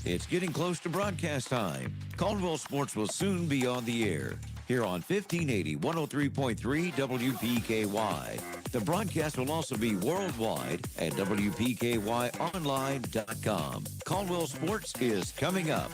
It's getting close to broadcast time. Caldwell Sports will soon be on the air here on 1580 103.3 WPKY. The broadcast will also be worldwide at WPKYonline.com. Caldwell Sports is coming up.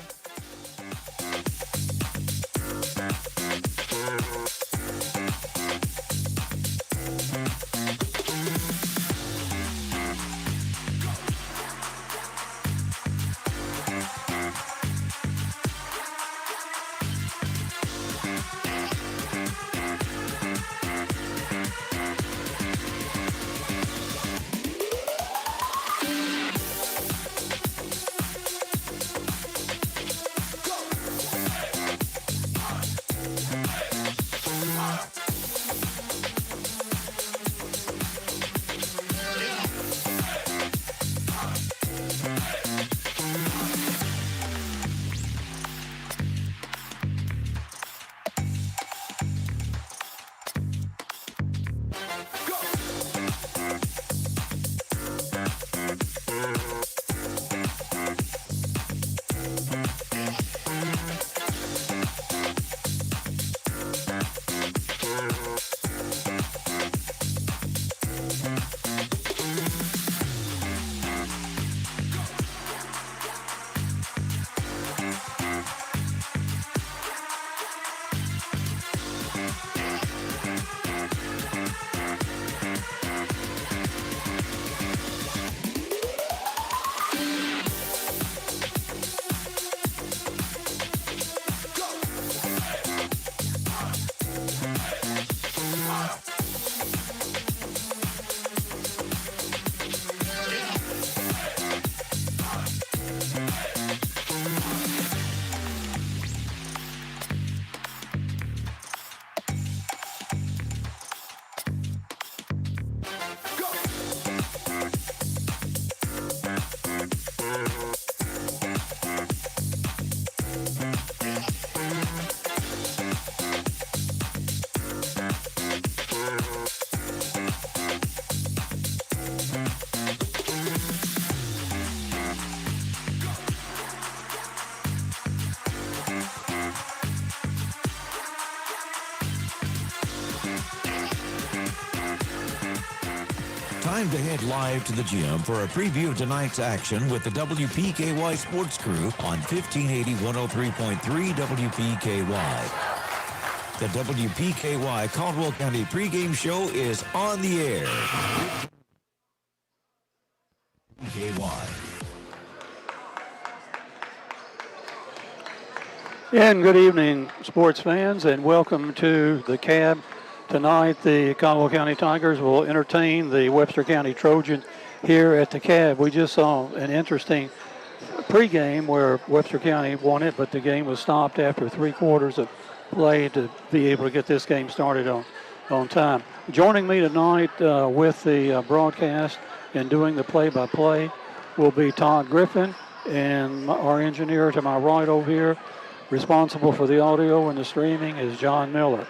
Time to head live to the gym for a preview of tonight's action with the WPKY Sports Crew on 1580 103.3 WPKY. The WPKY Caldwell County pregame show is on the air. KY. And good evening, sports fans, and welcome to the cab. Tonight, the Caldwell County Tigers will entertain the Webster County Trojans here at the cab. We just saw an interesting pregame where Webster County won it, but the game was stopped after 3 quarters of play to be able to get this game started on time. Joining me tonight with the broadcast and doing the play-by-play will be Todd Griffin, and our engineer to my right over here, responsible for the audio and the streaming, is John Miller.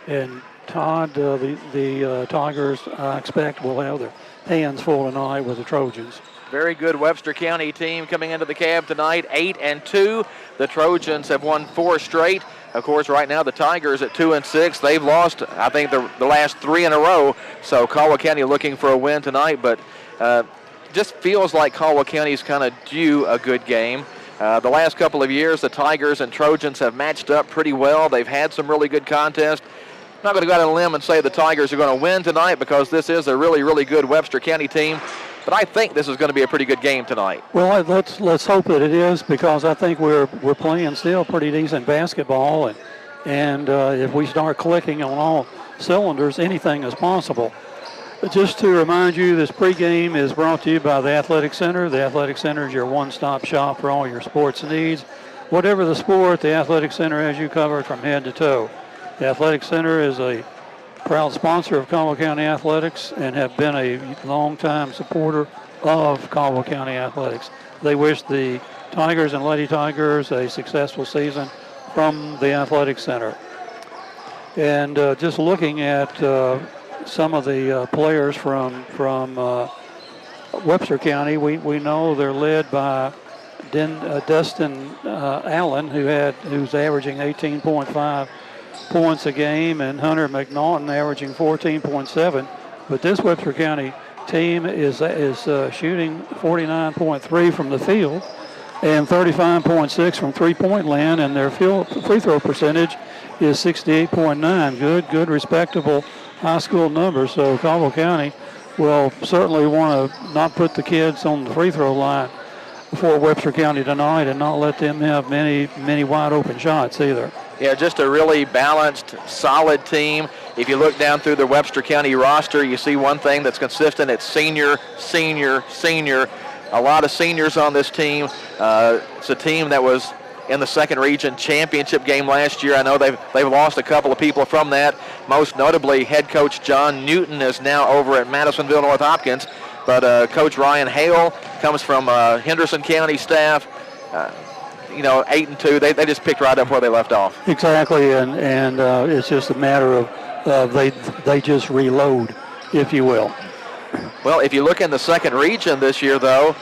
And Todd, the Tigers, I expect, will have their hands full tonight with the Trojans. Very good Webster County team coming into the cab tonight, 8-2. The Trojans have won 4 straight. Of course, right now the Tigers at 2-6. They've lost, I think, the last 3 in a row. So Caldwell County looking for a win tonight, but just feels like Caldwell County's kind of due a good game. The last couple of years, the Tigers and Trojans have matched up pretty well. They've had some really good contests. I'm not going to go out on a limb and say the Tigers are going to win tonight because this is a really, really good Webster County team. But I think this is going to be a pretty good game tonight. Well, let's hope that it is, because I think we're playing still pretty decent basketball, and if we start clicking on all cylinders, anything is possible. But just to remind you, this pregame is brought to you by the Athletic Center. The Athletic Center is your one-stop shop for all your sports needs. Whatever the sport, the Athletic Center has you covered from head to toe. The Athletic Center is a proud sponsor of Caldwell County Athletics and have been a long-time supporter of Caldwell County Athletics. They wish the Tigers and Lady Tigers a successful season from the Athletic Center. And just looking at some of the players from Webster County, we know they're led by Dustin Allen, who's averaging 18.5 points a game, and Hunter McNaughton averaging 14.7. But this Webster County team is shooting 49.3 from the field and 35.6 from three-point land, and their free throw percentage is 68.9. Good, respectable high school numbers. So Caldwell County will certainly want to not put the kids on the free throw line for Webster County tonight and not let them have many wide open shots either. Yeah, just a really balanced, solid team. If you look down through the Webster County roster, you see one thing that's consistent. It's senior. A lot of seniors on this team. It's a team that was in the second region championship game last year. I know they've lost a couple of people from that. Most notably, head coach John Newton is now over at Madisonville North Hopkins. But Coach Ryan Hale comes from Henderson County staff. 8-2. They just picked right up where they left off. Exactly, and it's just a matter of they just reload, if you will. Well, if you look in the second region this year, though,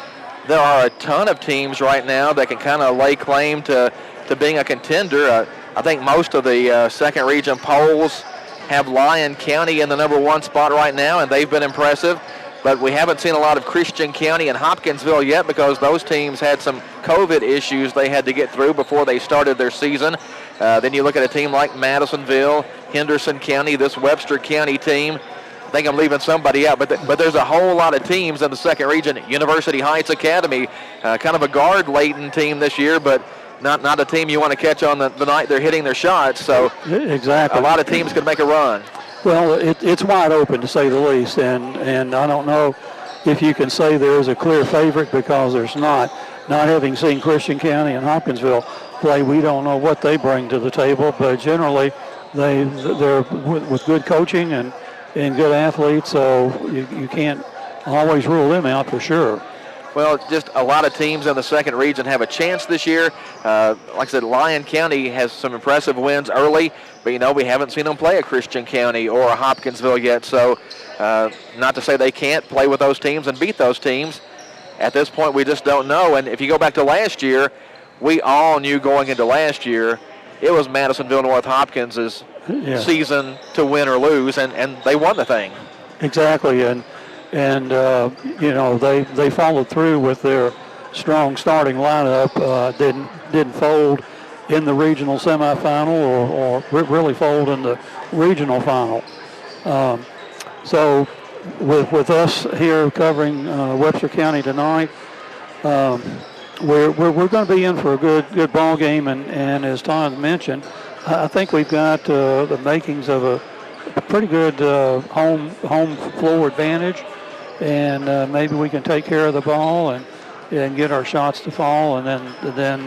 there are a ton of teams right now that can kind of lay claim to being a contender. I think most of the second region polls have Lyon County in the number one spot right now, and they've been impressive. But we haven't seen a lot of Christian County and Hopkinsville yet because those teams had some COVID issues they had to get through before they started their season. Then you look at a team like Madisonville, Henderson County, this Webster County team. I think I'm leaving somebody out, but there's a whole lot of teams in the second region. University Heights Academy, kind of a guard-laden team this year, but not a team you want to catch on the night they're hitting their shots. So exactly, a lot of teams could make a run. Well, it's wide open, to say the least, and I don't know if you can say there is a clear favorite because there's not. Not having seen Christian County and Hopkinsville play, we don't know what they bring to the table, but generally they're with good coaching and good athletes, so you can't always rule them out for sure. Well, just a lot of teams in the second region have a chance this year. Like I said, Lyon County has some impressive wins early, but, we haven't seen them play a Christian County or a Hopkinsville yet. So not to say they can't play with those teams and beat those teams. At this point, we just don't know. And if you go back to last year, we all knew going into last year it was Madisonville North Hopkins' season to win or lose, and they won the thing. Exactly, and they followed through with their strong starting lineup. Didn't fold in the regional semifinal or really fold in the regional final. So with us here covering Webster County tonight, we're going to be in for a good ball game, and as Tom mentioned, I think we've got the makings of a pretty good home floor advantage. And maybe we can take care of the ball and get our shots to fall, and then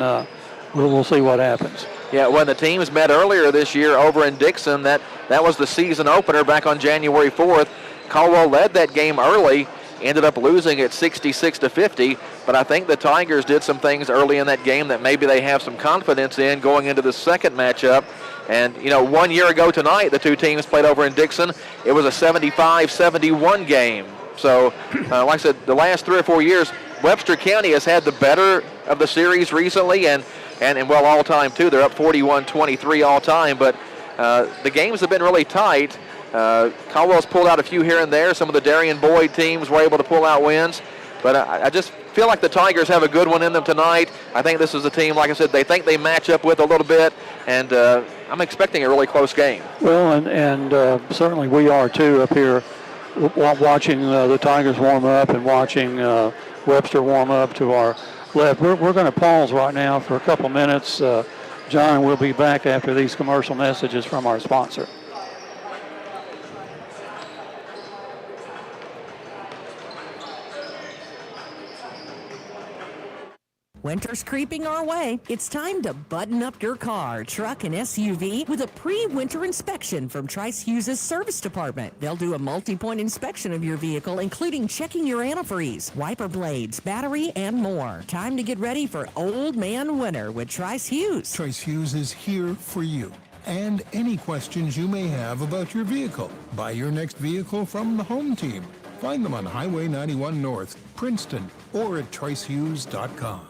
we'll see what happens. Yeah, when the teams met earlier this year over in Dixon, that was the season opener back on January 4th. Caldwell led that game early, ended up losing at 66-50, but I think the Tigers did some things early in that game that maybe they have some confidence in going into the second matchup. And, 1 year ago tonight, the two teams played over in Dixon. It was a 75-71 game. So, like I said, the last 3 or 4 years, Webster County has had the better of the series recently, and all time too. They're up 41-23 all time, but the games have been really tight. Caldwell's pulled out a few here and there. Some of the Darien Boyd teams were able to pull out wins, but I just feel like the Tigers have a good one in them tonight. I think this is a team, like I said, they think they match up with a little bit, and I'm expecting a really close game. Well, and certainly we are too up here. Watching the Tigers warm up and watching Webster warm up to our left. We're going to pause right now for a couple minutes. John, we'll be back after these commercial messages from our sponsor. Winter's creeping our way. It's time to button up your car, truck, and SUV with a pre-winter inspection from Trice Hughes' service department. They'll do a multi-point inspection of your vehicle, including checking your antifreeze, wiper blades, battery, and more. Time to get ready for Old Man Winter with Trice Hughes. Trice Hughes is here for you and any questions you may have about your vehicle. Buy your next vehicle from the home team. Find them on Highway 91 North, Princeton, or at tricehughes.com.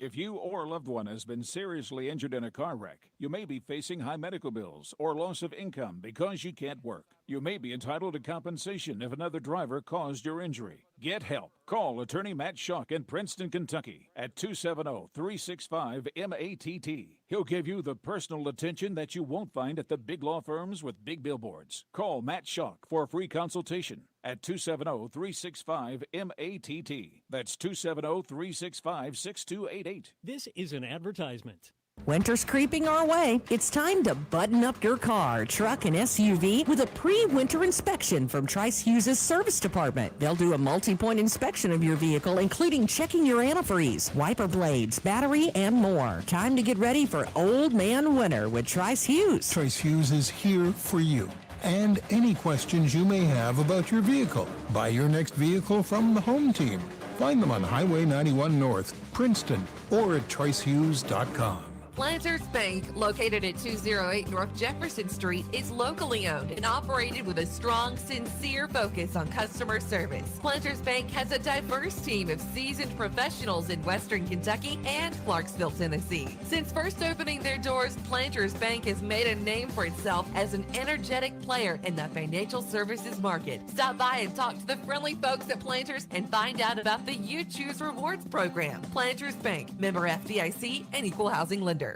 If you or a loved one has been seriously injured in a car wreck, you may be facing high medical bills or loss of income because you can't work. You may be entitled to compensation if another driver caused your injury. Get help. Call attorney Matt Schock in Princeton, Kentucky at 270-365-MATT. He'll give you the personal attention that you won't find at the big law firms with big billboards. Call Matt Schock for a free consultation at 270-365-MATT. That's 270-365-6288. This is an advertisement. Winter's creeping our way. It's time to button up your car, truck, and SUV with a pre-winter inspection from Trice Hughes' service department. They'll do a multi-point inspection of your vehicle, including checking your antifreeze, wiper blades, battery, and more. Time to get ready for Old Man Winter with Trice Hughes. Trice Hughes is here for you and any questions you may have about your vehicle. Buy your next vehicle from the home team. Find them on Highway 91 North, Princeton, or at tricehughes.com. Planters Bank, located at 208 North Jefferson Street, is locally owned and operated with a strong, sincere focus on customer service. Planters Bank has a diverse team of seasoned professionals in Western Kentucky and Clarksville, Tennessee. Since first opening their doors, Planters Bank has made a name for itself as an energetic player in the financial services market. Stop by and talk to the friendly folks at Planters and find out about the You Choose Rewards program. Planters Bank, member FDIC, and equal housing lender.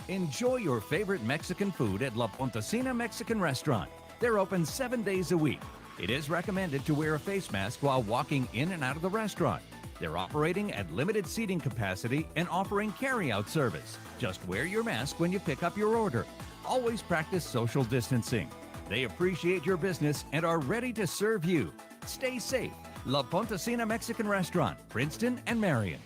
Enjoy your favorite Mexican food at La Pontesina Mexican Restaurant. They're open 7 days a week. It is recommended to wear a face mask while walking in and out of the restaurant. They're operating at limited seating capacity and offering carry-out service. Just wear your mask when you pick up your order. Always practice social distancing. They appreciate your business and are ready to serve you. Stay safe. La Pontesina Mexican Restaurant, Princeton and Marion.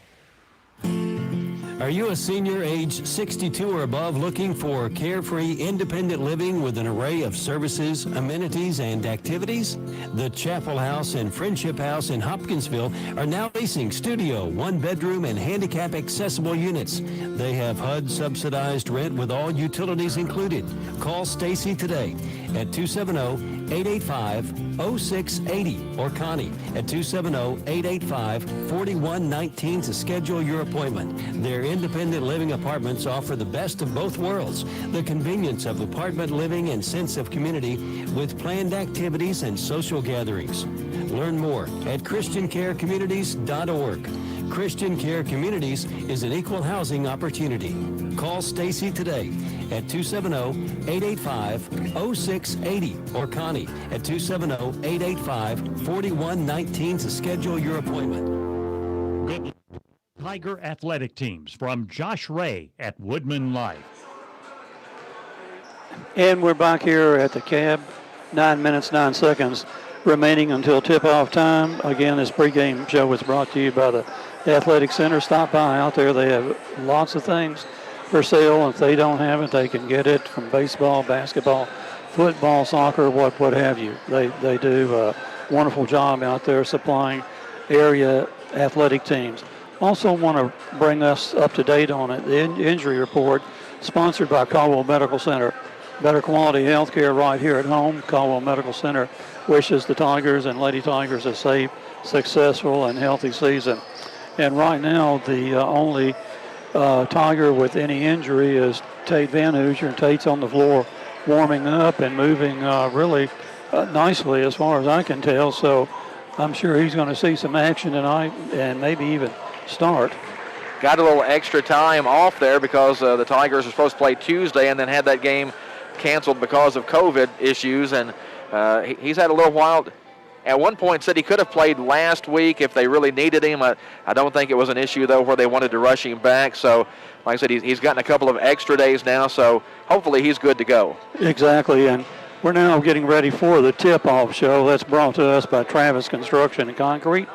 Are you a senior age 62 or above looking for carefree, independent living with an array of services, amenities, and activities? The Chapel House and Friendship House in Hopkinsville are now leasing studio, one-bedroom, and handicap-accessible units. They have HUD-subsidized rent with all utilities included. Call Stacy today at 270-885-0680 or Connie at 270-885-4119 to schedule your appointment. Their independent living apartments offer the best of both worlds, the convenience of apartment living and sense of community with planned activities and social gatherings. Learn more at ChristianCareCommunities.org. Christian Care Communities is an equal housing opportunity. Call Stacy today at 270-885-0680 or Connie at 270-885-4119 to schedule your appointment. Good Tiger athletic teams from Josh Ray at Woodman Life. And we're back here at the cab. 9 minutes, 9 seconds remaining until tip-off time. Again, this pregame show was brought to you by the Athletic Center. Stop by out there. They have lots of things for sale. If they don't have it, they can get it from baseball, basketball, football, soccer, what have you. They do a wonderful job out there supplying area athletic teams. Also want to bring us up to date on it. The injury report sponsored by Caldwell Medical Center. Better quality health care right here at home. Caldwell Medical Center wishes the Tigers and Lady Tigers a safe, successful, and healthy season. And right now, the only Tiger with any injury is Tate Van Hoosier. And Tate's on the floor warming up and moving really nicely as far as I can tell. So I'm sure he's going to see some action tonight and maybe even start. Got a little extra time off there because the Tigers are supposed to play Tuesday and then had that game canceled because of COVID issues. And he's had a little while. At one point said he could have played last week if they really needed him. I don't think it was an issue, though, where they wanted to rush him back. So, like I said, he's gotten a couple of extra days now, so hopefully he's good to go. Exactly, and we're now getting ready for the tip-off show. That's brought to us by Travis Construction and Concrete.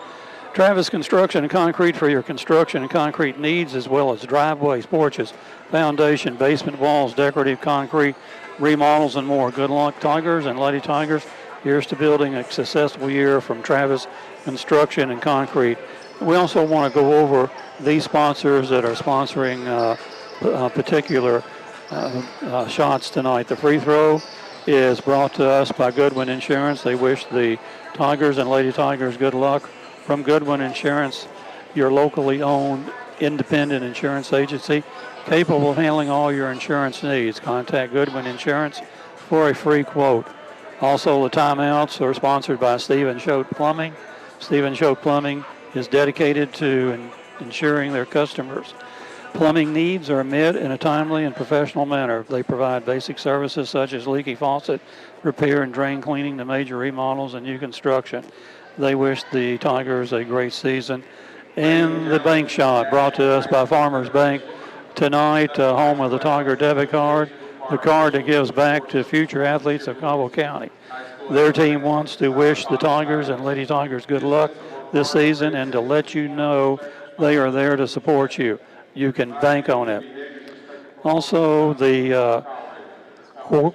Travis Construction and Concrete for your construction and concrete needs, as well as driveways, porches, foundation, basement walls, decorative concrete, remodels, and more. Good luck, Tigers and Lady Tigers. Here's to building a successful year from Travis Construction and Concrete. We also want to go over these sponsors that are sponsoring particular shots tonight. The free throw is brought to us by Goodwin Insurance. They wish the Tigers and Lady Tigers good luck. From Goodwin Insurance, your locally owned independent insurance agency capable of handling all your insurance needs. Contact Goodwin Insurance for a free quote. Also, the timeouts are sponsored by Stephen Choate Plumbing. Stephen Choate Plumbing is dedicated to ensuring their customers' plumbing needs are met in a timely and professional manner. They provide basic services such as leaky faucet repair and drain cleaning to major remodels and new construction. They wish the Tigers a great season. And the bank shot brought to us by Farmers Bank tonight, home of the Tiger debit card, the card that gives back to future athletes of Caldwell County. Their team wants to wish the Tigers and Lady Tigers good luck this season and to let you know they are there to support you. You can bank on it. Also, the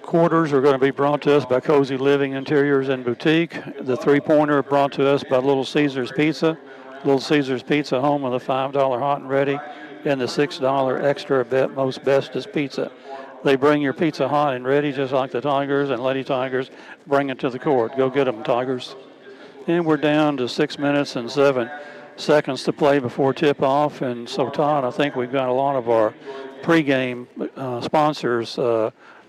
quarters are going to be brought to us by Cozy Living Interiors and Boutique. The three-pointer brought to us by Little Caesars Pizza. Little Caesars Pizza, home of the $5 hot and ready and the $6 extra most bestest pizza. They bring your pizza hot and ready just like the Tigers and Lady Tigers bring it to the court. Go get them, Tigers. And we're down to 6 minutes and 7 seconds to play before tip-off. And so, Todd, I think we've got a lot of our pregame sponsors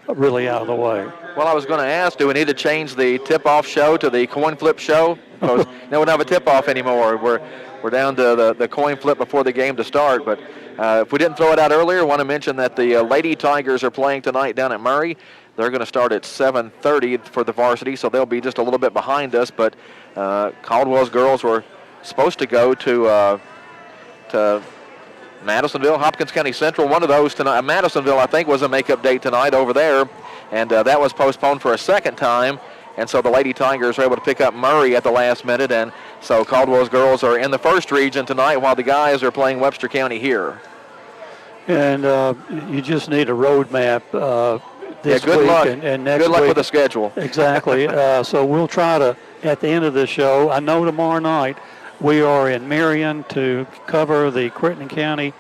really out of the way. Well, I was going to ask, do we need to change the tip-off show to the coin flip show? Because now we don't have a tip-off anymore. We're down to the coin flip before the game to start. But if we didn't throw it out earlier, I want to mention that the Lady Tigers are playing tonight down at Murray. They're going to start at 7:30 for the varsity, so they'll be just a little bit behind us. But Caldwell's girls were supposed to go to Madisonville, Hopkins County Central, one of those tonight. Madisonville, I think, was a makeup date tonight over there, and that was postponed for a second time. And so the Lady Tigers are able to pick up Murray at the last minute, and so Caldwell's girls are in the first region tonight while the guys are playing Webster County here. And you just need a road map this good week luck. And next good luck week. with the schedule. Exactly. So we'll try to, at the end of the show, I know tomorrow night we are in Marion to cover the Crittenden County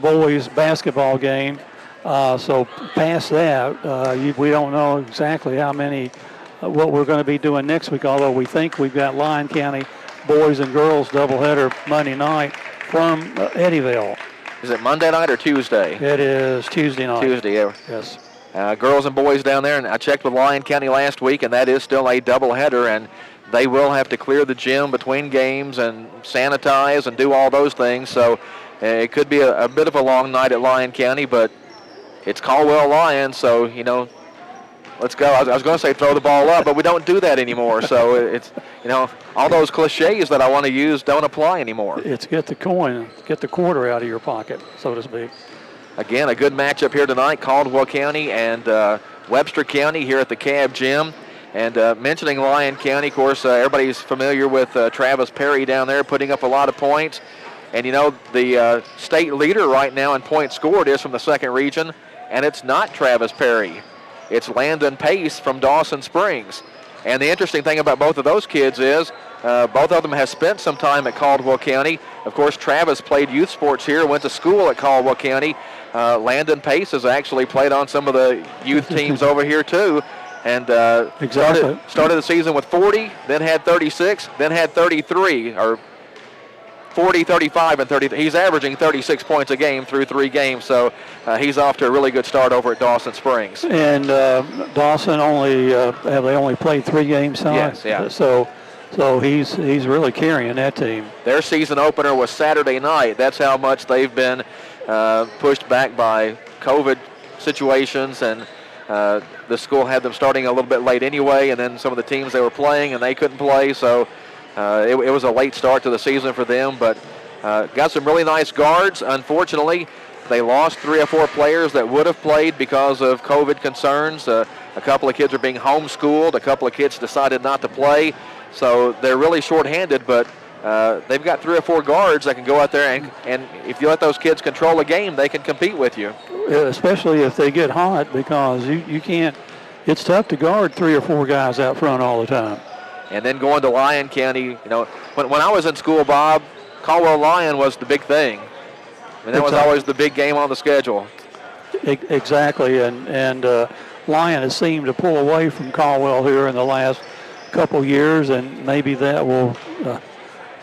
boys basketball game. So past that, we don't know exactly how many, what we're going to be doing next week, although we think we've got Lyon County boys and girls doubleheader Monday night from Eddyville. Is it Monday night or Tuesday? It is Tuesday night. Tuesday, yeah. Yes. Girls and boys down there, and I checked with Lyon County last week, and that is still a doubleheader, and they will have to clear the gym between games and sanitize and do all those things. So it could be a bit of a long night at Lyon County, but it's Caldwell Lions, so, you know, let's go. I was going to say throw the ball up, but we don't do that anymore. So it's, you know, all those cliches that I want to use don't apply anymore. It's get the coin, get the quarter out of your pocket, so to speak. Again, a good matchup here tonight, Caldwell County and Webster County here at the Cab Gym. And mentioning Lyon County, of course, everybody's familiar with Travis Perry down there putting up a lot of points. And, you know, the state leader right now in points scored is from the second region, and it's not Travis Perry. It's Landon Pace from Dawson Springs. And the interesting thing about both of those kids is both of them have spent some time at Caldwell County. Of course, Travis played youth sports here, went to school at Caldwell County. Landon Pace has actually played on some of the youth teams over here, too. And started the season with 40, then had 36, then had 33, or 40, 35, and 30. He's averaging 36 points a game through 3 games, so he's off to a really good start over at Dawson Springs. And Dawson have they only played 3 games, huh? Yes, yeah. So he's really carrying that team. Their season opener was Saturday night. That's how much they've been pushed back by COVID situations, and the school had them starting a little bit late anyway, and then some of the teams they were playing, and they couldn't play, so it was a late start to the season for them, but got some really nice guards. Unfortunately, they lost 3 or 4 players that would have played because of COVID concerns. A couple of kids are being homeschooled. A couple of kids decided not to play, so they're really short-handed, but they've got 3 or 4 guards that can go out there, and if you let those kids control a game, they can compete with you. Especially if they get hot, because you can't, it's tough to guard 3 or 4 guys out front all the time. And then going to Lyon County, you know, when I was in school, Bob, Caldwell Lyon was the big thing. I mean, that was always the big game on the schedule. Exactly, and Lyon has seemed to pull away from Caldwell here in the last couple years, and maybe that will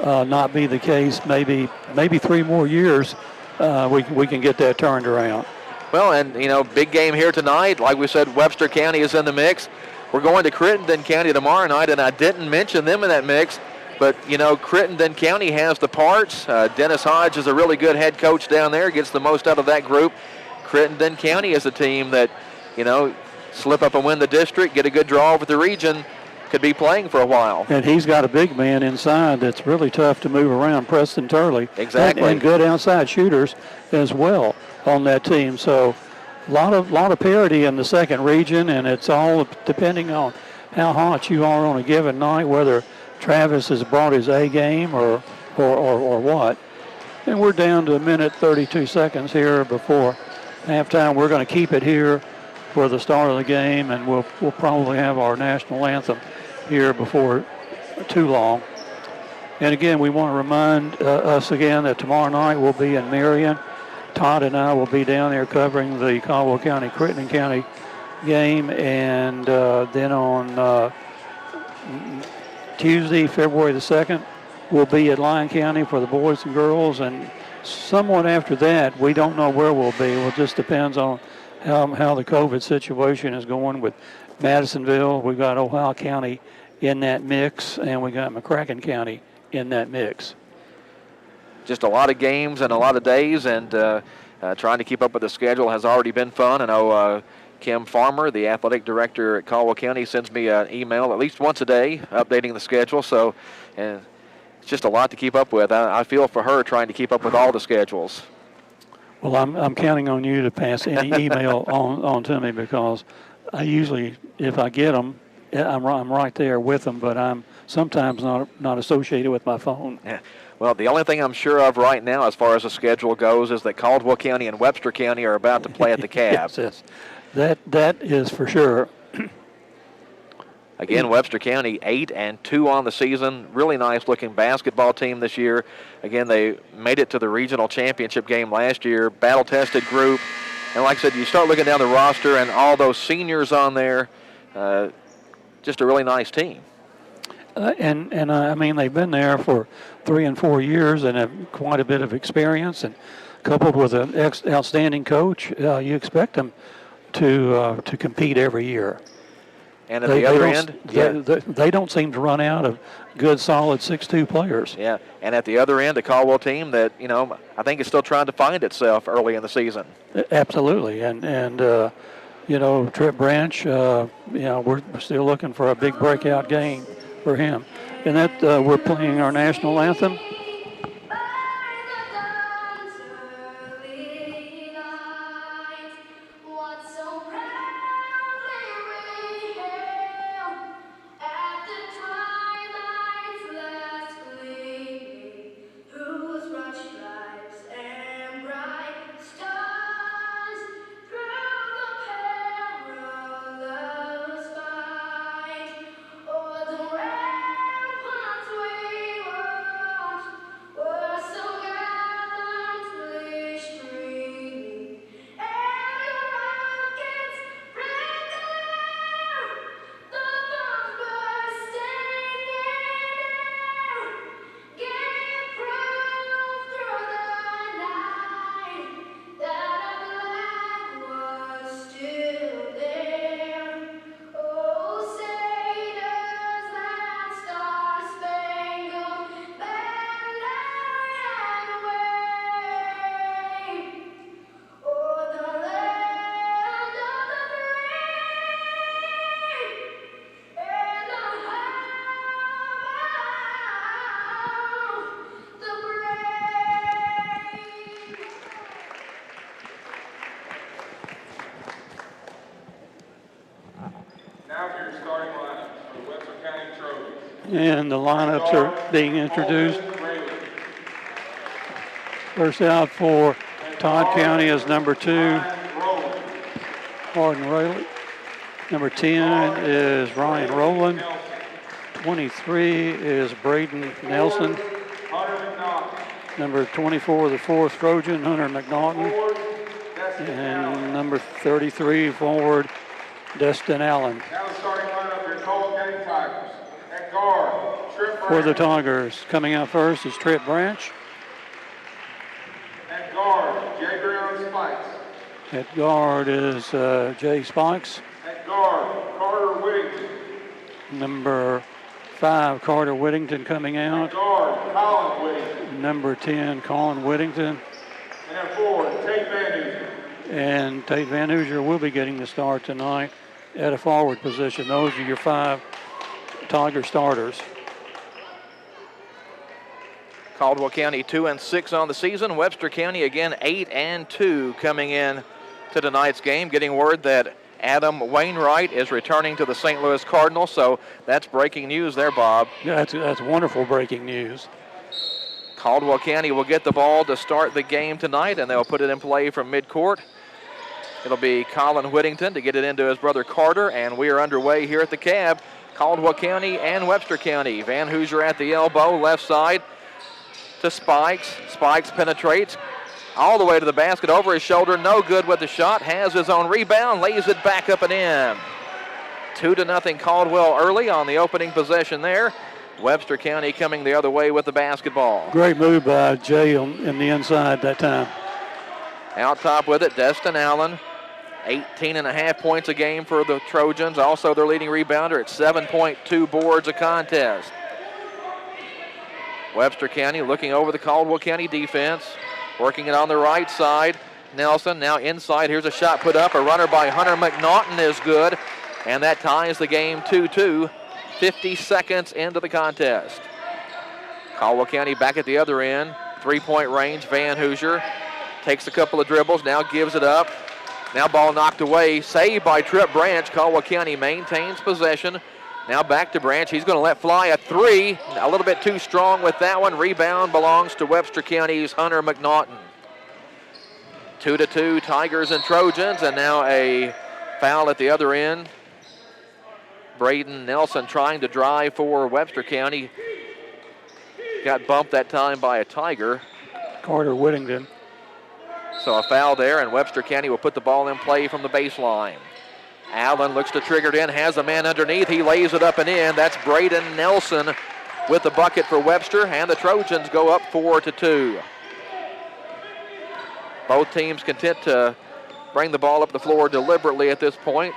not be the case. Maybe 3 more years we can get that turned around. Well, and, big game here tonight. Like we said, Webster County is in the mix. We're going to Crittenden County tomorrow night, and I didn't mention them in that mix. But, Crittenden County has the parts. Dennis Hodge is a really good head coach down there, gets the most out of that group. Crittenden County is a team that, slip up and win the district, get a good draw over the region, could be playing for a while. And he's got a big man inside that's really tough to move around, Preston Turley. Exactly. And good outside shooters as well on that team. So a lot of parity in the second region, and it's all depending on how hot you are on a given night, whether Travis has brought his A game or what. And we're down to a minute 32 seconds here before halftime. We're going to keep it here for the start of the game, and we'll probably have our national anthem here before too long. And again, we want to remind us again that tomorrow night we'll be in Marion. Todd and I will be down there covering the Caldwell County, Crittenden County game, and then on Tuesday, February the 2nd, we'll be at Lyon County for the boys and girls, and somewhat after that, we don't know where we'll be. It just depends on how the COVID situation is going with Madisonville. We've got Ohio County in that mix, and we got McCracken County in that mix. Just a lot of games and a lot of days, and trying to keep up with the schedule has already been fun. I know Kim Farmer, the athletic director at Caldwell County, sends me an email at least once a day updating the schedule. So, and it's just a lot to keep up with. I feel for her trying to keep up with all the schedules. Well, I'm counting on you to pass any email on to me, because I usually, if I get them, I'm right there with them, but I'm sometimes not associated with my phone. Yeah. Well, the only thing I'm sure of right now as far as the schedule goes is that Caldwell County and Webster County are about to play at the Cab. Yes. That is for sure. Again, Webster County 8-2 on the season. Really nice looking basketball team this year. Again, they made it to the regional championship game last year. Battle tested group. And like I said, you start looking down the roster and all those seniors on there. Just a really nice team. And I mean, they've been there for 3 and 4 years and have quite a bit of experience, and coupled with an outstanding coach, you expect them to compete every year. And at the other end, they don't seem to run out of good, solid 6'2" players. Yeah, and at the other end, a Caldwell team that, I think is still trying to find itself early in the season. Absolutely, and Trip Branch, we're still looking for a big breakout game for him. And that we're playing our national anthem. And the lineups are being introduced. First out for Todd County is number 2, Harden Rayleigh. Number 10 is Ryan Rowland. 23 is Braden Nelson. Number 24, the 4th Trojan, Hunter McNaughton. And number 33, forward, Destin Allen. For the Tigers, coming out first is Trip Branch. At guard, At guard is Jay Spikes. At guard, Carter Whittington. Number 5, Carter Whittington coming out. At guard, Colin Whittington. Number 10, Colin Whittington. And at forward, Tate Van Hoosier. And Tate Van Hoosier will be getting the start tonight at a forward position. Those are your 5 Tiger starters. Caldwell County 2-6 on the season. Webster County again 8-2 coming in to tonight's game. Getting word that Adam Wainwright is returning to the St. Louis Cardinals, so that's breaking news there, Bob. Yeah, that's wonderful breaking news. Caldwell County will get the ball to start the game tonight, and they'll put it in play from midcourt. It'll be Colin Whittington to get it into his brother Carter, and we are underway here at the Cab. Caldwell County and Webster County. Van Hoosier at the elbow, left side to Spikes. Spikes penetrates all the way to the basket, over his shoulder, no good with the shot, has his own rebound, lays it back up and in. 2-0 Caldwell early on the opening possession there. Webster County coming the other way with the basketball. Great move by Jay in the inside that time. Out top with it, Destin Allen. 18.5 points a game for the Trojans. Also their leading rebounder at 7.2 boards a contest. Webster County looking over the Caldwell County defense. Working it on the right side. Nelson now inside. Here's a shot put up. A runner by Hunter McNaughton is good. And that ties the game 2-2. 50 seconds into the contest. Caldwell County back at the other end. 3-point range. Van Hoosier takes a couple of dribbles. Now gives it up. Now ball knocked away. Saved by Trip Branch. Caldwell County maintains possession. Now back to Branch. He's going to let fly a 3. A little bit too strong with that one. Rebound belongs to Webster County's Hunter McNaughton. 2-2 Tigers and Trojans. And now a foul at the other end. Braden Nelson trying to drive for Webster County. Got bumped that time by a Tiger. Carter Whittington. So a foul there, and Webster County will put the ball in play from the baseline. Allen looks to trigger it in, has a man underneath. He lays it up and in. That's Braden Nelson with the bucket for Webster, and the Trojans go up 4-2. Both teams content to bring the ball up the floor deliberately at this point.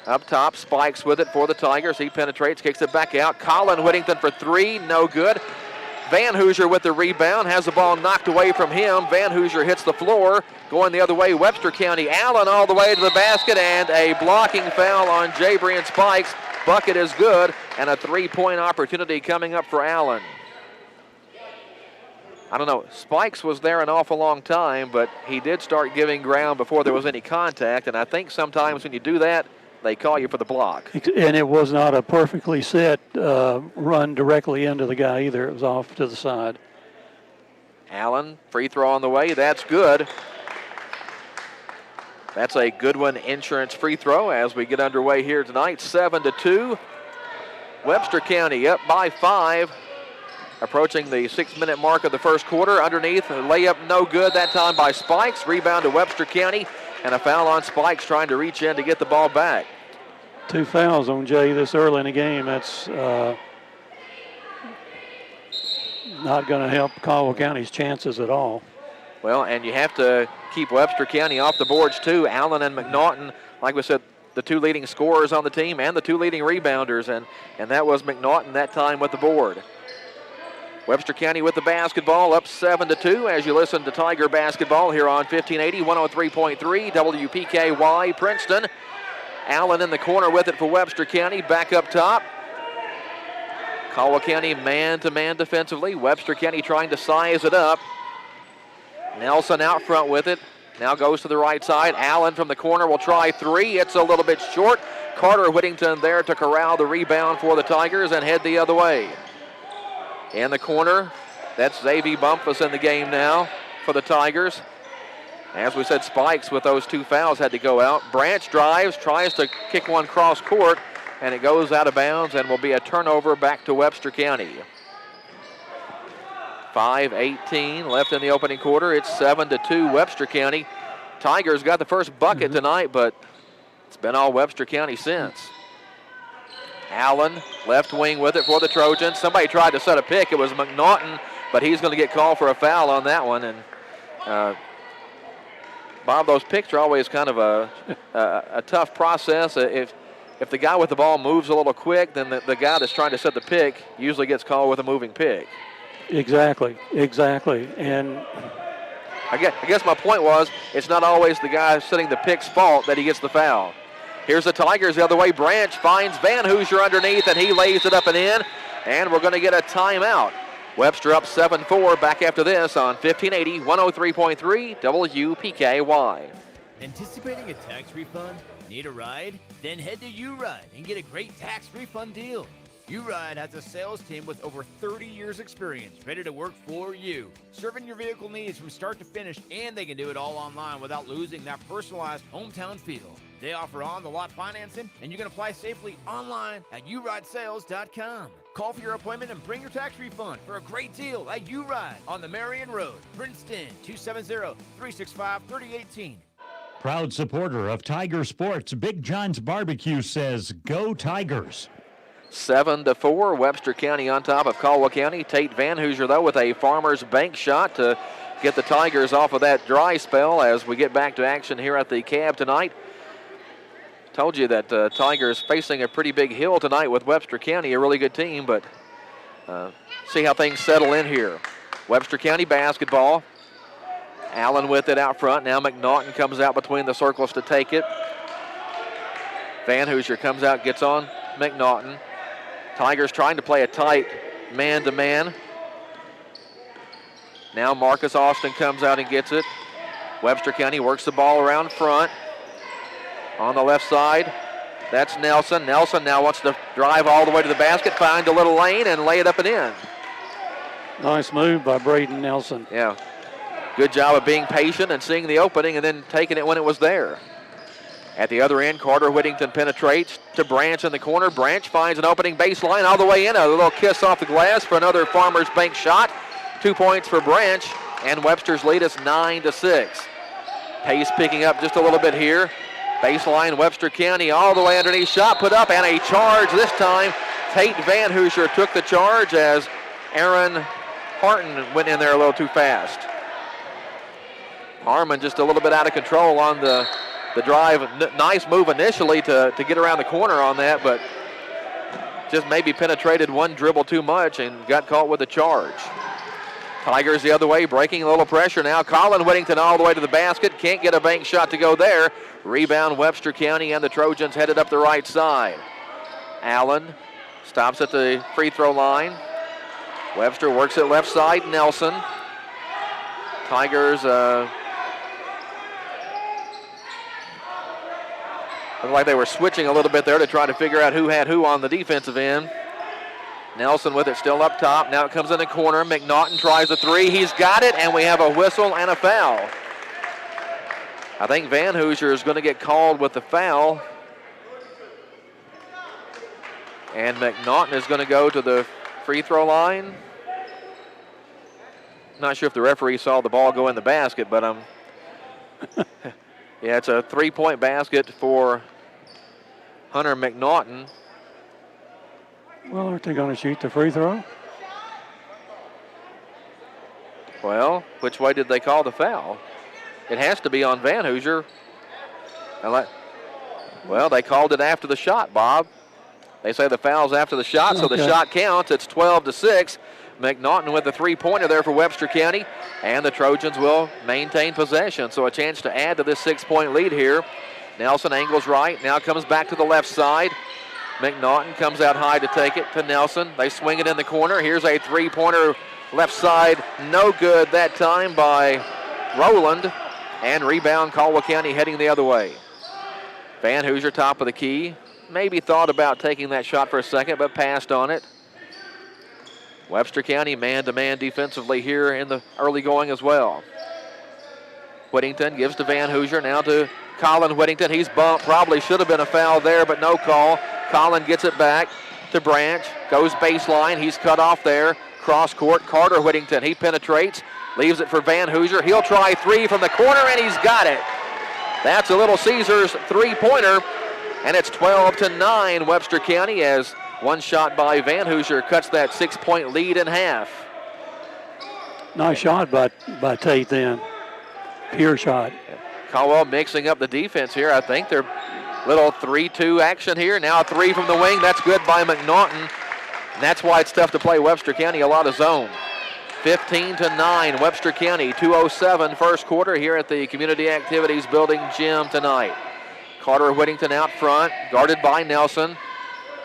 Up top, Spikes with it for the Tigers. He penetrates, kicks it back out. Colin Whittington for 3, no good. Van Hoosier with the rebound, has the ball knocked away from him. Van Hoosier hits the floor, going the other way. Webster County, Allen all the way to the basket, and a blocking foul on Jabrian Spikes. Bucket is good, and a 3-point opportunity coming up for Allen. I don't know, Spikes was there an awful long time, but he did start giving ground before there was any contact, and I think sometimes when you do that, they call you for the block. And it was not a perfectly set run directly into the guy either. It was off to the side. Allen, free throw on the way. That's good. That's a Goodwin Insurance free throw as we get underway here tonight. 7-2. Webster County up by 5. Approaching the 6-minute mark of the first quarter. Underneath, a layup no good that time by Spikes. Rebound to Webster County. And a foul on Spikes trying to reach in to get the ball back. 2 fouls on Jay this early in the game. That's not going to help Caldwell County's chances at all. Well, and you have to keep Webster County off the boards too. Allen and McNaughton, like we said, the 2 leading scorers on the team and the 2 leading rebounders, and that was McNaughton that time with the board. Webster County with the basketball, up 7-2 as you listen to Tiger basketball here on 1580, 103.3 WPKY Princeton. Allen in the corner with it for Webster County, back up top. Caldwell County man-to-man defensively. Webster County trying to size it up. Nelson out front with it. Now goes to the right side. Allen from the corner will try 3. It's a little bit short. Carter Whittington there to corral the rebound for the Tigers and head the other way. In the corner, that's Xavier Bumpus in the game now for the Tigers. As we said, Spikes with those 2 fouls had to go out. Branch drives, tries to kick one cross court, and it goes out of bounds and will be a turnover back to Webster County. 5:18 left in the opening quarter. It's 7-2 Webster County. Tigers got the first bucket tonight, but it's been all Webster County since. Allen, left wing with it for the Trojans. Somebody tried to set a pick. It was McNaughton, but he's going to get called for a foul on that one. And Bob, those picks are always kind of a tough process. If the guy with the ball moves a little quick, then the guy that's trying to set the pick usually gets called with a moving pick. Exactly. And I guess my point was it's not always the guy setting the pick's fault that he gets the foul. Here's the Tigers the other way. Branch finds Van Hoosier underneath, and he lays it up and in. And we're going to get a timeout. Webster up 7-4 back after this on 1580, 103.3 WPKY. Anticipating a tax refund? Need a ride? Then head to U-Ride and get a great tax refund deal. U-Ride has a sales team with over 30 years experience ready to work for you, serving your vehicle needs from start to finish, and they can do it all online without losing that personalized hometown feel. They offer on-the-lot financing, and you can apply safely online at uridesales.com. Call for your appointment and bring your tax refund for a great deal at U-Ride on the Marion Road, Princeton, 270-365-3018. Proud supporter of Tiger Sports, Big John's Barbecue says, "Go Tigers." 7-4, Webster County on top of Caldwell County. Tate Van Hoosier, though, with a Farmers Bank shot to get the Tigers off of that dry spell as we get back to action here at the Cab tonight. Told you that Tigers facing a pretty big hill tonight with Webster County, a really good team, but see how things settle in here. Webster County basketball. Allen with it out front. Now McNaughton comes out between the circles to take it. Van Hoosier comes out, gets on McNaughton. Tigers trying to play a tight man-to-man. Now Marcus Austin comes out and gets it. Webster County works the ball around front. On the left side, that's Nelson. Nelson now wants to drive all the way to the basket, find a little lane, and lay it up and in. Nice move by Braden Nelson. Yeah. Good job of being patient and seeing the opening and then taking it when it was there. At the other end, Carter Whittington penetrates to Branch in the corner. Branch finds an opening baseline all the way in. A little kiss off the glass for another Farmers Bank shot. 2 points for Branch, and Webster's lead is 9-6. Pace picking up just a little bit here. Baseline, Webster County all the way underneath. Shot put up and a charge this time. Tate Van Hoosier took the charge as Aaron Harton went in there a little too fast. Harmon just a little bit out of control on the drive. Nice move initially to get around the corner on that, but just maybe penetrated one dribble too much and got caught with a charge. Tigers the other way, breaking a little pressure now. Colin Whittington all the way to the basket. Can't get a bank shot to go there. Rebound Webster County, and the Trojans headed up the right side. Allen stops at the free throw line. Webster works it left side. Nelson. Tigers looked like they were switching a little bit there to try to figure out who had who on the defensive end. Nelson with it still up top. Now it comes in the corner. McNaughton tries a three. He's got it, and we have a whistle and a foul. I think Van Hoosier is going to get called with the foul. And McNaughton is going to go to the free throw line. Not sure if the referee saw the ball go in the basket, but yeah, it's a three-point basket for Hunter McNaughton. Well, aren't they going to shoot the free throw? Well, which way did they call the foul? It has to be on Van Hoosier. Well, they called it after the shot, Bob. They say the foul's after the shot, so the shot counts. It's 12-6. McNaughton with the three-pointer there for Webster County, and the Trojans will maintain possession. So a chance to add to this 6-point lead here. Nelson angles right, now comes back to the left side. McNaughton comes out high to take it to Nelson. They swing it in the corner. Here's a three-pointer left side. No good that time by Rowland. And rebound Caldwell County heading the other way. Van Hoosier top of the key. Maybe thought about taking that shot for a second, but passed on it. Webster County man-to-man defensively here in the early going as well. Whittington gives to Van Hoosier. Now to Colin Whittington. He's bumped. Probably should have been a foul there, but no call. Colin gets it back to Branch. Goes baseline. He's cut off there. Cross court. Carter Whittington. He penetrates. Leaves it for Van Hoosier. He'll try three from the corner, and he's got it. That's a Little Caesars three-pointer, and it's 12-9 Webster County as one shot by Van Hoosier cuts that 6-point lead in half. Nice shot by Tate then. Pure shot. Caldwell mixing up the defense here. I think they're little 3-2 action here. Now a three from the wing. That's good by McNaughton. And that's why it's tough to play Webster County a lot of zone. 15-9, Webster County, 2:07 first quarter here at the Community Activities Building gym tonight. Carter Whittington out front, guarded by Nelson.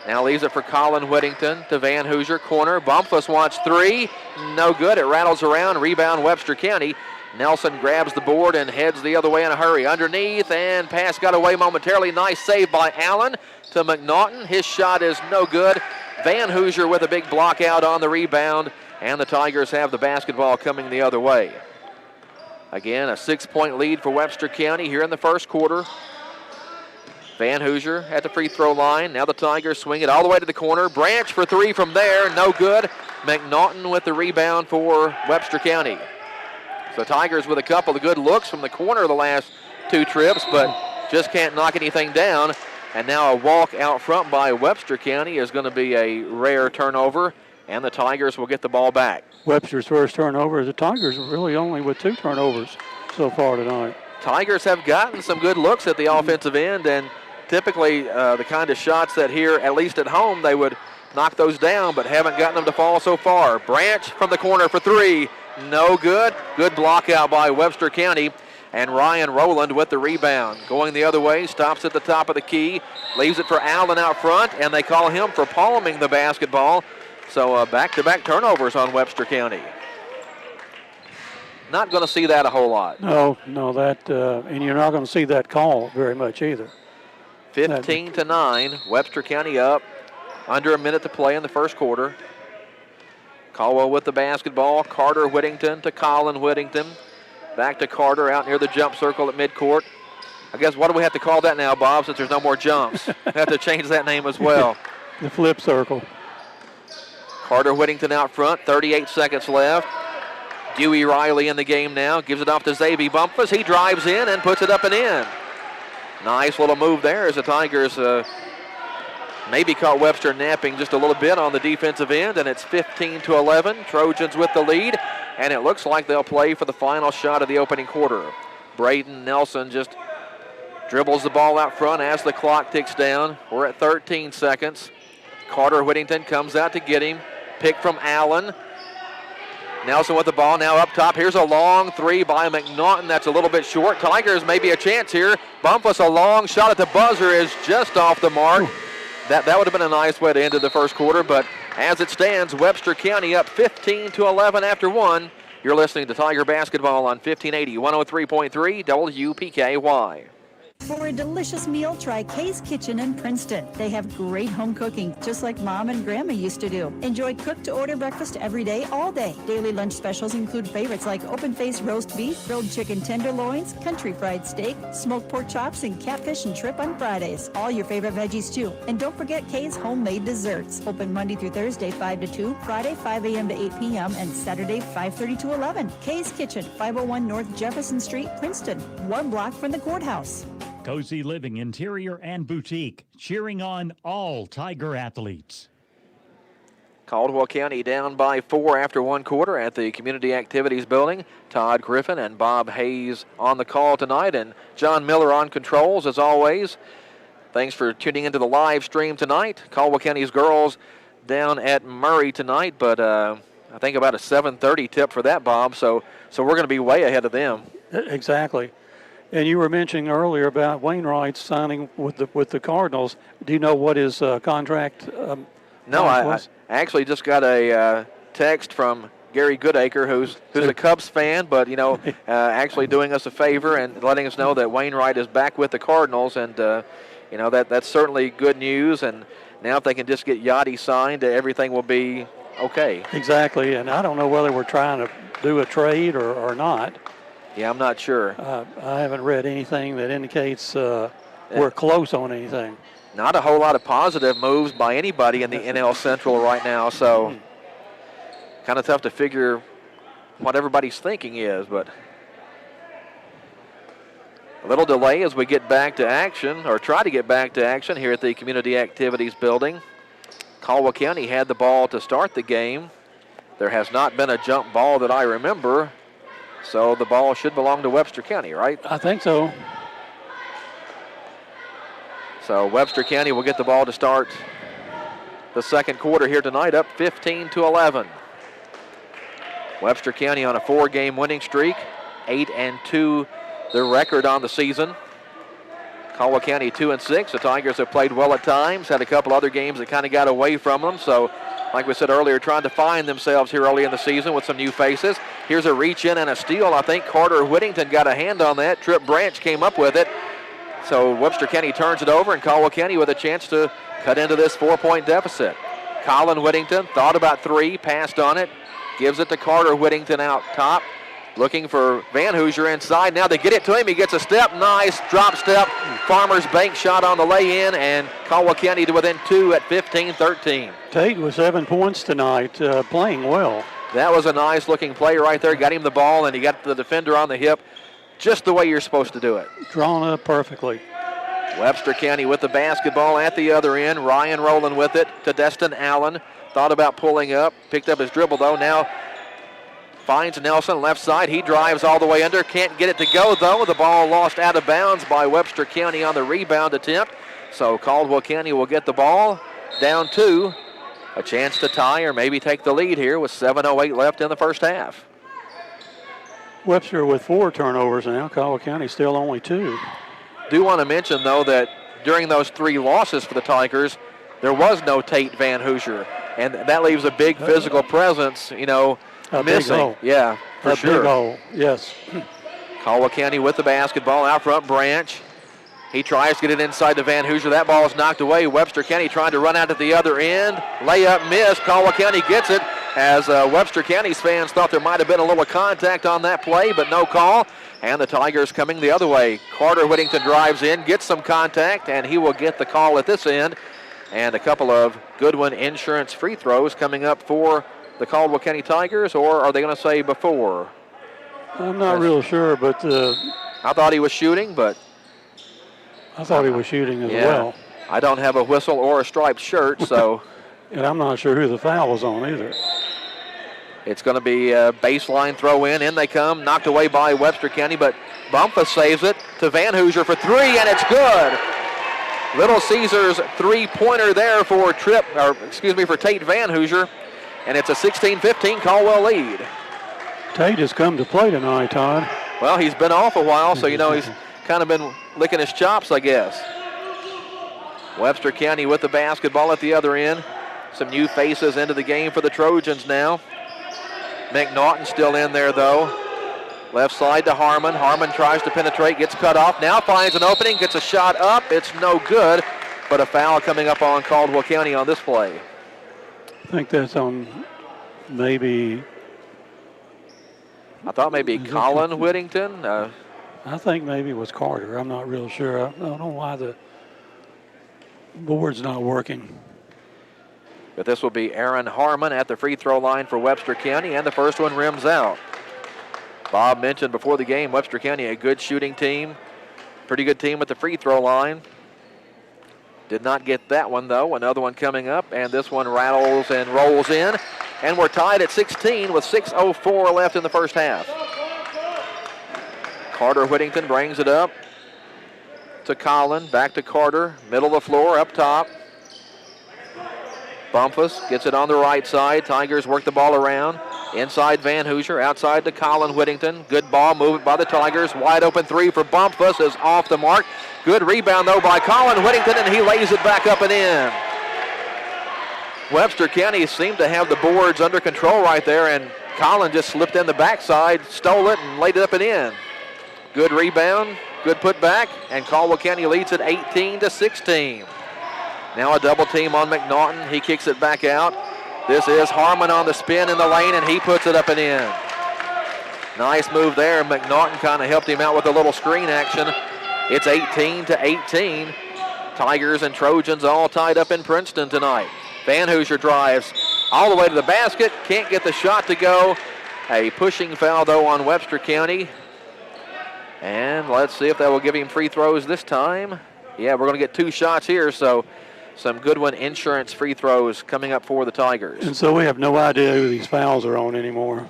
Now leaves it for Colin Whittington to Van Hoosier. Corner, Bumpus wants three. No good, it rattles around. Rebound Webster County. Nelson grabs the board and heads the other way in a hurry. Underneath, and pass got away momentarily. Nice save by Allen to McNaughton. His shot is no good. Van Hoosier with a big block out on the rebound. And the Tigers have the basketball coming the other way. Again, a 6-point lead for Webster County here in the first quarter. Van Hoosier at the free throw line. Now the Tigers swing it all the way to the corner. Branch for three from there, no good. McNaughton with the rebound for Webster County. So Tigers with a couple of good looks from the corner the last two trips, but just can't knock anything down. And now a walk out front by Webster County is going to be a rare turnover. And the Tigers will get the ball back. Webster's first turnover. The Tigers are really only with 2 turnovers so far tonight. Tigers have gotten some good looks at the offensive end, and typically the kind of shots that here, at least at home, they would knock those down, but haven't gotten them to fall so far. Branch from the corner for three. No good. Good block out by Webster County. And Ryan Rowland with the rebound. Going the other way, stops at the top of the key, leaves it for Allen out front, and they call him for palming the basketball. So back-to-back turnovers on Webster County. Not going to see that a whole lot. No, that, and you're not going to see that call very much either. 15-9, Webster County up. Under a minute to play in the first quarter. Caldwell with the basketball. Carter Whittington to Colin Whittington. Back to Carter out near the jump circle at midcourt. I guess, what do we have to call that now, Bob, since there's no more jumps? We have to change that name as well. The flip circle. Carter Whittington out front, 38 seconds left. Dewey Riley in the game now, gives it off to Xavier Bumpus. He drives in and puts it up and in. Nice little move there as the Tigers maybe caught Webster napping just a little bit on the defensive end, and it's 15-11. Trojans with the lead, and it looks like they'll play for the final shot of the opening quarter. Braden Nelson just dribbles the ball out front as the clock ticks down. We're at 13 seconds. Carter Whittington comes out to get him. Pick from Allen. Nelson with the ball now up top. Here's a long three by McNaughton. That's a little bit short. Tigers maybe a chance here. Bumpus, a long shot at the buzzer is just off the mark. That would have been a nice way to end the first quarter, but as it stands, Webster County up 15-11 after one. You're listening to Tiger Basketball on 1580, 103.3 WPKY. For a delicious meal, try Kay's Kitchen in Princeton. They have great home cooking, just like Mom and Grandma used to do. Enjoy cook-to-order breakfast every day, all day. Daily lunch specials include favorites like open-faced roast beef, grilled chicken tenderloins, country fried steak, smoked pork chops, and catfish and shrimp on Fridays. All your favorite veggies, too. And don't forget Kay's homemade desserts. Open Monday through Thursday, 5 to 2, Friday, 5 a.m. to 8 p.m., and Saturday, 5:30 to 11. Kay's Kitchen, 501 North Jefferson Street, Princeton, 1 block from the courthouse. Cozy Living Interior and Boutique, cheering on all Tiger athletes. Caldwell County down by 4 after one quarter at the Community Activities Building. Todd Griffin and Bob Hayes on the call tonight, and John Miller on controls as always. Thanks for tuning into the live stream tonight. Caldwell County's girls down at Murray tonight, but I think about a 7:30 tip for that, Bob, so we're going to be way ahead of them. Exactly. And you were mentioning earlier about Wainwright signing with the Cardinals. Do you know what his contract No, I actually just got a text from Gary Goodacre, who's a Cubs fan, but, actually doing us a favor and letting us know that Wainwright is back with the Cardinals. And, that's certainly good news. And now if they can just get Yachty signed, everything will be okay. Exactly. And I don't know whether we're trying to do a trade or not. Yeah, I'm not sure. I haven't read anything that indicates we're close on anything. Not a whole lot of positive moves by anybody in the NL Central right now, so kind of tough to figure what everybody's thinking is, but a little delay as we get back to action, or try to get back to action here at the Community Activities Building. Caldwell County had the ball to start the game. There has not been a jump ball that I remember. So the ball should belong to Webster County, right? I think so. So Webster County will get the ball to start the second quarter here tonight, up 15-11. Webster County on a 4-game winning streak, 8-2 the record on the season. Caldwell County 2-6. The Tigers have played well at times, had a couple other games that kind of got away from them. So, like we said earlier, trying to find themselves here early in the season with some new faces. Here's a reach in and a steal. I think Carter Whittington got a hand on that. Trip Branch came up with it. So Webster County turns it over, and Caldwell County with a chance to cut into this 4-point deficit. Colin Whittington thought about 3, passed on it, gives it to Carter Whittington out top. Looking for Van Hoosier inside. Now they get it to him. He gets a step. Nice drop step. Farmers Bank shot on the lay-in, and Caldwell County to within 2 at 15-13. Tate with 7 points tonight, playing well. That was a nice-looking play right there. Got him the ball, and he got the defender on the hip just the way you're supposed to do it. Drawn up perfectly. Webster County with the basketball at the other end. Ryan rolling with it to Destin Allen. Thought about pulling up. Picked up his dribble, though. Now finds Nelson left side. He drives all the way under. Can't get it to go, though. The ball lost out of bounds by Webster County on the rebound attempt. So Caldwell County will get the ball down 2. A chance to tie or maybe take the lead here with 7:08 left in the first half. Webster with 4 turnovers, and now Caldwell County still only 2. Do want to mention, though, that during those 3 losses for the Tigers, there was no Tate Van Hoosier. And that leaves a big physical presence, you know, missing. Yeah, for sure. Big hole, yes. Caldwell County with the basketball out front. Branch. He tries to get it inside to Van Hoosier. That ball is knocked away. Webster County trying to run out at the other end. Layup missed. Caldwell County gets it, as Webster County's fans thought there might have been a little contact on that play, but no call. And the Tigers coming the other way. Carter Whittington drives in, gets some contact, and he will get the call at this end. And a couple of Goodwin Insurance free throws coming up for the Caldwell County Tigers, or are they going to say before? I'm not real sure, but I thought he was shooting, but I thought he was shooting as well. I don't have a whistle or a striped shirt, so. And I'm not sure who the foul was on either. It's going to be a baseline throw in. In they come, knocked away by Webster County, but Bumpus saves it to Van Hoosier for 3, and it's good. Little Caesars 3-pointer there for for Tate Van Hoosier, and it's a 16-15 Caldwell lead. Tate has come to play tonight, Todd. Well, he's been off a while, so, you know, he's kind of been licking his chops, I guess. Webster County with the basketball at the other end. Some new faces into the game for the Trojans now. McNaughton still in there, though. Left side to Harmon. Harmon tries to penetrate, gets cut off. Now finds an opening, gets a shot up. It's no good, but a foul coming up on Caldwell County on this play. I think that's on maybe. I thought maybe Colin Whittington. I think maybe it was Carter. I'm not real sure. I don't know why the board's not working. But this will be Aaron Harmon at the free throw line for Webster County, and the first one rims out. Bob mentioned before the game, Webster County, a good shooting team. Pretty good team at the free throw line. Did not get that one, though. Another one coming up, and this one rattles and rolls in. And we're tied at 16 with 6:04 left in the first half. Carter Whittington brings it up to Colin, back to Carter, middle of the floor, up top. Bumpus gets it on the right side. Tigers work the ball around. Inside Van Hoosier, outside to Colin Whittington. Good ball moved by the Tigers. Wide open 3 for Bumpus is off the mark. Good rebound, though, by Colin Whittington, and he lays it back up and in. Webster County seemed to have the boards under control right there, and Colin just slipped in the backside, stole it, and laid it up and in. Good rebound, good putback, and Caldwell County leads it 18-16. Now a double team on McNaughton. He kicks it back out. This is Harmon on the spin in the lane, and he puts it up and in. Nice move there. McNaughton kind of helped him out with a little screen action. It's 18-18. Tigers and Trojans all tied up in Princeton tonight. Van Hoosier drives all the way to the basket. Can't get the shot to go. A pushing foul, though, on Webster County. And let's see if that will give him free throws this time. Yeah, we're going to get 2 shots here, so some Goodwin Insurance free throws coming up for the Tigers. And so we have no idea who these fouls are on anymore.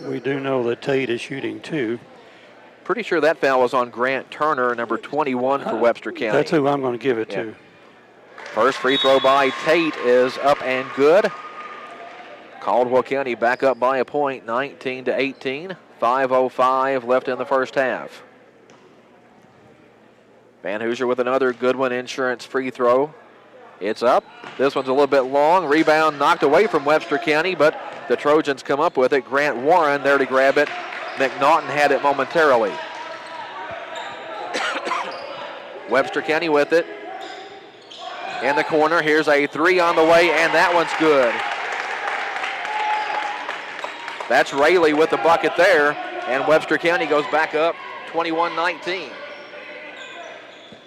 We do know that Tate is shooting 2. Pretty sure that foul was on Grant Turner, number 21 for Webster County. That's who I'm going to give it to. First free throw by Tate is up and good. Caldwell County back up by a point, 19-18. 5:05 left in the first half. Van Hoosier with another Goodwin Insurance free throw. It's up. This one's a little bit long. Rebound knocked away from Webster County, but the Trojans come up with it. Grant Warren there to grab it. McNaughton had it momentarily. Webster County with it. In the corner, here's a 3 on the way, and that one's good. That's Rayleigh with the bucket there, and Webster County goes back up 21-19.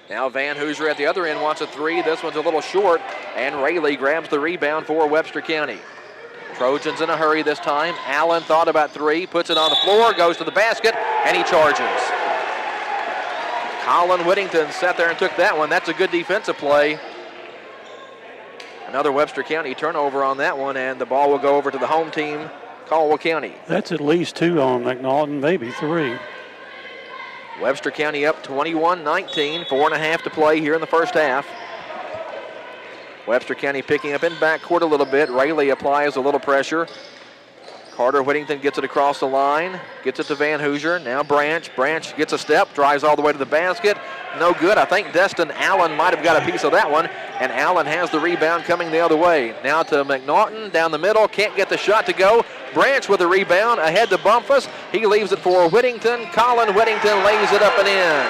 Now Van Hoosier at the other end wants a 3. This one's a little short, and Rayleigh grabs the rebound for Webster County. Trojans in a hurry this time. Allen thought about 3, puts it on the floor, goes to the basket, and he charges. Colin Whittington sat there and took that one. That's a good defensive play. Another Webster County turnover on that one, and the ball will go over to the home team, Caldwell County. That's at least 2 on McNaughton, maybe 3. Webster County up 21-19, 4.5 to play here in the first half. Webster County picking up in backcourt a little bit. Rayleigh applies a little pressure. Carter Whittington gets it across the line, gets it to Van Hoosier. Now Branch. Branch gets a step, drives all the way to the basket. No good. I think Destin Allen might have got a piece of that one, and Allen has the rebound coming the other way. Now to McNaughton down the middle, can't get the shot to go. Branch with the rebound, ahead to Bumpus. He leaves it for Whittington. Colin Whittington lays it up and in.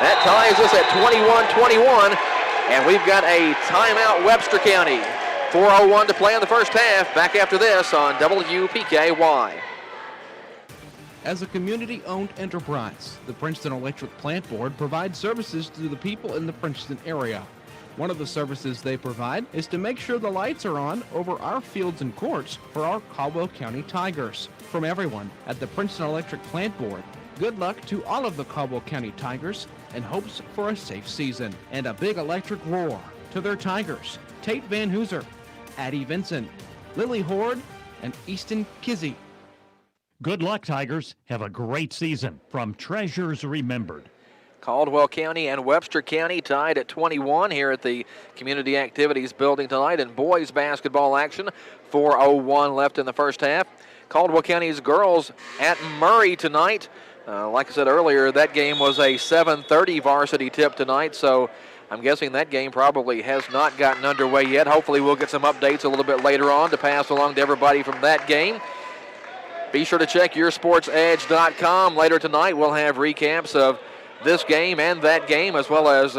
That ties us at 21-21, and we've got a timeout, Webster County. 4:01 to play in the first half. Back after this on WPKY. As a community-owned enterprise, the Princeton Electric Plant Board provides services to the people in the Princeton area. One of the services they provide is to make sure the lights are on over our fields and courts for our Caldwell County Tigers. From everyone at the Princeton Electric Plant Board, good luck to all of the Caldwell County Tigers and hopes for a safe season. And a big electric roar to their Tigers. Tate Van Hoosier, Addie Vincent, Lily Horde, and Easton Kizzy. Good luck, Tigers. Have a great season. From Treasures Remembered. Caldwell County and Webster County tied at 21 here at the Community Activities Building tonight in boys basketball action. 4:01 left in the first half. Caldwell County's girls at Murray tonight. Like I said earlier, that game was a 7:30 varsity tip tonight, so I'm guessing that game probably has not gotten underway yet. Hopefully we'll get some updates a little bit later on to pass along to everybody from that game. Be sure to check yoursportsedge.com. Later tonight we'll have recaps of this game and that game, as well as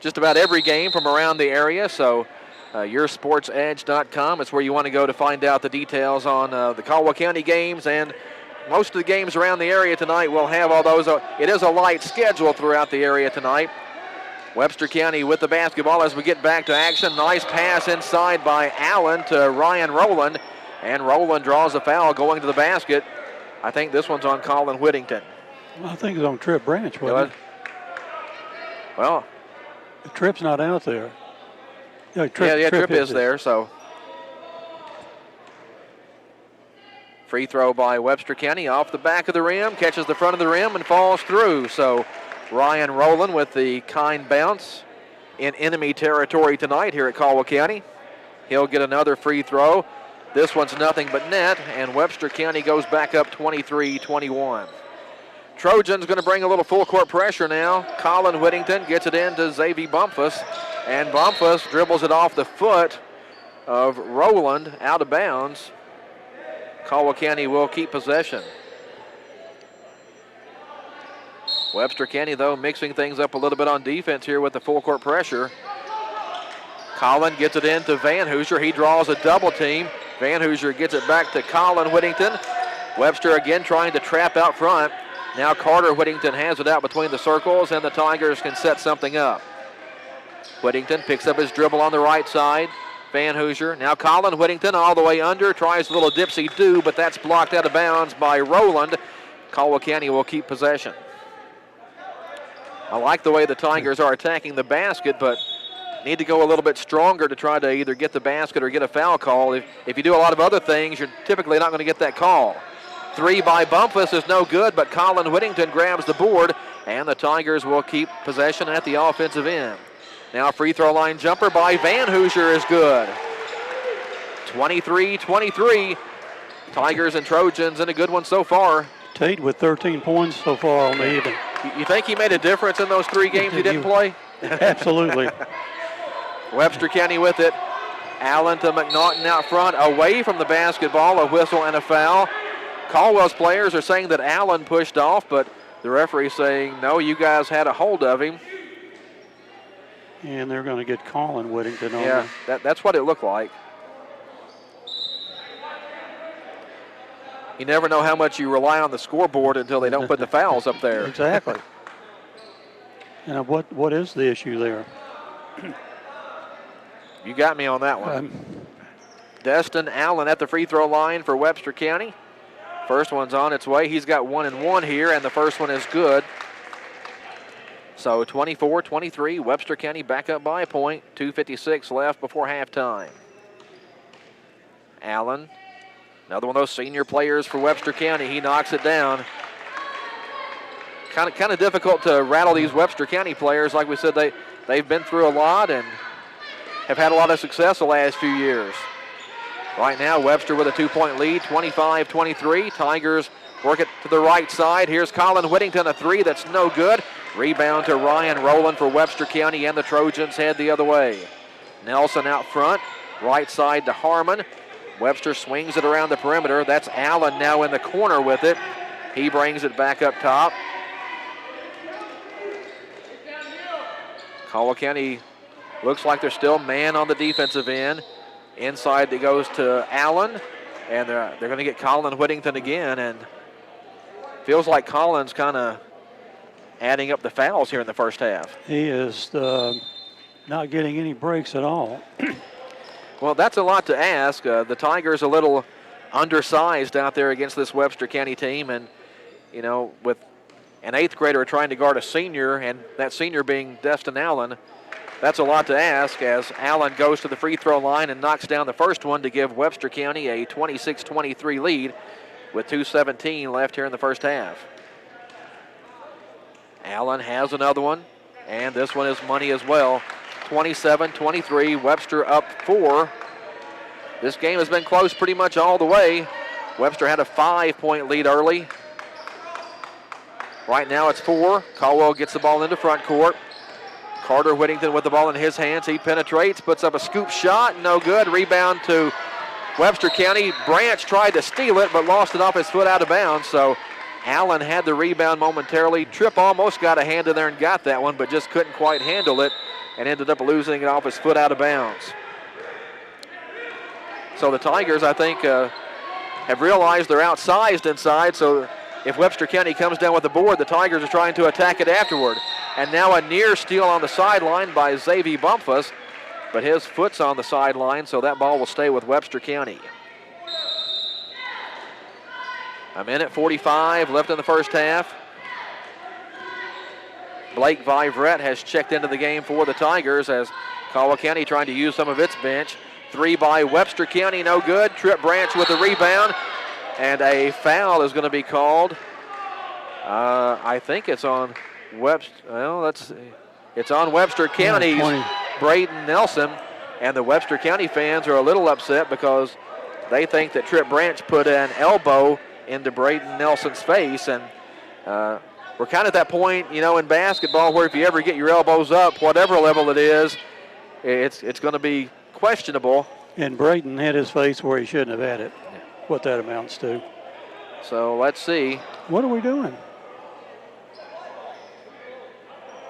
just about every game from around the area. So yoursportsedge.com is where you want to go to find out the details on the Caldwell County games, and most of the games around the area tonight will have all those. It is a light schedule throughout the area tonight. Webster County with the basketball as we get back to action. Nice pass inside by Allen to Ryan Rowland, and Rowland draws a foul going to the basket. I think this one's on Colin Whittington. I think it's on Trip Branch, wasn't it? Well, Trip's not out there. Yeah, Trip is there, so. Free throw by Webster County off the back of the rim, catches the front of the rim and falls through. So Ryan Rowland with the kind bounce in enemy territory tonight here at Caldwell County. He'll get another free throw. This one's nothing but net, and Webster County goes back up 23-21. Trojans going to bring a little full court pressure now. Colin Whittington gets it in to Xavier Bumpus, and Bumpus dribbles it off the foot of Rowland out of bounds. Caldwell County will keep possession. Webster County, though, mixing things up a little bit on defense here with the full court pressure. Colin gets it in to Van Hoosier. He draws a double team. Van Hoosier gets it back to Colin Whittington. Webster again trying to trap out front. Now Carter Whittington has it out between the circles, and the Tigers can set something up. Whittington picks up his dribble on the right side. Van Hoosier. Now Colin Whittington all the way under. Tries a little dipsy-do, but that's blocked out of bounds by Rowland. Caldwell County will keep possession. I like the way the Tigers are attacking the basket, but need to go a little bit stronger to try to either get the basket or get a foul call. If you do a lot of other things, you're typically not going to get that call. 3 by Bumpus is no good, but Colin Whittington grabs the board, and the Tigers will keep possession at the offensive end. Now a free throw line jumper by Van Hoosier is good. 23-23. Tigers and Trojans in a good one so far. Tate with 13 points so far on the evening. You think he made a difference in those 3 games he didn't play? Absolutely. Webster County with it. Allen to McNaughton out front, away from the basketball, a whistle and a foul. Caldwell's players are saying that Allen pushed off, but the referee saying, no, you guys had a hold of him. And they're going to get Colin Whittington on Yeah, that's what it looked like. You never know how much you rely on the scoreboard until they don't put the fouls up there. Exactly. And what is the issue there? You got me on that one. Destin Allen at the free throw line for Webster County. First one's on its way. He's got 1 and 1 here, and the first one is good. So 24-23, Webster County back up by a point. 2:56 left before halftime. Allen, another one of those senior players for Webster County. He knocks it down. Kind of difficult to rattle these Webster County players. Like we said, they've been through a lot and have had a lot of success the last few years. Right now, Webster with a 2-point lead, 25-23. Tigers work it to the right side. Here's Colin Whittington, a 3 that's no good. Rebound to Ryan Rowland for Webster County, and the Trojans head the other way. Nelson out front, right side to Harmon. Webster swings it around the perimeter. That's Allen now in the corner with it. He brings it back up top. Caldwell County looks like they're still man on the defensive end. Inside it goes to Allen, and they're going to get Colin Whittington again, and feels like Colin's kind of adding up the fouls here in the first half. He is not getting any breaks at all. Well, that's a lot to ask. The Tigers a little undersized out there against this Webster County team, and, you know, with an 8th grader trying to guard a senior, and that senior being Destin Allen, that's a lot to ask as Allen goes to the free throw line and knocks down the first one to give Webster County a 26-23 lead with 2:17 left here in the first half. Allen has another one, and this one is money as well. 27-23, Webster up 4. This game has been close pretty much all the way. Webster had a 5-point lead early. Right now it's 4. Caldwell gets the ball into front court. Carter Whittington with the ball in his hands. He penetrates, puts up a scoop shot, no good. Rebound to Webster County. Branch tried to steal it, but lost it off his foot out of bounds. So Allen had the rebound momentarily. Tripp almost got a hand in there and got that one, but just couldn't quite handle it and ended up losing it off his foot out of bounds. So the Tigers, I think, have realized they're outsized inside, so if Webster County comes down with the board, the Tigers are trying to attack it afterward. And now a near steal on the sideline by Xavier Bumpus, but his foot's on the sideline, so that ball will stay with Webster County. A minute 45 left in the first half. Blake Vivrette has checked into the game for the Tigers as Caldwell County trying to use some of its bench. 3 by Webster County, no good. Tripp Branch with the rebound, and a foul is going to be called. I think it's on Webster. Well, it's on Webster County's Braden Nelson, and the Webster County fans are a little upset because they think that Tripp Branch put an elbow into Braden Nelson's face, and we're kind of at that point, you know, in basketball where if you ever get your elbows up, whatever level it is, it's going to be questionable. And Braden had his face where he shouldn't have had it, what that amounts to. So let's see. What are we doing?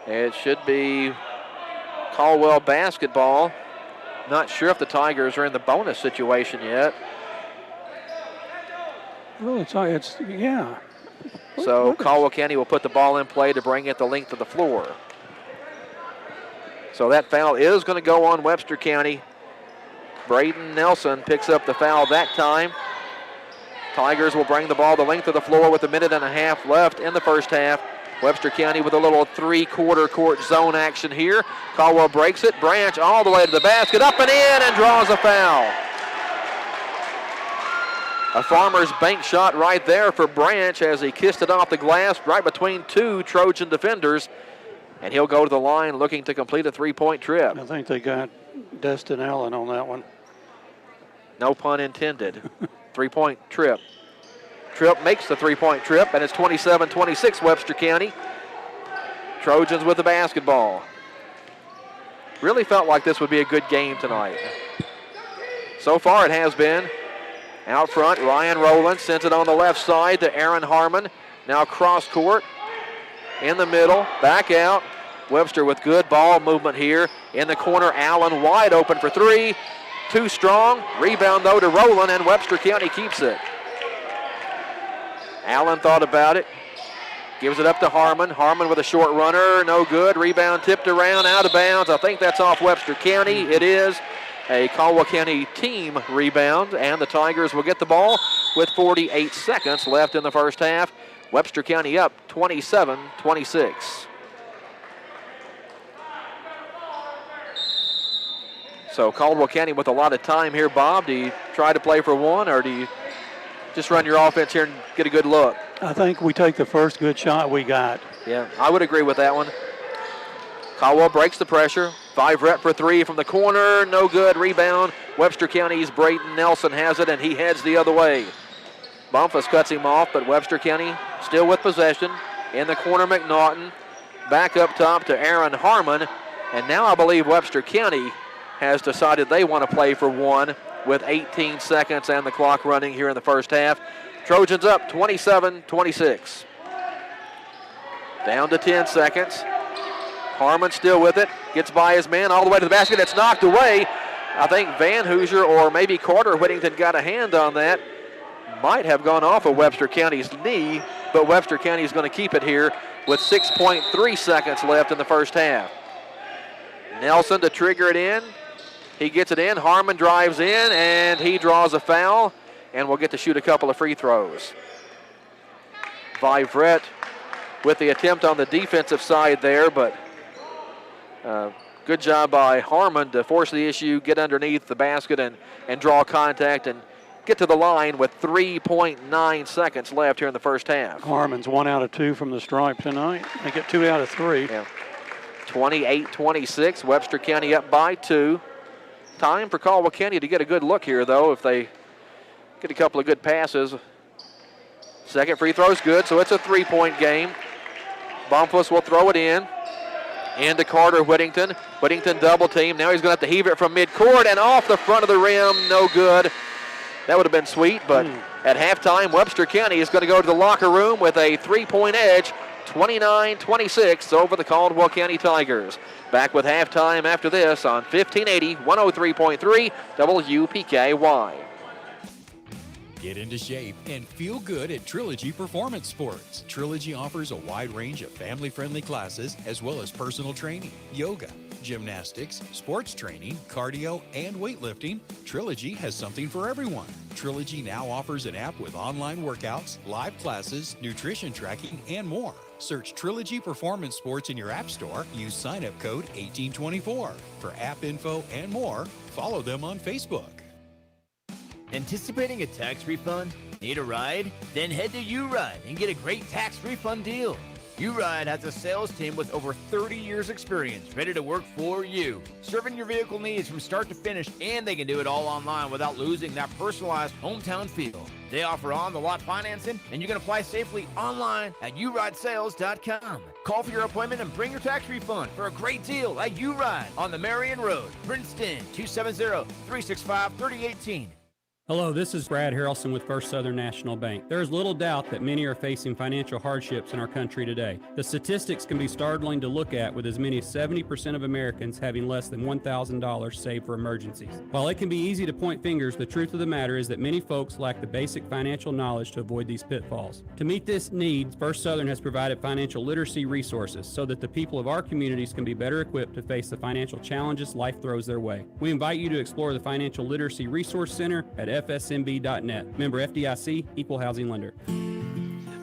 It should be Caldwell basketball. Not sure if the Tigers are in the bonus situation yet. Well, it's yeah. So Caldwell County will put the ball in play to bring it the length of the floor. So that foul is going to go on Webster County. Braden Nelson picks up the foul that time. Tigers will bring the ball the length of the floor with a minute and a half left in the first half. Webster County with a little three-quarter court zone action here. Caldwell breaks it. Branch all the way to the basket, up and in, and draws a foul. A Farmers bank shot right there for Branch as he kissed it off the glass right between two Trojan defenders. And he'll go to the line looking to complete a three-point trip. I think they got Destin Allen on that one. No pun intended. Three-point trip. Tripp makes the three-point trip, and it's 27-26 Webster County. Trojans with the basketball. Really felt like this would be a good game tonight. So far it has been. Out front, Ryan Rowland sends it on the left side to Aaron Harmon. Now cross court. In the middle, back out. Webster with good ball movement here. In the corner, Allen wide open for three. Too strong. Rebound, though, to Rowland, and Webster County keeps it. Allen thought about it. Gives it up to Harmon. Harmon with a short runner. No good. Rebound tipped around, out of bounds. I think that's off Webster County. It is a Caldwell County team rebound, and the Tigers will get the ball with 48 seconds left in the first half. Webster County up 27-26. So Caldwell County with a lot of time here, Bob. Do you try to play for one, or do you just run your offense here and get a good look? I think we take the first good shot we got. Yeah, I would agree with that one. Caldwell breaks the pressure. 5 rep for three from the corner. No good. Rebound. Webster County's Brayton Nelson has it, and he heads the other way. Bumpus cuts him off, but Webster County still with possession. In the corner, McNaughton. Back up top to Aaron Harmon. And now I believe Webster County has decided they want to play for one with 18 seconds and the clock running here in the first half. Trojans up 27-26. Down to 10 seconds. Harmon still with it. Gets by his man all the way to the basket. It's knocked away. I think Van Hoosier or maybe Carter Whittington got a hand on that. Might have gone off of Webster County's knee, but Webster County is going to keep it here with 6.3 seconds left in the first half. Nelson to trigger it in. He gets it in. Harmon drives in, and he draws a foul, and will get to shoot a couple of free throws. Vivrette with the attempt on the defensive side there, but good job by Harmon to force the issue, get underneath the basket, and draw contact, and get to the line with 3.9 seconds left here in the first half. Harmon's 1 out of 2 from the stripe tonight. They get 2 out of 3. Yeah. 28-26, Webster County up by 2. Time for Caldwell County to get a good look here, though, if they get a couple of good passes. Second free throw is good, so it's a 3-point game. Bumpus will throw it in. Into Carter Whittington. Whittington double team. Now he's going to have to heave it from midcourt and off the front of the rim. No good. That would have been sweet, but at halftime, Webster County is going to go to the locker room with a 3-point edge, 29-26 over the Caldwell County Tigers. Back with halftime after this on 1580, 103.3 WPKY. Get into shape and feel good at Trilogy Performance Sports. Trilogy offers a wide range of family-friendly classes as well as personal training, yoga, gymnastics, sports training, cardio, and weightlifting. Trilogy has something for everyone. Trilogy now offers an app with online workouts, live classes, nutrition tracking, and more. Search Trilogy Performance Sports in your app store. Use sign-up code 1824. For app info and more, follow them on Facebook. Anticipating a tax refund? Need a ride? Then head to U-Ride and get a great tax refund deal. U-Ride has a sales team with over 30 years experience ready to work for you, serving your vehicle needs from start to finish, and they can do it all online without losing that personalized hometown feel. They offer on-the-lot financing, and you can apply safely online at uridesales.com. Call for your appointment and bring your tax refund for a great deal at U-Ride on the Marion Road, Princeton, 270-365-3018. Hello, this is Brad Harrelson with First Southern National Bank. There is little doubt that many are facing financial hardships in our country today. The statistics can be startling to look at, with as many as 70% of Americans having less than $1,000 saved for emergencies. While it can be easy to point fingers, the truth of the matter is that many folks lack the basic financial knowledge to avoid these pitfalls. To meet this need, First Southern has provided financial literacy resources so that the people of our communities can be better equipped to face the financial challenges life throws their way. We invite you to explore the Financial Literacy Resource Center at fsmb.net. Member FDIC, Equal Housing Lender.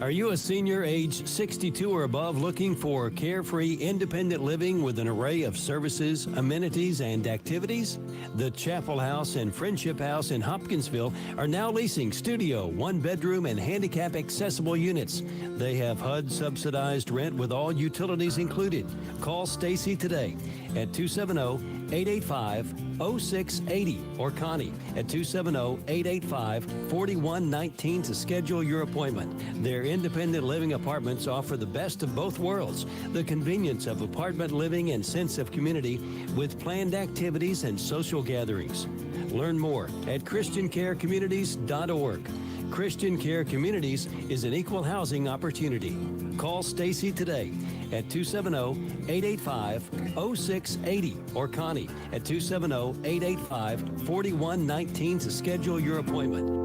Are you a senior age 62 or above looking for carefree, independent living with an array of services, amenities, and activities? The Chapel House and Friendship House in Hopkinsville are now leasing studio, one-bedroom, and handicap accessible units. They have HUD subsidized rent with all utilities included. Call Stacy today at 270-885-0680 or Connie at 270-885-4119 to schedule your appointment. Their independent living apartments offer the best of both worlds, the convenience of apartment living and sense of community with planned activities and social gatherings. Learn more at ChristianCareCommunities.org. Christian Care Communities is an equal housing opportunity. Call Stacy today at 270-885-0680 or Connie at 270-885-4119 to schedule your appointment.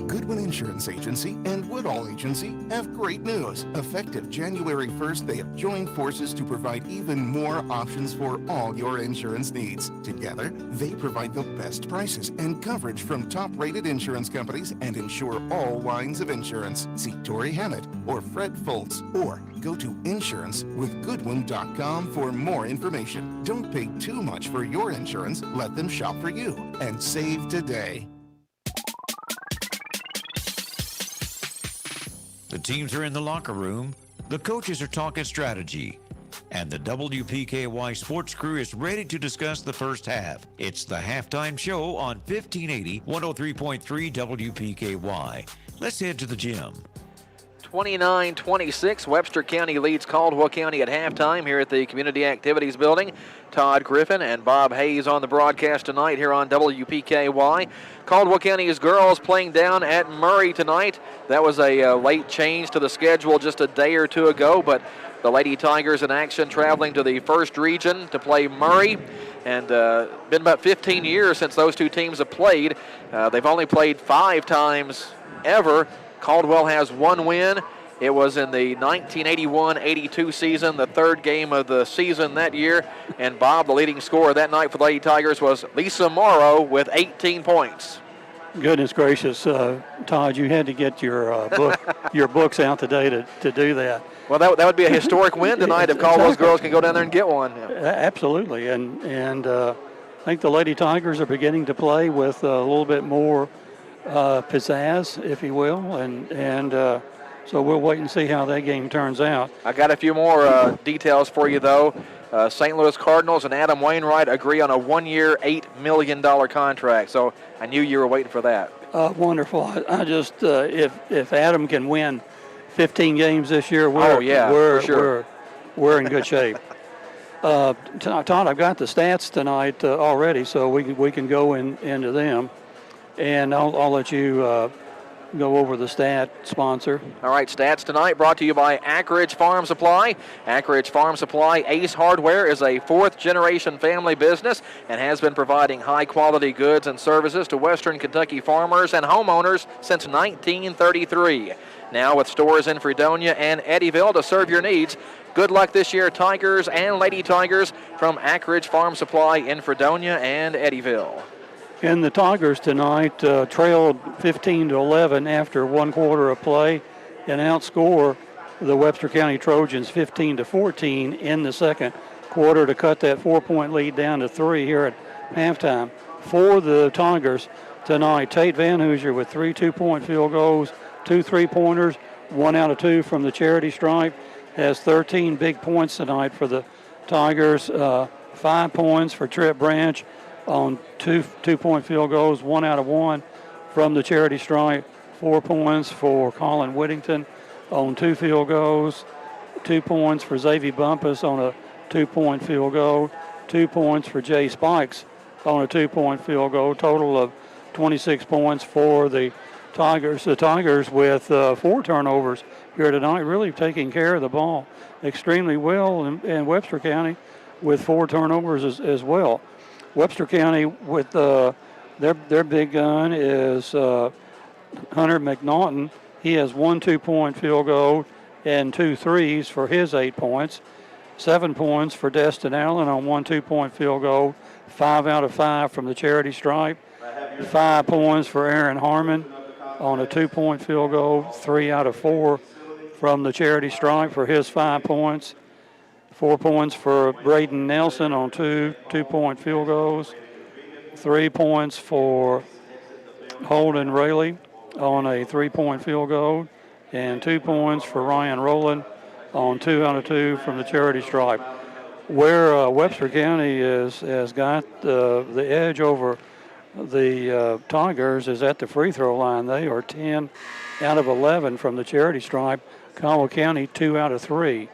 Goodwin Insurance Agency and Woodall Agency have great news. Effective January 1st, they have joined forces to provide even more options for all your insurance needs. Together, they provide the best prices and coverage from top-rated insurance companies and insure all lines of insurance. See Tori Hammett or Fred Foltz or go to insurancewithgoodwin.com for more information. Don't pay too much for your insurance. Let them shop for you and save today. The teams are in the locker room, the coaches are talking strategy, and the WPKY sports crew is ready to discuss the first half. It's the halftime show on 1580 103.3 WPKY. Let's head to the gym. 29-26, Webster County leads Caldwell County at halftime here at the Community Activities Building. Todd Griffin and Bob Hayes on the broadcast tonight here on WPKY. Caldwell County's girls playing down at Murray tonight. That was a late change to the schedule just a day or two ago, but the Lady Tigers in action traveling to the first region to play Murray. And been about 15 years since those two teams have played. They've only played 5 times ever. Caldwell has 1 win. It was in the 1981-82 season, the 3rd game of the season that year. And Bob, the leading scorer that night for the Lady Tigers was Lisa Morrow with 18 points. Goodness gracious, Todd, you had to get your your books out today to do that. Well, that would be a historic win tonight if Caldwell's girls can go down there and get one. Yeah. Absolutely, and I think the Lady Tigers are beginning to play with a little bit more pizzazz, if you will, and so we'll wait and see how that game turns out. I got a few more details for you, though. St. Louis Cardinals and Adam Wainwright agree on a 1-year, $8 million contract, so I knew you were waiting for that. Wonderful. I just, if Adam can win 15 games this year, we're in good shape. Todd, I've got the stats tonight already, so we can go into them. And I'll let you go over the stat sponsor. All right, stats tonight brought to you by Ackridge Farm Supply. Ackridge Farm Supply Ace Hardware is a 4th-generation family business and has been providing high-quality goods and services to Western Kentucky farmers and homeowners since 1933. Now with stores in Fredonia and Eddyville to serve your needs. Good luck this year, Tigers and Lady Tigers, from Ackridge Farm Supply in Fredonia and Eddyville. And the Tigers tonight trailed 15-11 after 1 quarter of play and outscore the Webster County Trojans 15-14 in the second quarter to cut that 4-point lead down to 3 here at halftime. For the Tigers tonight, Tate Van Hoosier with 3 2-point field goals, 2 3-pointers, 1 out of 2 from the charity stripe, has 13 big points tonight for the Tigers, 5 points for Trip Branch on 2 2-point field goals, 1 out of 1 from the charity stripe, 4 points for Colin Whittington on 2 field goals, 2 points for Xavier Bumpus on a 2-point field goal, 2 points for Jay Spikes on a 2-point field goal, total of 26 points for the Tigers. The Tigers with 4 turnovers here tonight, really taking care of the ball extremely well in Webster County with 4 turnovers as well. Webster County with their big gun is Hunter McNaughton. He has 1 2-point field goal and 2 threes for his 8 points. 7 points for Destin Allen on 1 2-point field goal, 5 out of 5 from the charity stripe. 5 points for Aaron Harmon on a 2-point field goal, 3 out of 4 from the charity stripe for his 5 points. 4 points for Braden Nelson on 2 2-point field goals. 3 points for Holden Rayleigh on a 3-point field goal. And 2 points for Ryan Rowland on 2 out of 2 from the charity stripe. Where Webster County has got the edge over the Tigers is at the free throw line. They are 10 out of 11 from the charity stripe. Caldwell County 2 out of 3.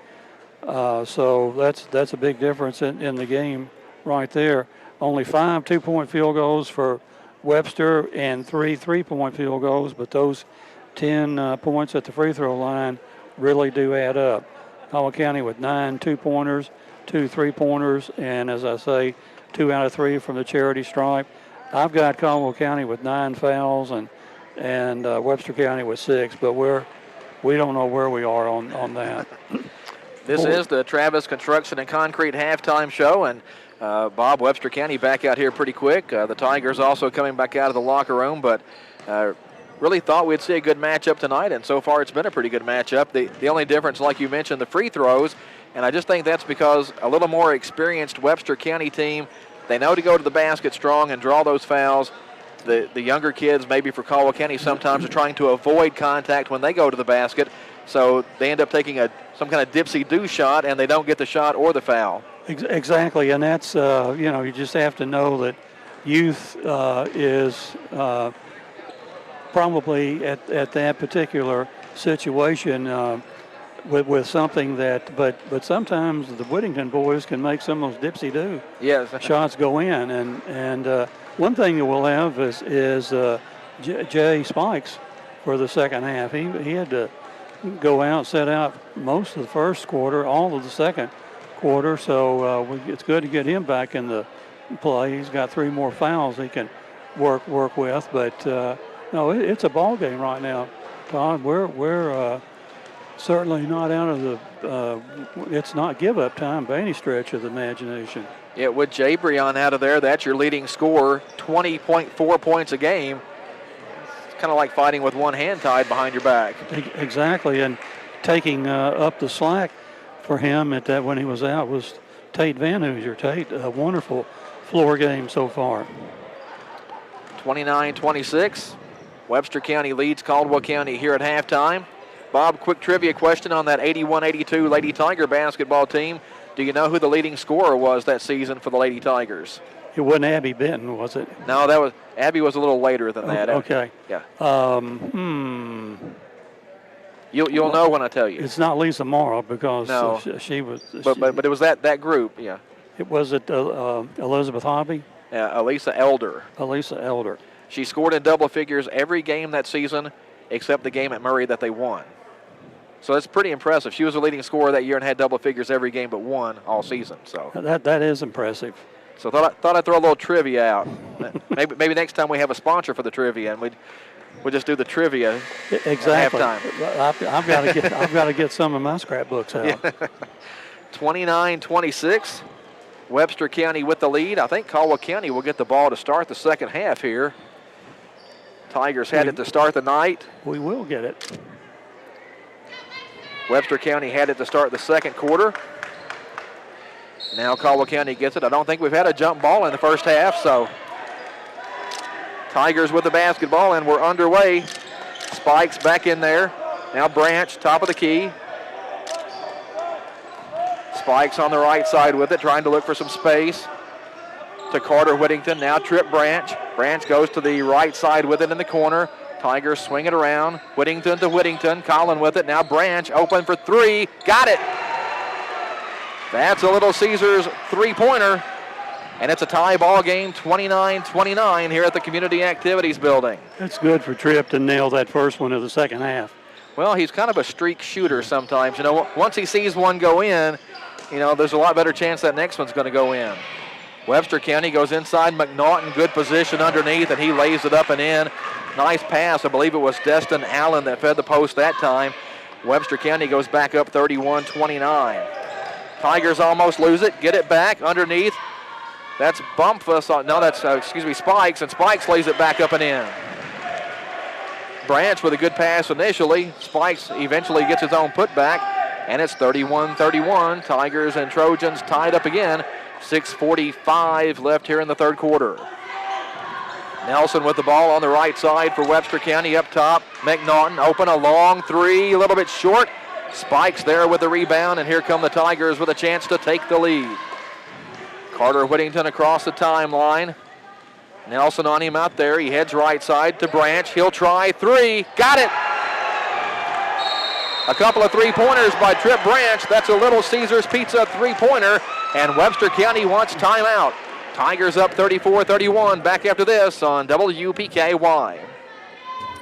So that's a big difference in the game right there. Only 5 2-point field goals for Webster and 3 3-point field goals, but those 10 points at the free throw line really do add up. Caldwell County with 9 2-pointers, 2 3-pointers, and as I say, 2 out of 3 from the charity stripe. I've got Caldwell County with 9 fouls and Webster County with 6, but we don't know where we are on that. This is the Travis Construction and Concrete halftime show, and Bob, Webster County back out here pretty quick. The Tigers also coming back out of the locker room, but really thought we'd see a good matchup tonight, and so far it's been a pretty good matchup. The only difference, like you mentioned, the free throws, and I just think that's because a little more experienced Webster County team, they know to go to the basket strong and draw those fouls. The younger kids, maybe for Caldwell County, sometimes are trying to avoid contact when they go to the basket, so they end up taking some kind of dipsy-do shot, and they don't get the shot or the foul. Exactly, and that's, you just have to know that youth is probably at that particular situation with something that, but sometimes the Whittington boys can make some of those dipsy-do shots go in, and one thing that we'll have is Jay Spikes for the second half. He had to go out, set out most of the first quarter, all of the second quarter, so it's good to get him back in the play. He's got 3 more fouls he can work with, but no, it's a ball game right now, Todd. We're certainly not out of the it's not give up time by any stretch of the imagination. Yeah, with Jay Breon out of there, that's your leading scorer, 20.4 points a game. It's kind of like fighting with one hand tied behind your back. Exactly, and taking up the slack for him at that when he was out was Tate Van Hoosier. Tate, a wonderful floor game so far. 29-26. Webster County leads Caldwell County here at halftime. Bob, quick trivia question on that 81-82 Lady Tiger basketball team. Do you know who the leading scorer was that season for the Lady Tigers? It wasn't Abby Benton, was it? No, Abby was a little later than that. Okay. Yeah. You'll know when I tell you. It's not Lisa Morrow because she was. But it was that group, yeah. It was Elizabeth Hobby. Yeah, Elisa Elder. Elisa Elder. She scored in double figures every game that season, except the game at Murray that they won. So that's pretty impressive. She was the leading scorer that year and had double figures every game but one all season. So that is impressive. So thought I'd throw a little trivia out. maybe next time we have a sponsor for the trivia and we'll just do the trivia exactly. at halftime. I've got to get some of my scrapbooks out. Yeah. 29-26. Webster County with the lead. I think Caldwell County will get the ball to start the second half here. Tigers had it to start the night. We will get it. Webster County had it to start the second quarter. Now Caldwell County gets it. I don't think we've had a jump ball in the first half, so Tigers with the basketball, and we're underway. Spikes back in there. Now Branch, top of the key. Spikes on the right side with it, trying to look for some space. To Carter Whittington, now Trip Branch. Branch goes to the right side with it in the corner. Tigers swing it around. Whittington to Whittington. Collin with it. Now Branch open for 3. Got it. That's a Little Caesars three-pointer. And it's a tie ball game, 29-29 here at the Community Activities Building. That's good for Tripp to nail that first one of the second half. Well, he's kind of a streak shooter sometimes. Once he sees one go in, there's a lot better chance that next one's going to go in. Webster County goes inside. McNaughton, good position underneath, and he lays it up and in. Nice pass. I believe it was Destin Allen that fed the post that time. Webster County goes back up 31-29. Tigers almost lose it. Get it back underneath. That's Bumpus. No, that's, Spikes, and Spikes lays it back up and in. Branch with a good pass initially. Spikes eventually gets his own putback, and it's 31-31. Tigers and Trojans tied up again. 6:45 left here in the third quarter. Nelson with the ball on the right side for Webster County up top. McNaughton open, a long three, a little bit short. Spikes there with the rebound, and here come the Tigers with a chance to take the lead. Carter Whittington across the timeline. Nelson on him out there. He heads right side to Branch. He'll try three. Got it! A couple of three-pointers by Trip Branch. That's a Little Caesars Pizza three-pointer, and Webster County wants timeout. Tigers up 34-31. Back after this on WPKY.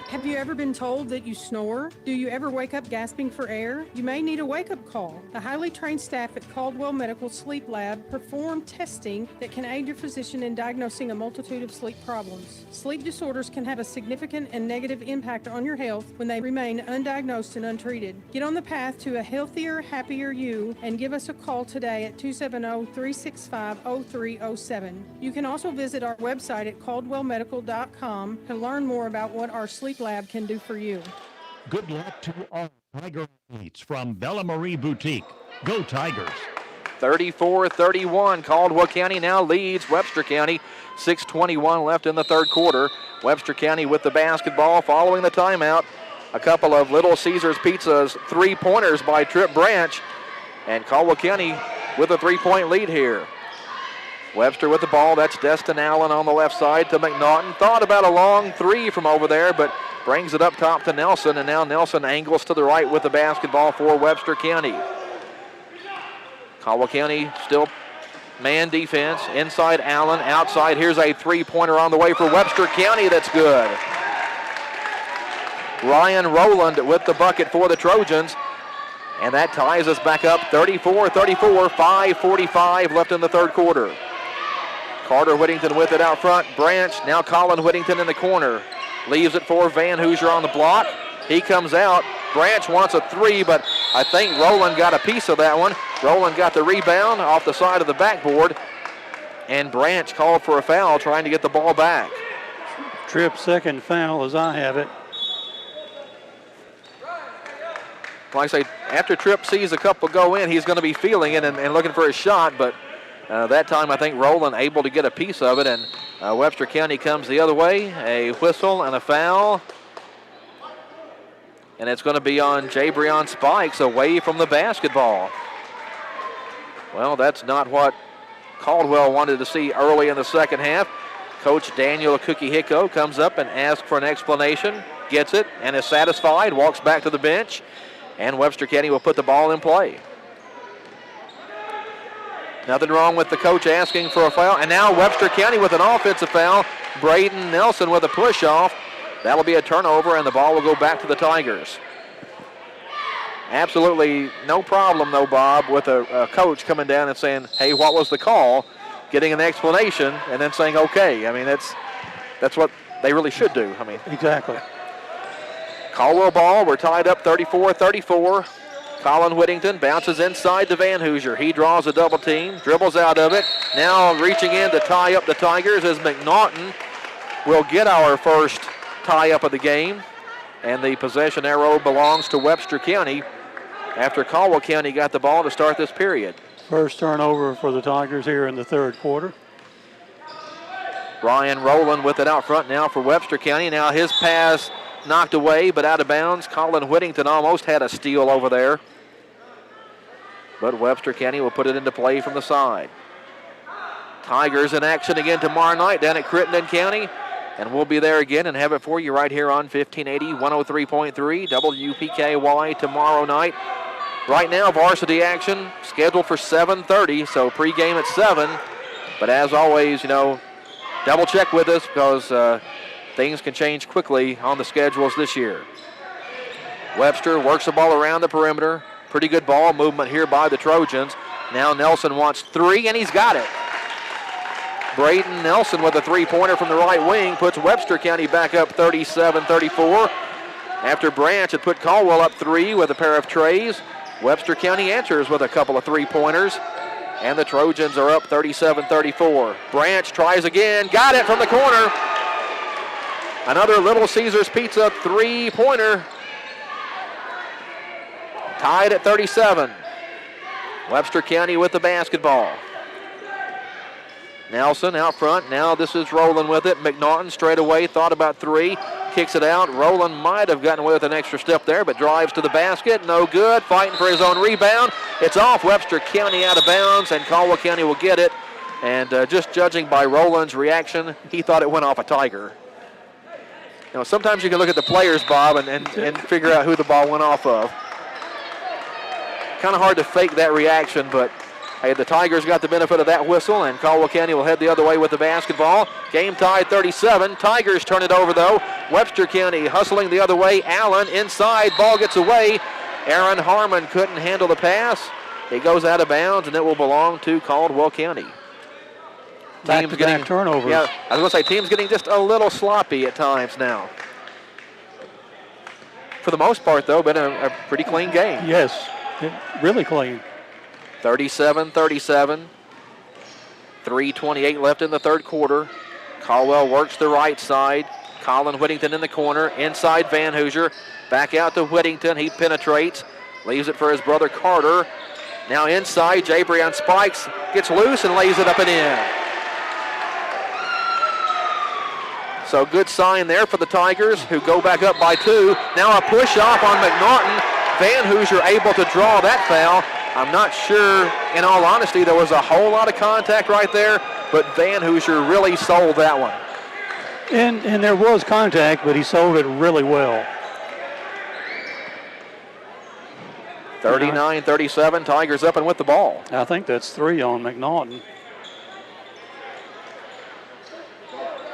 Have you ever been told that you snore? Do you ever wake up gasping for air? You may need a wake-up call. The highly trained staff at Caldwell Medical Sleep Lab perform testing that can aid your physician in diagnosing a multitude of sleep problems. Sleep disorders can have a significant and negative impact on your health when they remain undiagnosed and untreated. Get on the path to a healthier, happier you and give us a call today at 270-365-0307. You can also visit our website at caldwellmedical.com to learn more about what our sleep lab can do for you. Good luck to all Tiger athletes from Bella Marie Boutique. Go Tigers. 34-31. Caldwell County now leads Webster County. 6:21 left in the third quarter. Webster County with the basketball following the timeout. A couple of Little Caesars Pizzas three-pointers by Trip Branch. And Caldwell County with a three-point lead here. Webster with the ball. That's Destin Allen on the left side to McNaughton. Thought about a long three from over there, but brings it up top to Nelson, and now Nelson angles to the right with the basketball for Webster County. Caldwell County still man defense. Inside Allen, outside. Here's a three-pointer on the way for Webster County. That's good. Ryan Rowland with the bucket for the Trojans. And that ties us back up 34-34, 5:45 left in the third quarter. Carter Whittington with it out front. Branch, now Colin Whittington in the corner. Leaves it for Van Hoosier on the block. He comes out. Branch wants a three, but I think Rowland got a piece of that one. Rowland got the rebound off the side of the backboard. And Branch called for a foul trying to get the ball back. Tripp's second foul as I have it. Like I say, after Tripp sees a couple go in, he's going to be feeling it and looking for a shot, but that time I think Rowland able to get a piece of it, and Webster County comes the other way. A whistle and a foul. And it's going to be on Jabrion Spikes away from the basketball. Well, that's not what Caldwell wanted to see early in the second half. Coach Daniel Cookie Hicko comes up and asks for an explanation, gets it, and is satisfied, walks back to the bench. And Webster County will put the ball in play. Nothing wrong with the coach asking for a foul. And now Webster County with an offensive foul. Braden Nelson with a push-off. That'll be a turnover, and the ball will go back to the Tigers. Absolutely no problem, though, Bob, with a coach coming down and saying, hey, what was the call? Getting an explanation, and then saying, okay. I mean, that's what they really should do. I mean, exactly. Caldwell ball, we're tied up 34-34. Colin Whittington bounces inside to Van Hoosier. He draws a double team, dribbles out of it. Now reaching in to tie up the Tigers as McNaughton will get our first tie up of the game. And the possession arrow belongs to Webster County after Caldwell County got the ball to start this period. First turnover for the Tigers here in the third quarter. Ryan Rowland with it out front now for Webster County. Now his pass knocked away, but out of bounds. Colin Whittington almost had a steal over there. But Webster County will put it into play from the side. Tigers in action again tomorrow night down at Crittenden County. And we'll be there again and have it for you right here on 1580, 103.3 WPKY tomorrow night. Right now, varsity action scheduled for 7:30, so pregame at 7. But as always, double check with us because things can change quickly on the schedules this year. Webster works the ball around the perimeter. Pretty good ball movement here by the Trojans. Now Nelson wants three, and he's got it. Braden Nelson with a three-pointer from the right wing puts Webster County back up 37-34. After Branch had put Caldwell up three with a pair of trays, Webster County answers with a couple of three-pointers, and the Trojans are up 37-34. Branch tries again, got it from the corner. Another Little Caesars Pizza three-pointer. Tied at 37. Webster County with the basketball. Nelson out front. Now this is Rowland with it. McNaughton straight away, thought about three. Kicks it out. Rowland might have gotten away with an extra step there, but drives to the basket. No good. Fighting for his own rebound. It's off. Webster County out of bounds, and Caldwell County will get it. And just judging by Rowland's reaction, he thought it went off a Tiger. You know, sometimes you can look at the players, Bob, and figure out who the ball went off of. Kind of hard to fake that reaction, but hey, the Tigers got the benefit of that whistle, and Caldwell County will head the other way with the basketball. Game tied 37. Tigers turn it over, though. Webster County hustling the other way. Allen inside. Ball gets away. Aaron Harmon couldn't handle the pass. It goes out of bounds, and it will belong to Caldwell County. Back-to-back turnovers. Yeah, I was going to say, team's getting just a little sloppy at times now. For the most part, though, been a pretty clean game. Yes, really clean. 37-37. 3:28 left in the third quarter. Caldwell works the right side. Colin Whittington in the corner. Inside Van Hoosier. Back out to Whittington. He penetrates. Leaves it for his brother Carter. Now inside, Jabrion Spikes. Gets loose and lays it up and in. So good sign there for the Tigers, who go back up by 2. Now a push off on McNaughton. Van Hoosier able to draw that foul. I'm not sure, in all honesty, there was a whole lot of contact right there, but Van Hoosier really sold that one. And there was contact, but he sold it really well. 39-37, Tigers up and with the ball. I think that's 3 on McNaughton.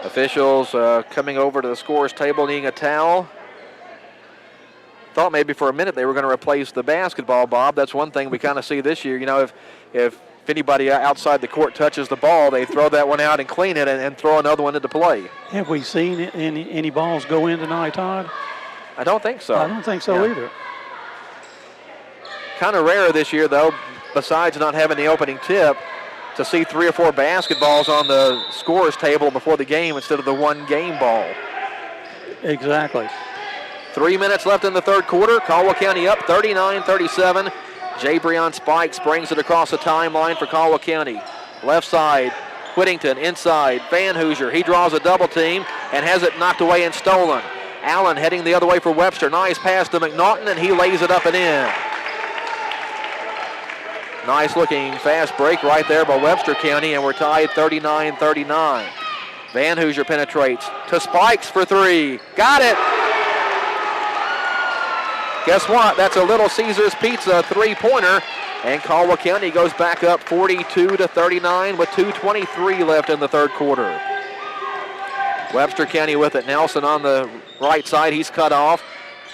Officials coming over to the scorer's table needing a towel. Thought maybe for a minute they were going to replace the basketball, Bob. That's one thing we kind of see this year. You know, if anybody outside the court touches the ball, they throw that one out and clean it and throw another one into play. Have we seen any balls go in tonight, Todd? I don't think so. I don't think so either. Kind of rare this year, though, besides not having the opening tip, to see 3 or 4 basketballs on the scorer's table before the game instead of the one game ball. Exactly. 3 minutes left in the third quarter. Caldwell County up 39-37. Jabrion Spikes brings it across the timeline for Caldwell County. Left side, Whittington inside. Van Hoosier, he draws a double team and has it knocked away and stolen. Allen heading the other way for Webster. Nice pass to McNaughton, and he lays it up and in. Nice looking fast break right there by Webster County, and we're tied 39-39. Van Hoosier penetrates to Spikes for 3. Got it! Guess what? That's a Little Caesars Pizza three-pointer, and Caldwell County goes back up 42-39 with 2:23 left in the third quarter. Webster County with it. Nelson on the right side. He's cut off.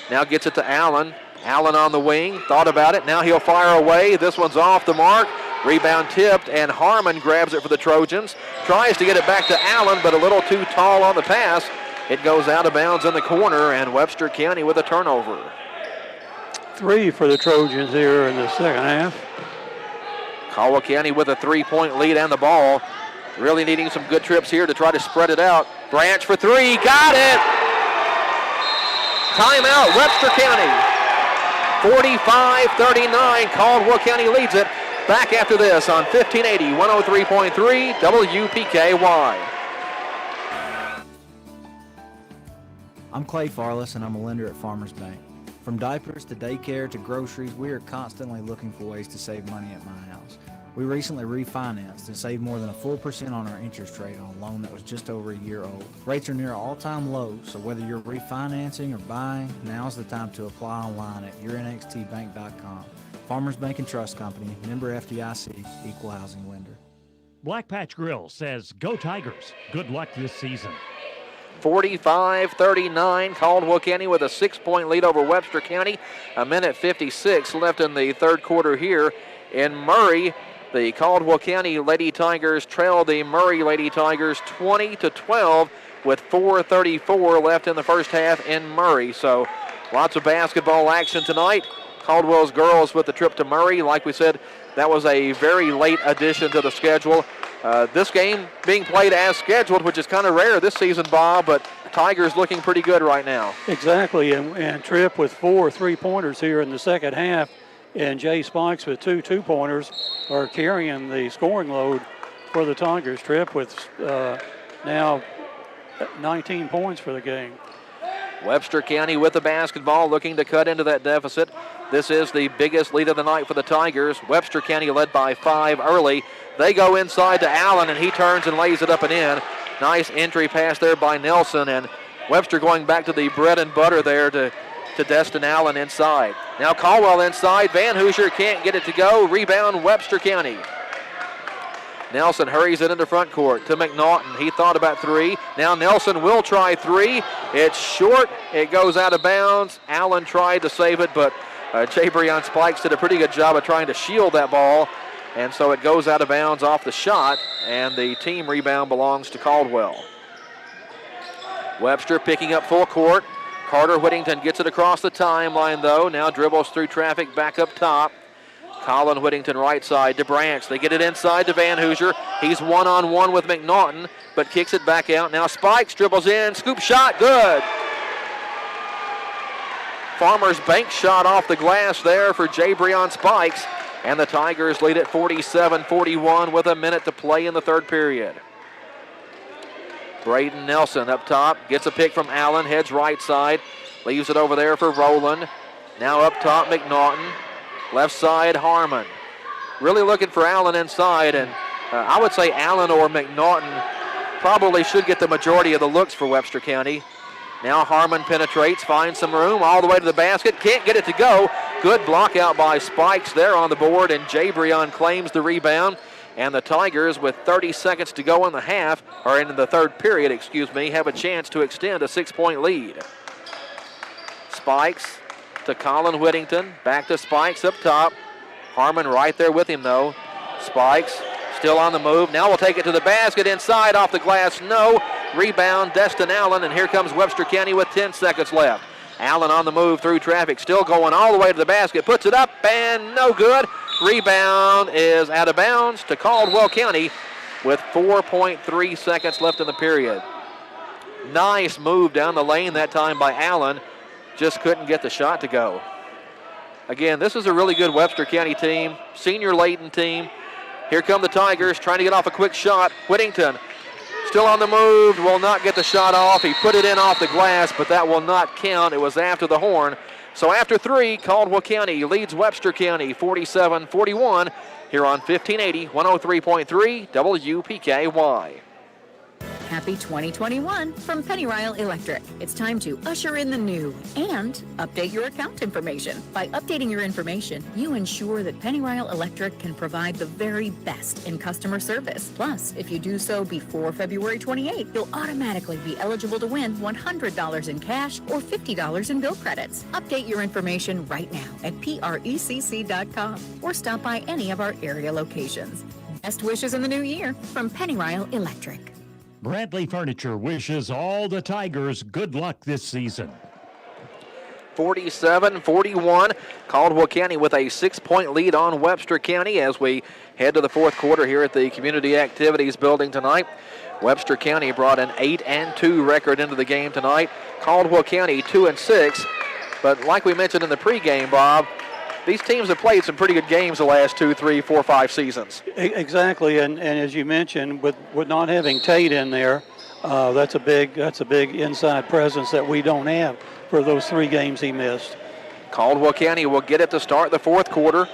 Now gets it to Allen. Allen on the wing. Thought about it. Now he'll fire away. This one's off the mark. Rebound tipped, and Harmon grabs it for the Trojans. Tries to get it back to Allen, but a little too tall on the pass. It goes out of bounds in the corner, and Webster County with a turnover. 3 for the Trojans here in the second half. Caldwell County with a 3-point lead and the ball. Really needing some good trips here to try to spread it out. Branch for 3. Got it! Timeout, Webster County. 45-39. Caldwell County leads it. Back after this on 1580, 103.3 WPKY. I'm Clay Farless, and I'm a lender at Farmers Bank. From diapers to daycare to groceries, we are constantly looking for ways to save money at my house. We recently refinanced and saved more than a full % on our interest rate on a loan that was just over a year old. Rates are near all-time lows, so whether you're refinancing or buying, now's the time to apply online at yournxtbank.com. Farmers Bank and Trust Company, member FDIC, equal housing lender. Black Patch Grill says, go Tigers. Good luck this season. 45-39, Caldwell County with a 6-point lead over Webster County. 1:56 left in the third quarter here in Murray. The Caldwell County Lady Tigers trail the Murray Lady Tigers 20-12 with 4:34 left in the first half in Murray. So lots of basketball action tonight. Caldwell's girls with the trip to Murray. Like we said, that was a very late addition to the schedule. This game being played as scheduled, which is kind of rare this season, Bob, but Tigers looking pretty good right now. Exactly, and Tripp with 4 3-pointers here in the second half, and Jay Spikes with 2 2-pointers are carrying the scoring load for the Tigers. Tripp with now 19 points for the game. Webster County with the basketball, looking to cut into that deficit. This is the biggest lead of the night for the Tigers. Webster County led by 5 early. They go inside to Allen, and he turns and lays it up and in. Nice entry pass there by Nelson, and Webster going back to the bread and butter there to Destin Allen inside. Now Caldwell inside. Van Hoosier can't get it to go. Rebound Webster County. Nelson hurries it into front court to McNaughton. He thought about 3. Now Nelson will try 3. It's short. It goes out of bounds. Allen tried to save it, but Jabrion Spikes did a pretty good job of trying to shield that ball. And so it goes out of bounds off the shot, and the team rebound belongs to Caldwell. Webster picking up full court. Carter Whittington gets it across the timeline, though. Now dribbles through traffic back up top. Colin Whittington right side to Branch. They get it inside to Van Hoosier. He's one-on-one with McNaughton, but kicks it back out. Now Spikes dribbles in. Scoop shot, good. Farmer's bank shot off the glass there for Jabrion Spikes. And the Tigers lead at 47-41 with a minute to play in the third period. Braden Nelson up top. Gets a pick from Allen. Heads right side. Leaves it over there for Rowland. Now up top, McNaughton. Left side, Harmon. Really looking for Allen inside, and I would say Allen or McNaughton probably should get the majority of the looks for Webster County. Now Harmon penetrates, finds some room, all the way to the basket. Can't get it to go. Good block out by Spikes there on the board, and Jabrion claims the rebound. And the Tigers, with 30 seconds to go in the half, or in the third period, have a chance to extend a 6-point lead. Spikes to Colin Whittington, back to Spikes up top. Harmon right there with him though. Spikes still on the move. Now we'll take it to the basket, inside, off the glass, no. Rebound, Destin Allen, and here comes Webster County with 10 seconds left. Allen on the move through traffic, still going all the way to the basket, puts it up, and no good. Rebound is out of bounds to Caldwell County with 4.3 seconds left in the period. Nice move down the lane that time by Allen. Just couldn't get the shot to go. Again, this is a really good Webster County team, senior Layton team. Here come the Tigers trying to get off a quick shot. Whittington still on the move, will not get the shot off. He put it in off the glass, but that will not count. It was after the horn. So after 3, Caldwell County leads Webster County 47-41 here on 1580, 103.3 WPKY. Happy 2021 from Pennyrile Electric. It's time to usher in the new and update your account information. By updating your information, you ensure that Pennyrile Electric can provide the very best in customer service. Plus, if you do so before February 28th, you'll automatically be eligible to win $100 in cash or $50 in bill credits. Update your information right now at precc.com or stop by any of our area locations. Best wishes in the new year from Pennyrile Electric. Bradley Furniture wishes all the Tigers good luck this season. 47-41. Caldwell County with a 6-point lead on Webster County as we head to the fourth quarter here at the Community Activities Building tonight. Webster County brought an 8-2 record into the game tonight. Caldwell County 2-6. But like we mentioned in the pregame, Bob, these teams have played some pretty good games the last 2, 3, 4, 5 seasons. Exactly, and as you mentioned, with not having Tate in there, that's a big inside presence that we don't have for those 3 games he missed. Caldwell County will get it to start the fourth quarter.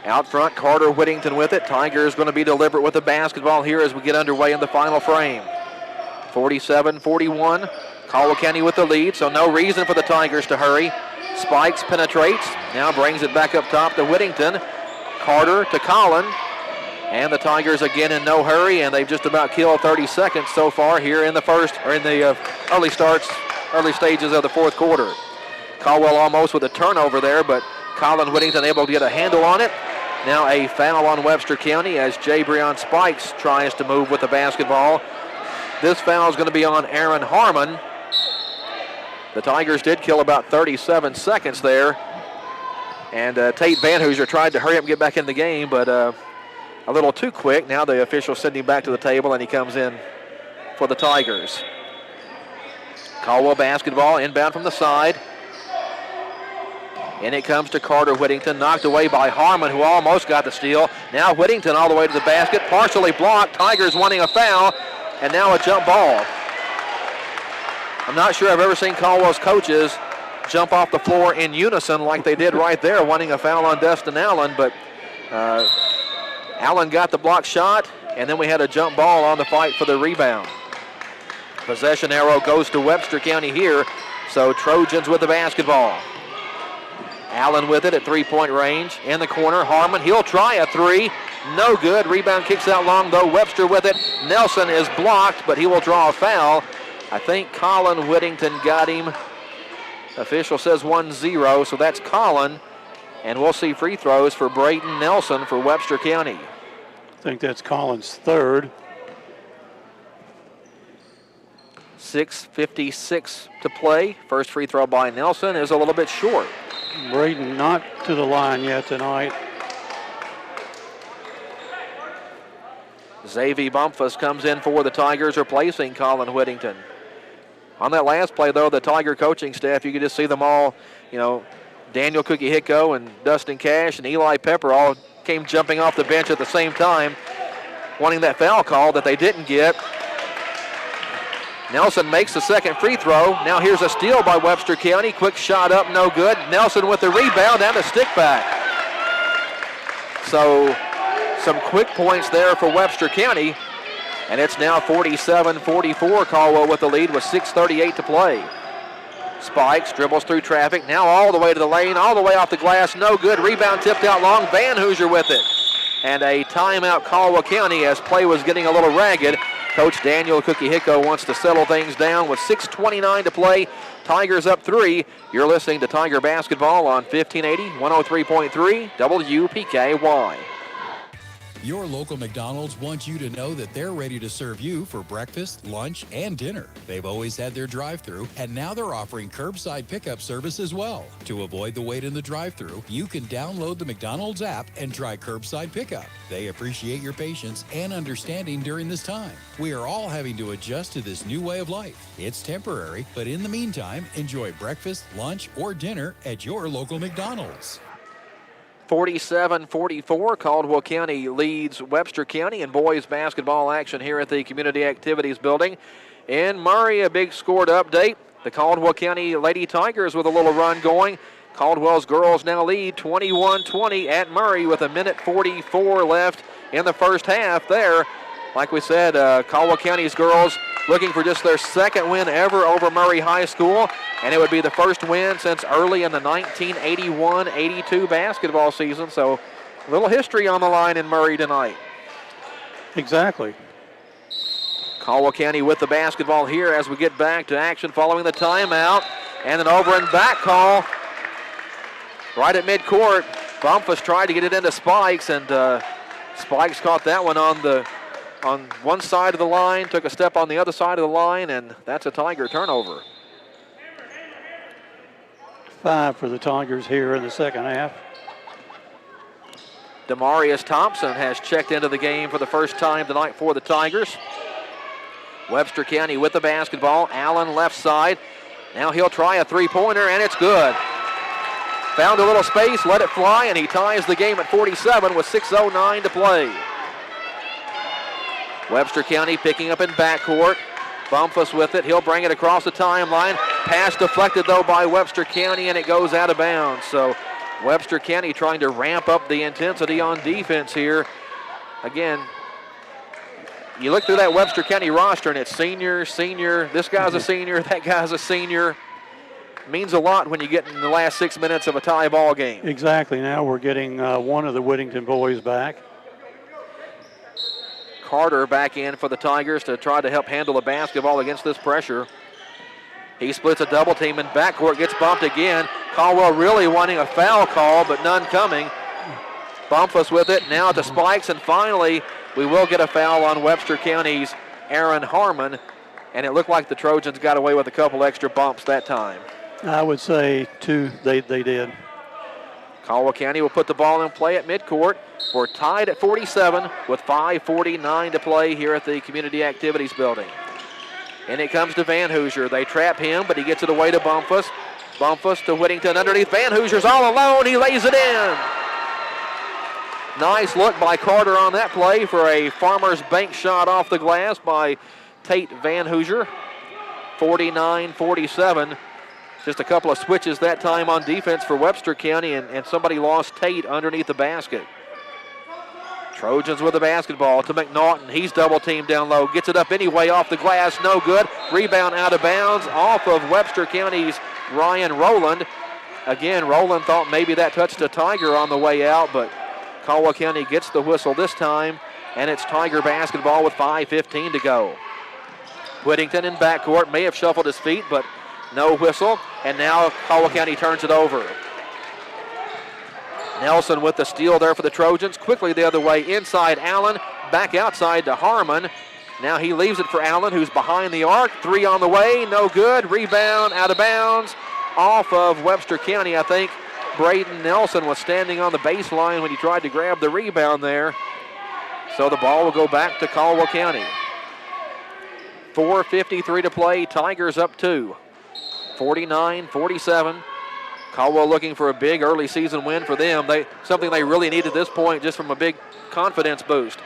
Out front, Carter Whittington with it. Tigers going to be deliberate with the basketball here as we get underway in the final frame. 47-41. Caldwell County with the lead, so no reason for the Tigers to hurry. Spikes penetrates, now brings it back up top to Whittington. Carter to Collin. And the Tigers again in no hurry, and they've just about killed 30 seconds so far here in the early stages of the fourth quarter. Caldwell almost with a turnover there, but Colin Whittington able to get a handle on it. Now a foul on Webster County as Jabrion Spikes tries to move with the basketball. This foul is going to be on Aaron Harmon. The Tigers did kill about 37 seconds there. And Tate Van Hoosier tried to hurry up and get back in the game, but a little too quick. Now the official sent him back to the table, and he comes in for the Tigers. Caldwell basketball inbound from the side. And it comes to Carter Whittington, knocked away by Harmon, who almost got the steal. Now Whittington all the way to the basket, partially blocked. Tigers wanting a foul, and now a jump ball. I'm not sure I've ever seen Caldwell's coaches jump off the floor in unison like they did right there, wanting a foul on Dustin Allen, but Allen got the block shot, and then we had a jump ball on the fight for the rebound. Possession arrow goes to Webster County here, so Trojans with the basketball. Allen with it at three-point range. In the corner, Harmon, he'll try a three. No good. Rebound kicks out long, though. Webster with it. Nelson is blocked, but he will draw a foul. I think Colin Whittington got him. Official says 1-0, so that's Colin. And we'll see free throws for Brayton Nelson for Webster County. I think that's Colin's third. 6:56 to play. First free throw by Nelson is a little bit short. Braden not to the line yet tonight. Xavier Bumpus comes in for the Tigers, replacing Colin Whittington. On that last play, though, the Tiger coaching staff, you could just see them all, Daniel Cookie Hicko and Dustin Cash and Eli Pepper all came jumping off the bench at the same time, wanting that foul call that they didn't get. Nelson makes the second free throw. Now here's a steal by Webster County. Quick shot up, no good. Nelson with the rebound and a stick back. So some quick points there for Webster County. And it's now 47-44. Caldwell with the lead with 6:38 to play. Spikes, dribbles through traffic. Now all the way to the lane, all the way off the glass. No good. Rebound tipped out long. Van Hoosier with it. And a timeout Caldwell County as play was getting a little ragged. Coach Daniel Cookie Hicko wants to settle things down with 6:29 to play. Tigers up 3. You're listening to Tiger Basketball on 1580, 103.3 WPKY. Your local McDonald's wants you to know that they're ready to serve you for breakfast, lunch, and dinner. They've always had their drive-thru, and now they're offering curbside pickup service as well. To avoid the wait in the drive-thru, you can download the McDonald's app and try curbside pickup. They appreciate your patience and understanding during this time. We are all having to adjust to this new way of life. It's temporary, but in the meantime, enjoy breakfast, lunch, or dinner at your local McDonald's. 47-44, Caldwell County leads Webster County in boys basketball action here at the Community Activities Building. In Murray, a big scored update. The Caldwell County Lady Tigers with a little run going. Caldwell's girls now lead 21-20 at Murray with 1:44 left in the first half there. Like we said, Caldwell County's girls looking for just their second win ever over Murray High School, and it would be the first win since early in the 1981-82 basketball season. So a little history on the line in Murray tonight. Exactly. Caldwell County with the basketball here as we get back to action following the timeout. And an over and back call right at midcourt. Bumpus tried to get it into Spikes, and Spikes caught that one on one side of the line, took a step on the other side of the line, and that's a Tiger turnover. 5 for the Tigers here in the second half. Demarius Thompson has checked into the game for the first time tonight for the Tigers. Webster County with the basketball. Allen left side. Now he'll try a three-pointer, and it's good. Found a little space, let it fly, and he ties the game at 47 with 6:09 to play. Webster County picking up in backcourt. Bumpus with it. He'll bring it across the timeline. Pass deflected, though, by Webster County, and it goes out of bounds. So Webster County trying to ramp up the intensity on defense here. Again, you look through that Webster County roster, and it's senior, this guy's a senior, that guy's a senior. Means a lot when you get in the last 6 minutes of a tie ball game. Exactly. Now we're getting one of the Whittington boys back. Carter back in for the Tigers to try to help handle the basketball against this pressure. He splits a double team in backcourt, gets bumped again. Caldwell really wanting a foul call, but none coming. Bumpus with it, now at the Spikes, and finally we will get a foul on Webster County's Aaron Harmon, and it looked like the Trojans got away with a couple extra bumps that time. I would say 2, they did. Caldwell County will put the ball in play at midcourt. We're tied at 47 with 5:49 to play here at the Community Activities Building. And it comes to Van Hoosier. They trap him, but he gets it away to Bumpus. Bumpus to Whittington underneath. Van Hoosier's all alone. He lays it in. Nice look by Carter on that play for a Farmers Bank shot off the glass by Tate Van Hoosier. 49-47. Just a couple of switches that time on defense for Webster County, and somebody lost Tate underneath the basket. Trojans with the basketball to McNaughton. He's double teamed down low. Gets it up anyway off the glass. No good. Rebound out of bounds off of Webster County's Ryan Rowland. Again, Rowland thought maybe that touched a Tiger on the way out, but Caldwell County gets the whistle this time, and it's Tiger basketball with 5:15 to go. Whittington in backcourt may have shuffled his feet, but no whistle, and now Caldwell County turns it over. Nelson with the steal there for the Trojans. Quickly the other way inside Allen, back outside to Harmon. Now he leaves it for Allen, who's behind the arc. Three on the way, no good. Rebound out of bounds off of Webster County. I think Braden Nelson was standing on the baseline when he tried to grab the rebound there. So the ball will go back to Caldwell County. 4:53 to play. Tigers up 2. 49-47. Caldwell looking for a big early season win for them. Something they really need at this point, just from a big confidence boost.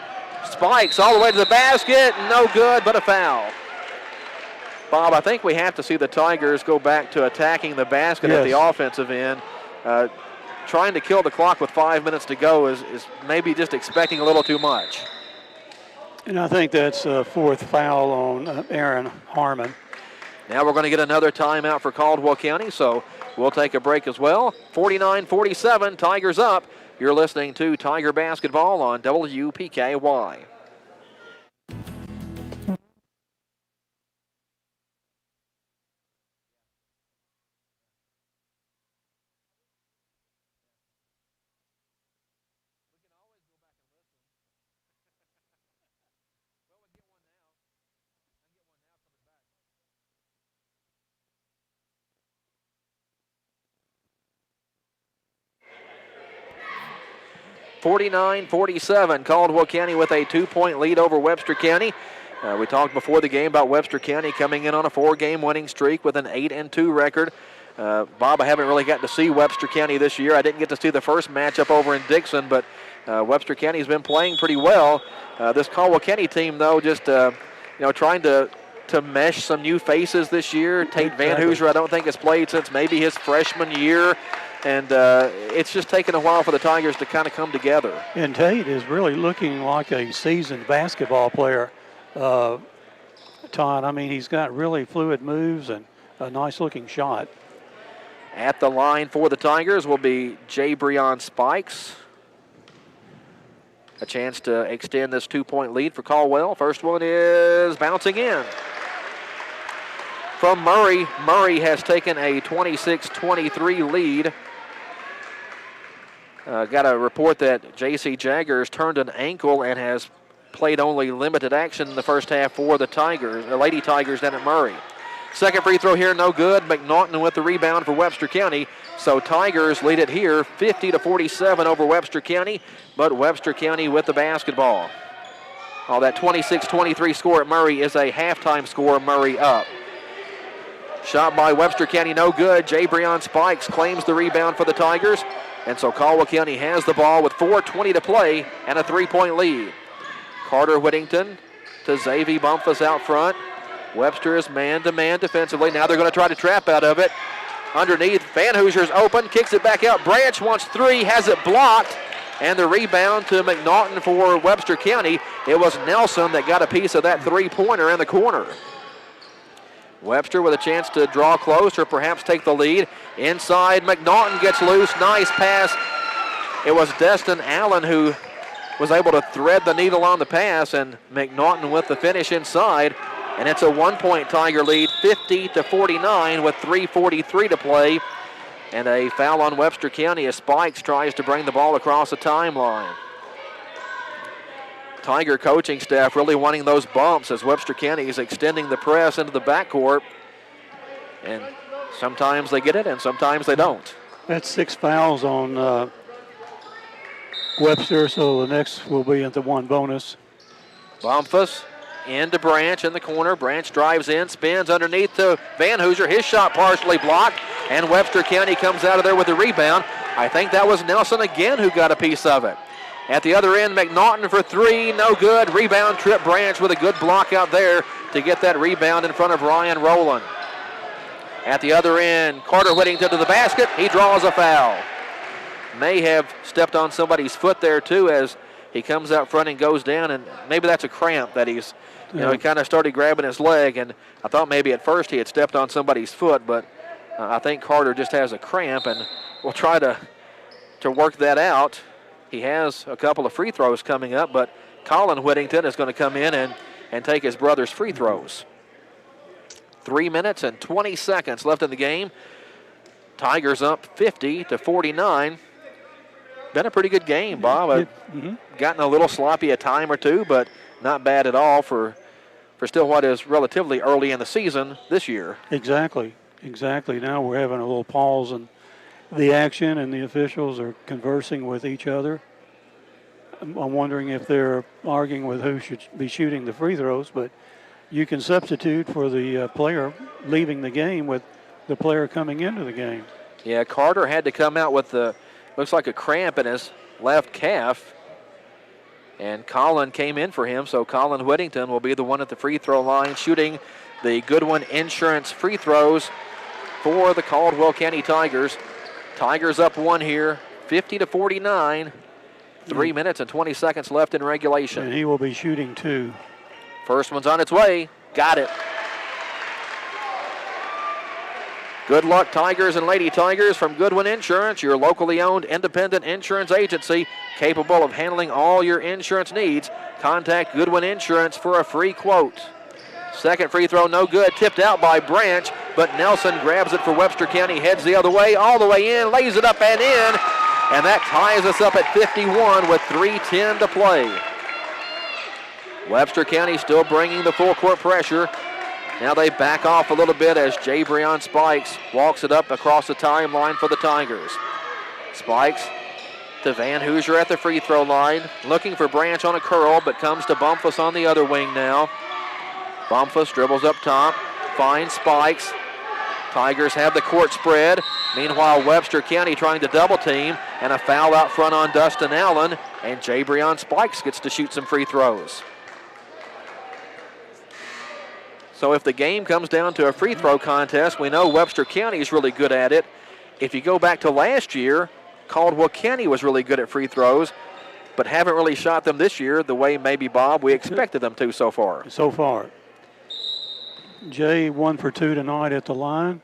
Spikes all the way to the basket. No good, but a foul. Bob, I think we have to see the Tigers go back to attacking the basket at the offensive end. Trying to kill the clock with 5 minutes to go is maybe just expecting a little too much. And I think that's a fourth foul on Aaron Harmon. Now we're going to get another timeout for Caldwell County, so we'll take a break as well. 49-47, Tigers up. You're listening to Tiger Basketball on WPKY. (49-47), Caldwell County with a 2-point lead over Webster County. We talked before the game about Webster County coming in on a 4-game winning streak with an 8-2 record. Bob, I haven't really gotten to see Webster County this year. I didn't get to see the first matchup over in Dixon, but Webster County's been playing pretty well. This Caldwell County team, though, just trying to mesh some new faces this year. Tate Van Hoosier, I don't think has played since maybe his freshman year. And it's just taken a while for the Tigers to kind of come together. And Tate is really looking like a seasoned basketball player, Todd. I mean, he's got really fluid moves and a nice-looking shot. At the line for the Tigers will be Jay Breon Spikes. A chance to extend this 2-point lead for Caldwell. First one is bouncing in. From Murray, Murray has taken a 26-23 lead. Got a report that J.C. Jaggers turned an ankle and has played only limited action in the first half for the Tigers, the Lady Tigers down at Murray. Second free throw here, no good. McNaughton with the rebound for Webster County. So Tigers lead it here 50-47 over Webster County, but Webster County with the basketball. Oh, that 26-23 score at Murray is a halftime score, Murray up. Shot by Webster County, no good. Jay Breon Spikes claims the rebound for the Tigers. And so Caldwell County has the ball with 4:20 to play and a 3-point lead. Carter Whittington to Xavier Bumpus out front. Webster is man-to-man defensively. Now they're going to try to trap out of it. Underneath, Van Hoosier's open, kicks it back out. Branch wants three, has it blocked. And the rebound to McNaughton for Webster County. It was Nelson that got a piece of that three-pointer in the corner. Webster with a chance to draw close or perhaps take the lead. Inside, McNaughton gets loose. Nice pass. It was Destin Allen who was able to thread the needle on the pass, and McNaughton with the finish inside. And it's a 1-point Tiger lead, 50-49 with 3:43 to play. And a foul on Webster County as Spikes tries to bring the ball across the timeline. Tiger coaching staff really wanting those bumps as Webster County is extending the press into the backcourt. And sometimes they get it and sometimes they don't. That's 6 fouls on Webster, so the next will be at the 1 bonus. Bumpus Into Branch in the corner. Branch drives in, spins underneath to Van Hoosier. His shot partially blocked, and Webster County comes out of there with a rebound. I think that was Nelson again who got a piece of it. At the other end, McNaughton for three, no good. Rebound, Trip Branch with a good block out there to get that rebound in front of Ryan Rowland. At the other end, Carter Whittington to the basket. He draws a foul. May have stepped on somebody's foot there too as he comes out front and goes down, and maybe that's a cramp that he's, he kind of started grabbing his leg, and I thought maybe at first he had stepped on somebody's foot, but I think Carter just has a cramp, and we'll try to work that out. He has a couple of free throws coming up, but Colin Whittington is going to come in and take his brother's free throws. 3 minutes and 20 seconds left in the game. Tigers up 50-49. Been a pretty good game, Bob. Gotten a little sloppy a time or two, but not bad at all for still what is relatively early in the season this year. Exactly. Now we're having a little pause in the action, and the officials are conversing with each other. I'm wondering if they're arguing with who should be shooting the free throws, but you can substitute for the player leaving the game with the player coming into the game. Yeah, Carter had to come out with looks like a cramp in his left calf, and Colin came in for him, so Colin Whittington will be the one at the free throw line shooting the Goodwin Insurance free throws for the Caldwell County Tigers. Tigers up one here, 50-49. 3 minutes and 20 seconds left in regulation. And he will be shooting two. First one's on its way. Got it. Good luck, Tigers and Lady Tigers, from Goodwin Insurance, your locally owned independent insurance agency capable of handling all your insurance needs. Contact Goodwin Insurance for a free quote. Second free throw, no good. Tipped out by Branch, but Nelson grabs it for Webster County, heads the other way, all the way in, lays it up and in, and that ties us up at 51 with 3:10 to play. Webster County still bringing the full court pressure. Now they back off a little bit as Jabrion Spikes walks it up across the timeline for the Tigers. Spikes to Van Hoosier at the free throw line, looking for Branch on a curl, but comes to Bumpus on the other wing now. Bumpus dribbles up top, finds Spikes. Tigers have the court spread. Meanwhile, Webster County trying to double team, and a foul out front on Dustin Allen, and Jabrion Spikes gets to shoot some free throws. So if the game comes down to a free throw contest, we know Webster County is really good at it. If you go back to last year, Caldwell County was really good at free throws, but haven't really shot them this year the way maybe, Bob, we expected them to so far. Jay 1 for 2 tonight at the line.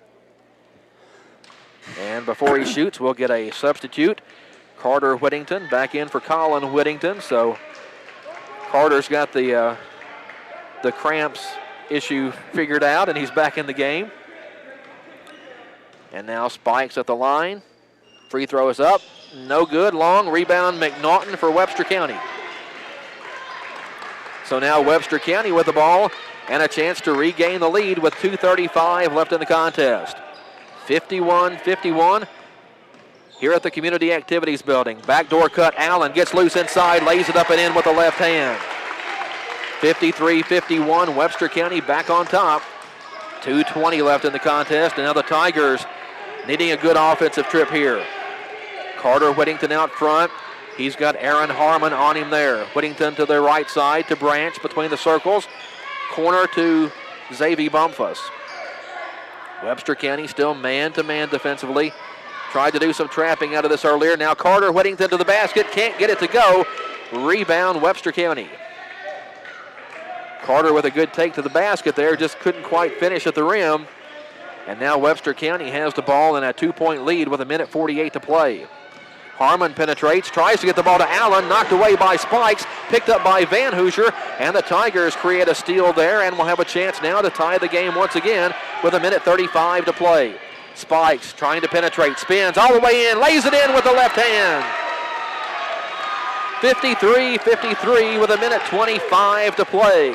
And before he shoots, we'll get a substitute. Carter Whittington back in for Colin Whittington. So Carter's got the cramps issue figured out, and he's back in the game. And now Spikes at the line. Free throw is up. No good. Long rebound, McNaughton for Webster County. So now Webster County with the ball and a chance to regain the lead with 2:35 left in the contest. 51-51 here at the Community Activities Building. Backdoor cut. Allen gets loose inside, lays it up and in with the left hand. 53-51, Webster County back on top. 2:20 left in the contest, and now the Tigers needing a good offensive trip here. Carter Whittington out front. He's got Aaron Harmon on him there. Whittington to the right side to Branch between the circles. Corner to Xavier Bumpus. Webster County still man-to-man defensively. Tried to do some trapping out of this earlier. Now Carter Whittington to the basket. Can't get it to go. Rebound Webster County. Carter with a good take to the basket there. Just couldn't quite finish at the rim. And now Webster County has the ball in a 2-point lead with 1:48 to play. Harmon penetrates, tries to get the ball to Allen, knocked away by Spikes, picked up by Van Hoosier, and the Tigers create a steal there and will have a chance now to tie the game once again with 1:35 to play. Spikes trying to penetrate, spins all the way in, lays it in with the left hand. 53-53 with 1:25 to play.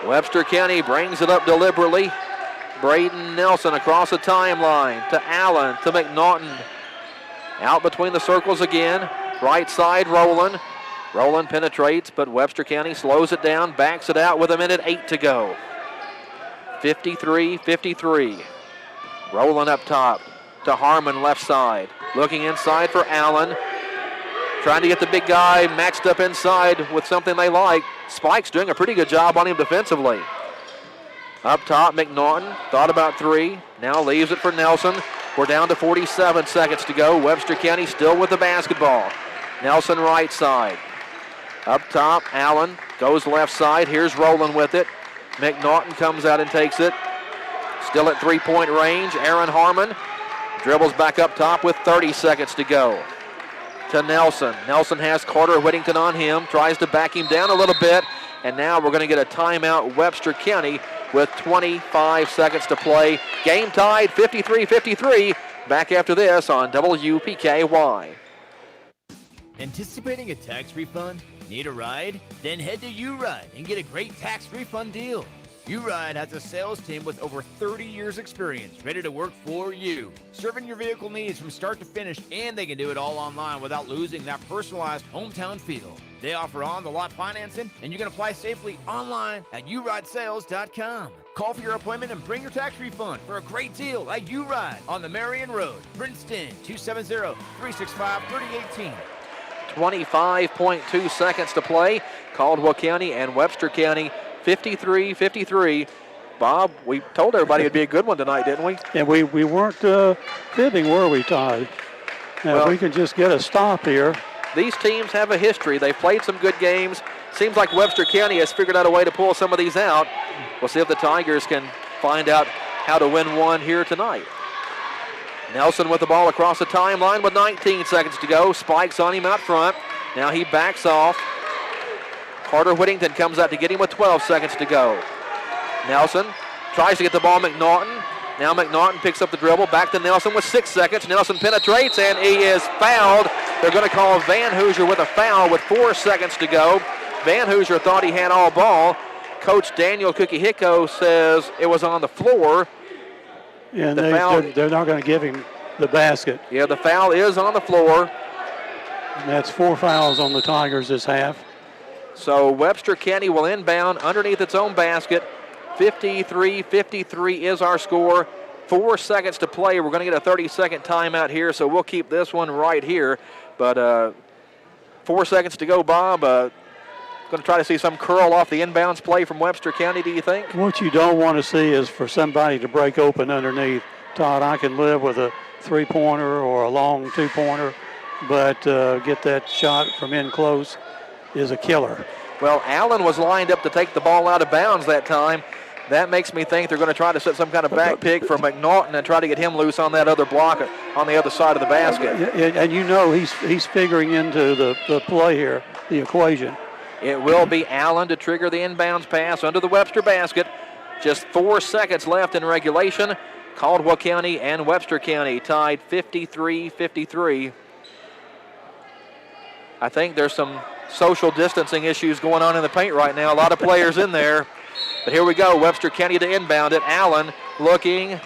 Webster County brings it up deliberately. Braden Nelson across the timeline to Allen, to McNaughton. Out between the circles again. Right side, Rowland. Rowland penetrates, but Webster County slows it down, backs it out with 1:08 to go. 53-53. Rowland up top to Harmon left side. Looking inside for Allen. Trying to get the big guy matched up inside with something they like. Spike's doing a pretty good job on him defensively. Up top, McNaughton thought about three. Now leaves it for Nelson. We're down to 47 seconds to go. Webster County still with the basketball. Nelson right side. Up top, Allen goes left side. Here's Rowland with it. McNaughton comes out and takes it. Still at three-point range. Aaron Harmon dribbles back up top with 30 seconds to go. To Nelson. Nelson has Carter Whittington on him. Tries to back him down a little bit. And now we're going to get a timeout, Webster County, with 25 seconds to play. Game tied, 53-53. Back after this on WPKY. Anticipating a tax refund? Need a ride? Then head to U-Ride and get a great tax refund deal. U-Ride has a sales team with over 30 years experience ready to work for you, serving your vehicle needs from start to finish, and they can do it all online without losing that personalized hometown feel. They offer on-the-lot financing, and you can apply safely online at uridesales.com. Call for your appointment and bring your tax refund for a great deal at U-Ride on the Marion Road, Princeton, 270-365-3018. 25.2 seconds to play. Caldwell County and Webster County 53-53. Bob, we told everybody it'd be a good one tonight, didn't we? And we weren't fibbing, were we, Todd? Now, if we can just get a stop here. These teams have a history. They've played some good games. Seems like Webster County has figured out a way to pull some of these out. We'll see if the Tigers can find out how to win one here tonight. Nelson with the ball across the timeline with 19 seconds to go. Spikes on him out front. Now he backs off. Carter Whittington comes out to get him with 12 seconds to go. Nelson tries to get the ball McNaughton. Now McNaughton picks up the dribble. Back to Nelson with 6 seconds. Nelson penetrates, and he is fouled. They're going to call Van Hoosier with a foul with 4 seconds to go. Van Hoosier thought he had all ball. Coach Daniel Kukihiko says it was on the floor. And they're not going to give him the basket. Yeah, the foul is on the floor. And that's 4 fouls on the Tigers this half. So Webster County will inbound underneath its own basket. 53-53 is our score. 4 seconds to play. We're going to get a 30-second timeout here, so we'll keep this one right here. But 4 seconds to go, Bob. Going to try to see some curl off the inbounds play from Webster County, do you think? What you don't want to see is for somebody to break open underneath. Todd, I can live with a three-pointer or a long two-pointer, but get that shot from in close is a killer. Well, Allen was lined up to take the ball out of bounds that time. That makes me think they're going to try to set some kind of back pick for McNaughton and try to get him loose on that other block on the other side of the basket. And you know he's figuring into the play here, the equation. It will be Allen to trigger the inbounds pass under the Webster basket. Just 4 seconds left in regulation. Caldwell County and Webster County tied 53-53. I think there's some social distancing issues going on in the paint right now. A lot of players in there. But here we go. Webster County to inbound it. Allen looking,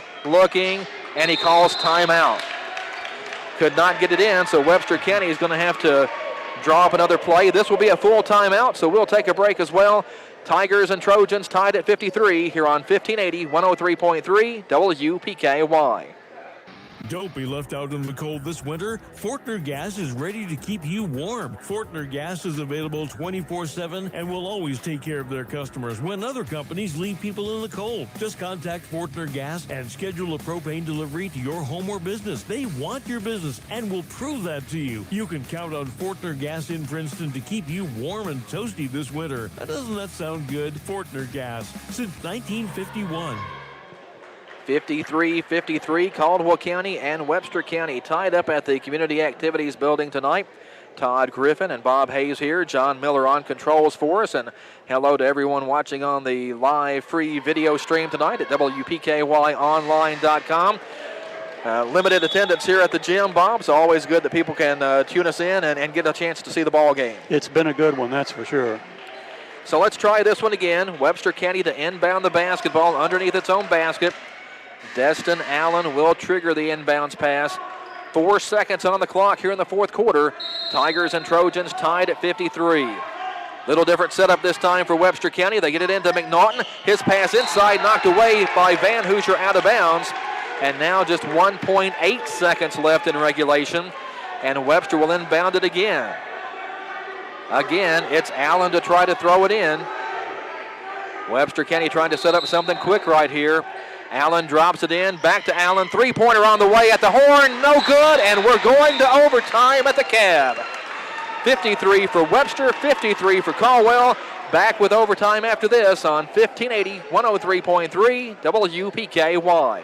and he calls timeout. Could not get it in, so Webster County is going to have to draw up another play. This will be a full timeout, so we'll take a break as well. Tigers and Trojans tied at 53 here on 1580, 103.3 WPKY. Don't be left out in the cold this winter. Fortner Gas is ready to keep you warm. Fortner Gas is available 24/7 and will always take care of their customers when other companies leave people in the cold. Just contact Fortner Gas and schedule a propane delivery to your home or business. They want your business and will prove that to you. You can count on Fortner Gas in Princeton to keep you warm and toasty this winter. Now, doesn't that sound good? Fortner Gas, since 1951. 53-53, Caldwell County and Webster County tied up at the Community Activities Building tonight. Todd Griffin and Bob Hayes here. John Miller on controls for us. And hello to everyone watching on the live free video stream tonight at WPKYonline.com. Limited attendance here at the gym, Bob, so always good that people can tune us in and get a chance to see the ball game. It's been a good one, that's for sure. So let's try this one again. Webster County to inbound the basketball underneath its own basket. Destin Allen will trigger the inbounds pass. 4 seconds on the clock here in the fourth quarter. Tigers and Trojans tied at 53. Little different setup this time for Webster County. They get it into McNaughton. His pass inside, knocked away by Van Hoosier out of bounds. And now just 1.8 seconds left in regulation. And Webster will inbound it again. Again, it's Allen to try to throw it in. Webster County trying to set up something quick right here. Allen drops it in, back to Allen. Three-pointer on the way at the horn, no good, and we're going to overtime at the Cab. 53 for Webster, 53 for Caldwell. Back with overtime after this on 1580, 103.3 WPKY.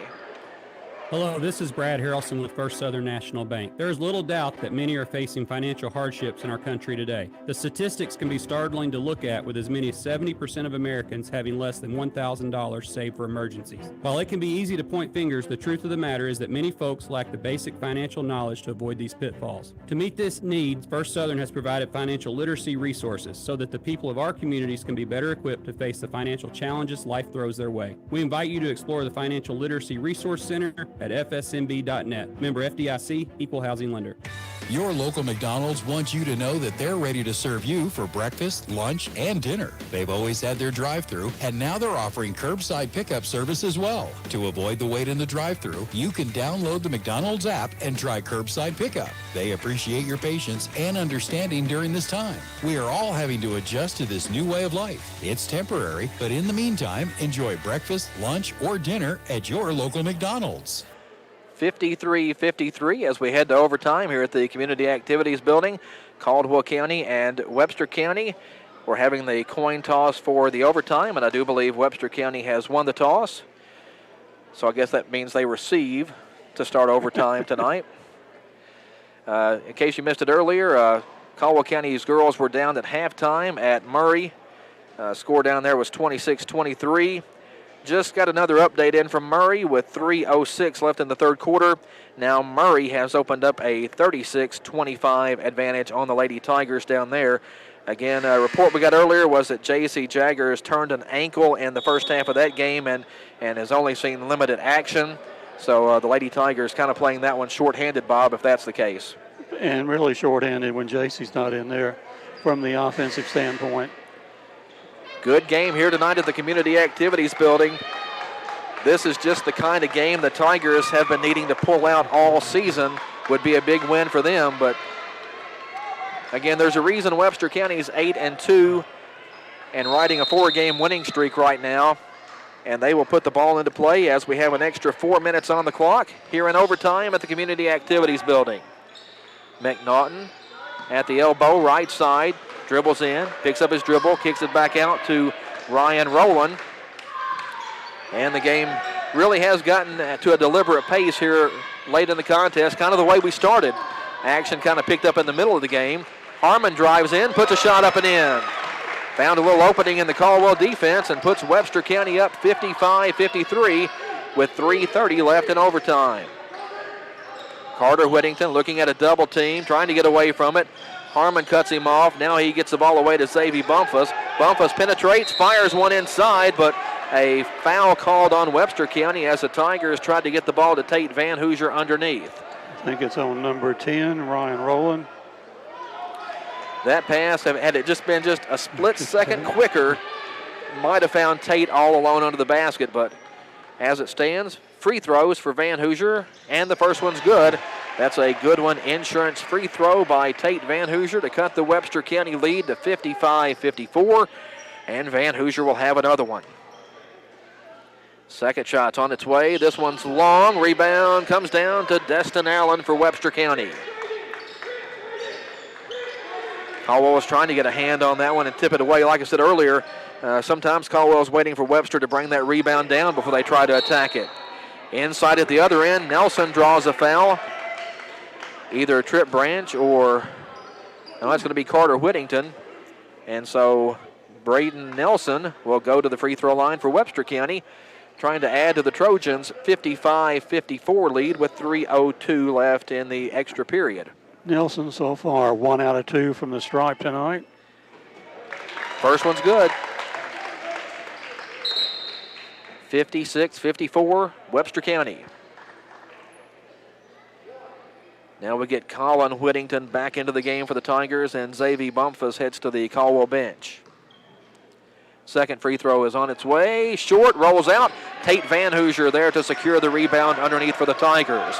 Hello, this is Brad Harrelson with First Southern National Bank. There is little doubt that many are facing financial hardships in our country today. The statistics can be startling to look at, with as many as 70% of Americans having less than $1,000 saved for emergencies. While it can be easy to point fingers, the truth of the matter is that many folks lack the basic financial knowledge to avoid these pitfalls. To meet this need, First Southern has provided financial literacy resources so that the people of our communities can be better equipped to face the financial challenges life throws their way. We invite you to explore the Financial Literacy Resource Center at fsmb.net. Member FDIC, Equal Housing Lender. Your local McDonald's wants you to know that they're ready to serve you for breakfast, lunch, and dinner. They've always had their drive-thru, and now they're offering curbside pickup service as well. To avoid the wait in the drive-thru, you can download the McDonald's app and try curbside pickup. They appreciate your patience and understanding during this time. We are all having to adjust to this new way of life. It's temporary, but in the meantime, enjoy breakfast, lunch, or dinner at your local McDonald's. 53-53 as we head to overtime here at the Community Activities Building. Caldwell County and Webster County. We're having the coin toss for the overtime, and I do believe Webster County has won the toss. So I guess that means they receive to start overtime tonight. In case you missed it earlier, Caldwell County's girls were down at halftime at Murray. Score down there was 26-23. Just got another update in from Murray with 3:06 left in the third quarter. Now Murray has opened up a 36-25 advantage on the Lady Tigers down there. Again, a report we got earlier was that J.C. Jaggers turned an ankle in the first half of that game and has only seen limited action. So the Lady Tigers kind of playing that one shorthanded, Bob, if that's the case. And really shorthanded when J.C.'s not in there from the offensive standpoint. Good game here tonight at the Community Activities Building. This is just the kind of game the Tigers have been needing to pull out all season. Would be a big win for them, but again, there's a reason Webster County's 8-2 and riding a 4-game winning streak right now. And they will put the ball into play as we have an extra 4 minutes on the clock here in overtime at the Community Activities Building. McNaughton at the elbow, right side. Dribbles in, picks up his dribble, kicks it back out to Ryan Rowland. And the game really has gotten to a deliberate pace here late in the contest, kind of the way we started. Action kind of picked up in the middle of the game. Harmon drives in, puts a shot up and in. Found a little opening in the Caldwell defense and puts Webster County up 55-53 with 3:30 left in overtime. Carter Whittington looking at a double team, trying to get away from it. Harmon cuts him off. Now he gets the ball away to Xavier Bumpus. Bumpus penetrates, fires one inside, but a foul called on Webster County as the Tigers tried to get the ball to Tate Van Hoosier underneath. I think it's on number 10, Ryan Rowland. That pass, had it just been just a split second quicker, might have found Tate all alone under the basket, but as it stands, free throws for Van Hoosier, and the first one's good. That's a good one. Insurance free throw by Tate Van Hoosier to cut the Webster County lead to 55-54. And Van Hoosier will have another one. Second shot's on its way. This one's long. Rebound comes down to Destin Allen for Webster County. Caldwell was trying to get a hand on that one and tip it away. Like I said earlier, sometimes Caldwell's waiting for Webster to bring that rebound down before they try to attack it. Inside at the other end, Nelson draws a foul. Either Trip Branch or, no, it's going to be Carter Whittington. And so Braden Nelson will go to the free throw line for Webster County, trying to add to the Trojans' 55-54 lead with 3:02 left in the extra period. Nelson so far 1 out of 2 from the stripe tonight. First one's good. 56-54, Webster County. Now we get Colin Whittington back into the game for the Tigers, and Xavier Bumpus heads to the Caldwell bench. Second free throw is on its way. Short, rolls out. Tate Van Hoosier there to secure the rebound underneath for the Tigers.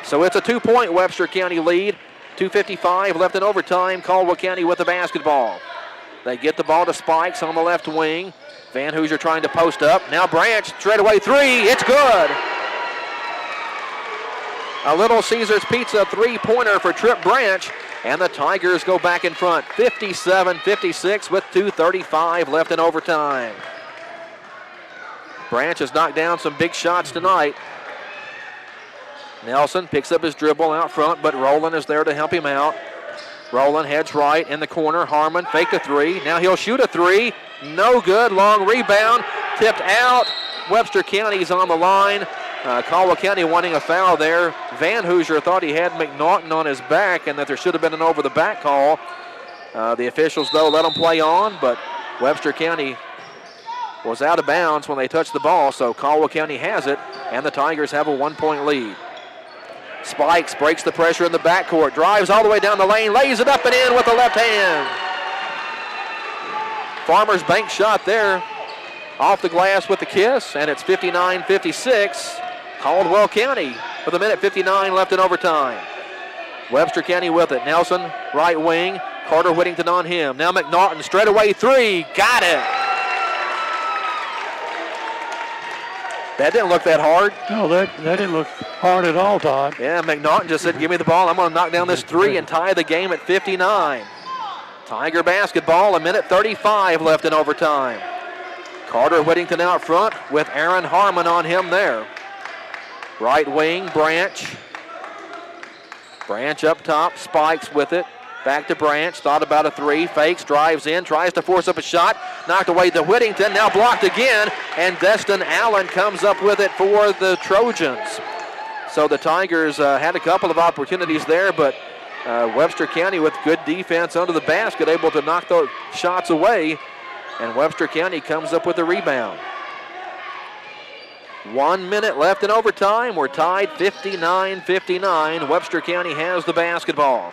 So it's a 2-point Webster County lead. 2:55 left in overtime. Caldwell County with the basketball. They get the ball to Spikes on the left wing. Van Hoosier trying to post up. Now Branch, straightaway three. It's good. A Little Caesars Pizza three-pointer for Trip Branch. And the Tigers go back in front, 57-56 with 2:35 left in overtime. Branch has knocked down some big shots tonight. Nelson picks up his dribble out front, but Rowland is there to help him out. Rowland heads right in the corner. Harmon faked a three. Now he'll shoot a three. No good. Long rebound. Tipped out. Webster County's on the line. Caldwell County wanting a foul there. Van Hoosier thought he had McNaughton on his back and that there should have been an over-the-back call. The officials, though, let him play on, but Webster County was out of bounds when they touched the ball, so Caldwell County has it, and the Tigers have a 1-point lead. Spikes breaks the pressure in the backcourt, drives all the way down the lane, lays it up and in with the left hand. Farmer's bank shot there off the glass with the kiss, and it's 59-56. Caldwell County with 1:59 left in overtime. Webster County with it. Nelson, right wing. Carter Whittington on him. Now McNaughton, straightaway three. Got it. That didn't look that hard. No, that didn't look hard at all, Todd. Yeah, McNaughton just said, give me the ball. I'm going to knock down this three and tie the game at 59. Tiger basketball, 1:35 left in overtime. Carter Whittington out front with Aaron Harmon on him there. Right wing, Branch. Branch up top, Spikes with it. Back to Branch, thought about a three, fakes, drives in, tries to force up a shot. Knocked away to Whittington, now blocked again, and Destin Allen comes up with it for the Trojans. So the Tigers had a couple of opportunities there, but Webster County with good defense under the basket, able to knock those shots away, and Webster County comes up with the rebound. 1 minute left in overtime. We're tied 59-59. Webster County has the basketball.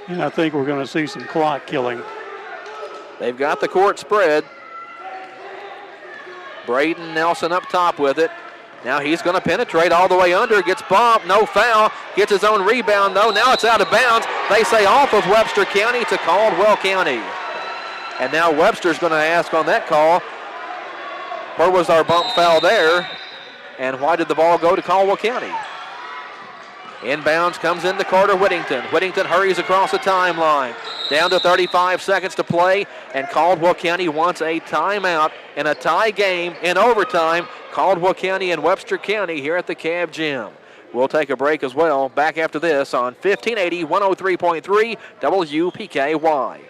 And I think we're going to see some clock killing. They've got the court spread. Braden Nelson up top with it. Now he's going to penetrate all the way under. Gets bumped, no foul. Gets his own rebound, though. Now it's out of bounds. They say off of Webster County to Caldwell County. And now Webster's going to ask on that call, where was our bump foul there? And why did the ball go to Caldwell County? Inbounds comes into Carter Whittington. Whittington hurries across the timeline. Down to 35 seconds to play, and Caldwell County wants a timeout in a tie game in overtime. Caldwell County and Webster County here at the Cab Gym. We'll take a break as well. Back after this on 1580 103.3 WPKY.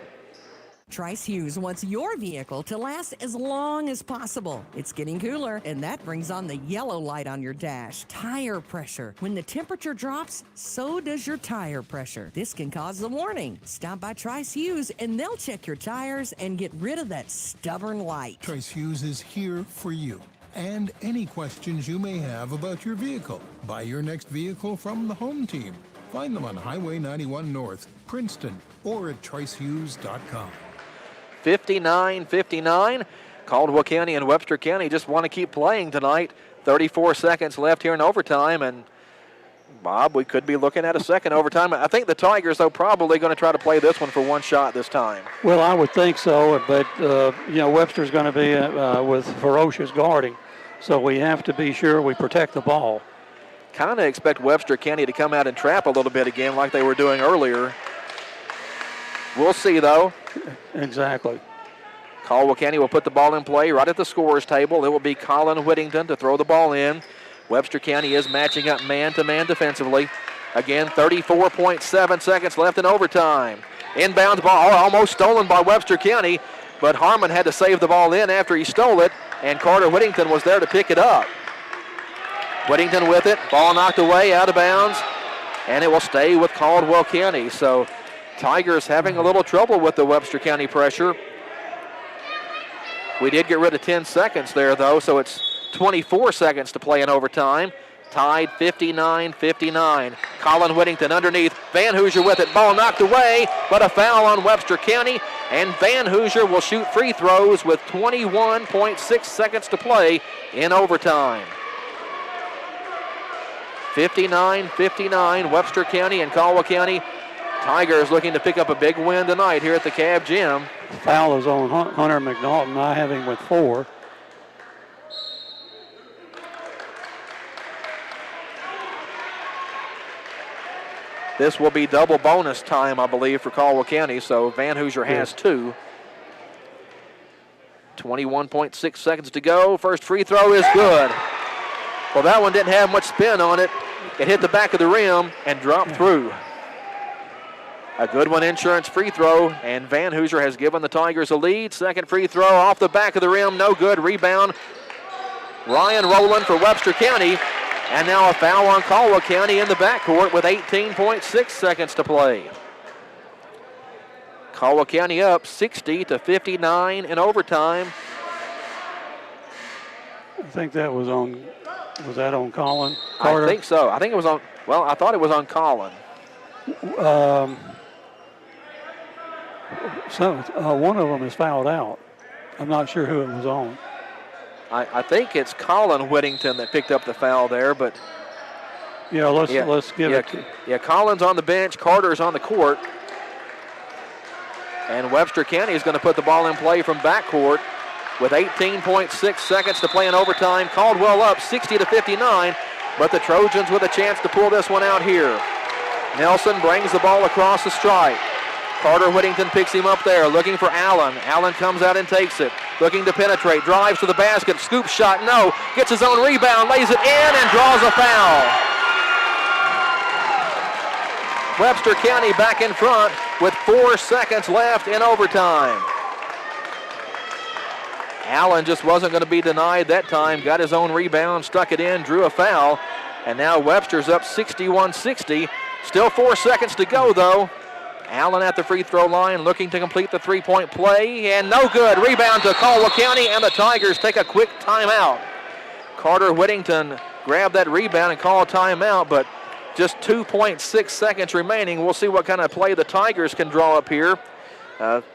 Trice Hughes wants your vehicle to last as long as possible. It's getting cooler, and that brings on the yellow light on your dash. Tire pressure. When the temperature drops, so does your tire pressure. This can cause a warning. Stop by Trice Hughes, and they'll check your tires and get rid of that stubborn light. Trice Hughes is here for you and any questions you may have about your vehicle. Buy your next vehicle from the home team. Find them on Highway 91 North, Princeton, or at tricehughes.com. 59-59. Caldwell County and Webster County just want to keep playing tonight. 34 seconds left here in overtime, and Bob, we could be looking at a second overtime. I think the Tigers, though, probably going to try to play this one for one shot this time. Well, I would think so, but, Webster's going to be with ferocious guarding, so we have to be sure we protect the ball. Kind of expect Webster County to come out and trap a little bit again like they were doing earlier. We'll see, though. Exactly. Caldwell County will put the ball in play right at the scorer's table. It will be Colin Whittington to throw the ball in. Webster County is matching up man-to-man defensively. Again, 34.7 seconds left in overtime. Inbounds ball almost stolen by Webster County, but Harmon had to save the ball in after he stole it, and Carter Whittington was there to pick it up. Whittington with it. Ball knocked away, out of bounds, and it will stay with Caldwell County. So Tigers having a little trouble with the Webster County pressure. We did get rid of 10 seconds there, though, so it's 24 seconds to play in overtime. Tied 59-59. Colin Whittington underneath. Van Hoosier with it. Ball knocked away, but a foul on Webster County. And Van Hoosier will shoot free throws with 21.6 seconds to play in overtime. 59-59, Webster County and Caldwell County. Tigers looking to pick up a big win tonight here at the Cab Gym. Foul is on Hunter McNaughton. I have him with 4. This will be double bonus time, I believe, for Caldwell County, so Van Hoosier has 2. 21.6 seconds to go. First free throw is good. Well, that one didn't have much spin on it. It hit the back of the rim and dropped through. A good one, insurance free throw, and Van Hoosier has given the Tigers a lead. Second free throw off the back of the rim, no good. Rebound, Ryan Rowland for Webster County. And now a foul on Caldwell County in the backcourt with 18.6 seconds to play. Caldwell County up 60-59 in overtime. I think that was that on Colin Carter? I think so. I think it was on, well, I thought it was on Colin. One of them is fouled out. I'm not sure who it was on. I think it's Colin Whittington that picked up the foul there, but yeah, let's give it. Yeah, Colin's on the bench, Carter's on the court, and Webster County is going to put the ball in play from backcourt with 18.6 seconds to play in overtime. Caldwell up 60-59, but the Trojans with a chance to pull this one out here. Nelson brings the ball across the stripe. Carter Whittington picks him up there, looking for Allen. Allen comes out and takes it. Looking to penetrate, drives to the basket, scoop shot, no. Gets his own rebound, lays it in, and draws a foul. Webster County back in front with 4 seconds left in overtime. Allen just wasn't going to be denied that time. Got his own rebound, stuck it in, drew a foul. And now Webster's up 61-60. Still 4 seconds to go, though. Allen at the free throw line looking to complete the three-point play, and no good. Rebound to Caldwell County, and the Tigers take a quick timeout. Carter Whittington grabbed that rebound and called timeout, but just 2.6 seconds remaining. We'll see what kind of play the Tigers can draw up here.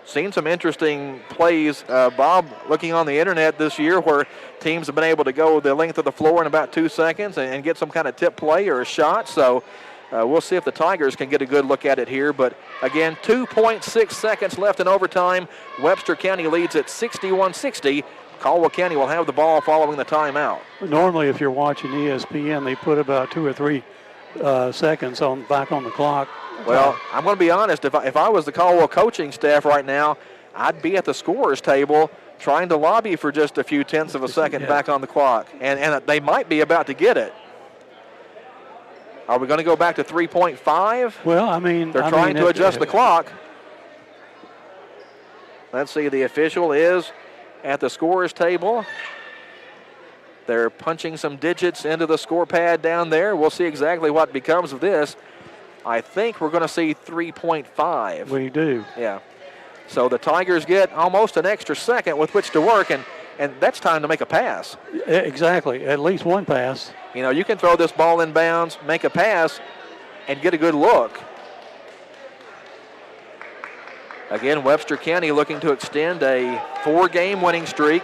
Seen some interesting plays, Bob, looking on the internet this year where teams have been able to go the length of the floor in about 2 seconds and get some kind of tip play or a shot. So we'll see if the Tigers can get a good look at it here. But again, 2.6 seconds left in overtime. Webster County leads at 61-60. Caldwell County will have the ball following the timeout. Normally, if you're watching ESPN, they put about 2 or 3 seconds back on the clock. Well, I'm going to be honest. If I was the Caldwell coaching staff right now, I'd be at the scorer's table trying to lobby for just a few tenths of a second back on the clock. And they might be about to get it. Are we going to go back to 3.5? Well, I mean, they're trying to adjust the clock. Let's see, the official is at the scorer's table. They're punching some digits into the score pad down there. We'll see exactly what becomes of this. I think we're going to see 3.5. We do. Yeah. So the Tigers get almost an extra second with which to work, and that's time to make a pass. Exactly. At least one pass. You know, you can throw this ball in bounds, make a pass, and get a good look. Again, Webster County looking to extend a 4-game winning streak.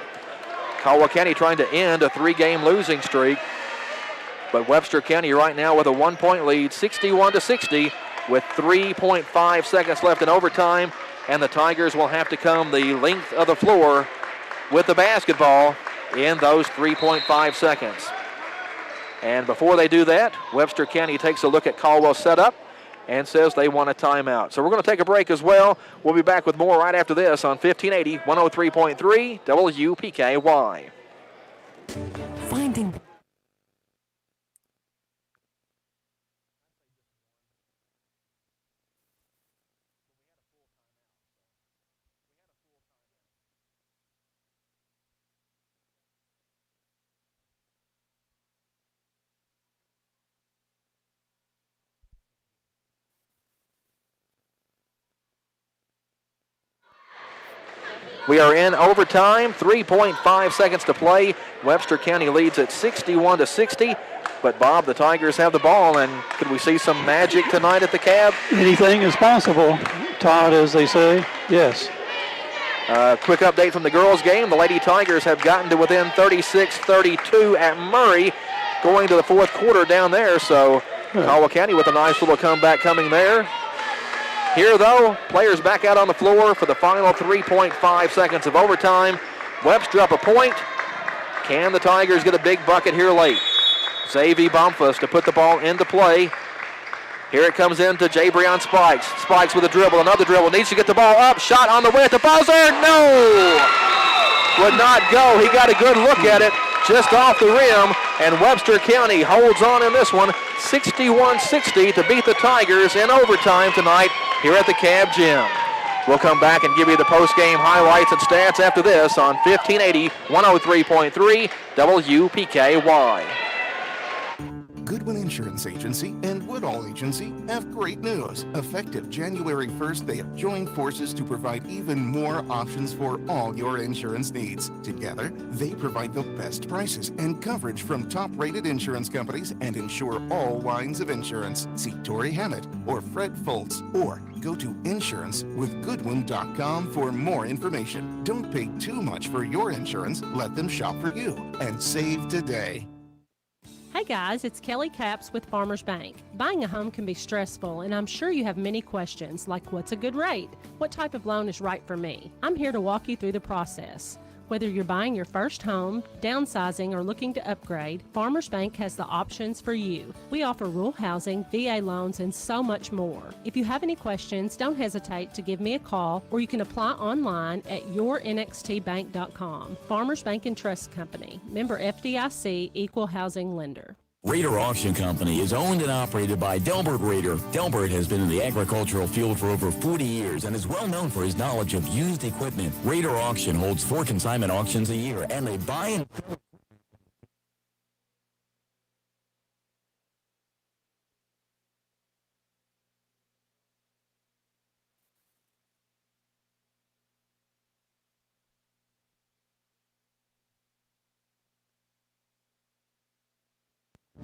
Caldwell County trying to end a 3-game losing streak. But Webster County right now with a 1-point lead, 61-60, with 3.5 seconds left in overtime. And the Tigers will have to come the length of the floor with the basketball in those 3.5 seconds. And before they do that, Webster County takes a look at Caldwell's setup and says they want a timeout. So we're going to take a break as well. We'll be back with more right after this on 1580, 103.3 WPKY. Finding We are in overtime, 3.5 seconds to play. Webster County leads at 61-60. But Bob, the Tigers have the ball, and could we see some magic tonight at the Cab? Anything is possible, Todd, as they say. Yes. Quick update from the girls' game. The Lady Tigers have gotten to within 36-32 at Murray, going to the fourth quarter down there. So Caldwell County with a nice little comeback coming there. Here, though, players back out on the floor for the final 3.5 seconds of overtime. Webster up a point. Can the Tigers get a big bucket here late? Xavier Bumpus to put the ball into play. Here it comes into Jabrion Spikes. Spikes with a dribble, another dribble. Needs to get the ball up. Shot on the way at the buzzer. No! Would not go. He got a good look at it just off the rim. And Webster County holds on in this one, 61-60 to beat the Tigers in overtime tonight here at the Cab Gym. We'll come back and give you the post-game highlights and stats after this on 1580 103.3 WPKY. Goodwin Insurance Agency and Woodall Agency have great news. Effective January 1st, they have joined forces to provide even more options for all your insurance needs. Together, they provide the best prices and coverage from top-rated insurance companies and insure all lines of insurance. See Tori Hammett or Fred Foltz or go to insurancewithgoodwin.com for more information. Don't pay too much for your insurance. Let them shop for you and save today. Hey guys, it's Kelly Capps with Farmers Bank. Buying a home can be stressful, and I'm sure you have many questions like what's a good rate? What type of loan is right for me? I'm here to walk you through the process. Whether you're buying your first home, downsizing, or looking to upgrade, Farmers Bank has the options for you. We offer rural housing, VA loans, and so much more. If you have any questions, don't hesitate to give me a call, or you can apply online at yournxtbank.com. Farmers Bank and Trust Company. Member FDIC, Equal Housing Lender. Rader Auction Company is owned and operated by Delbert Rader. Delbert has been in the agricultural field for over 40 years and is well known for his knowledge of used equipment. Rader Auction holds 4 consignment auctions a year, and they buy and sell.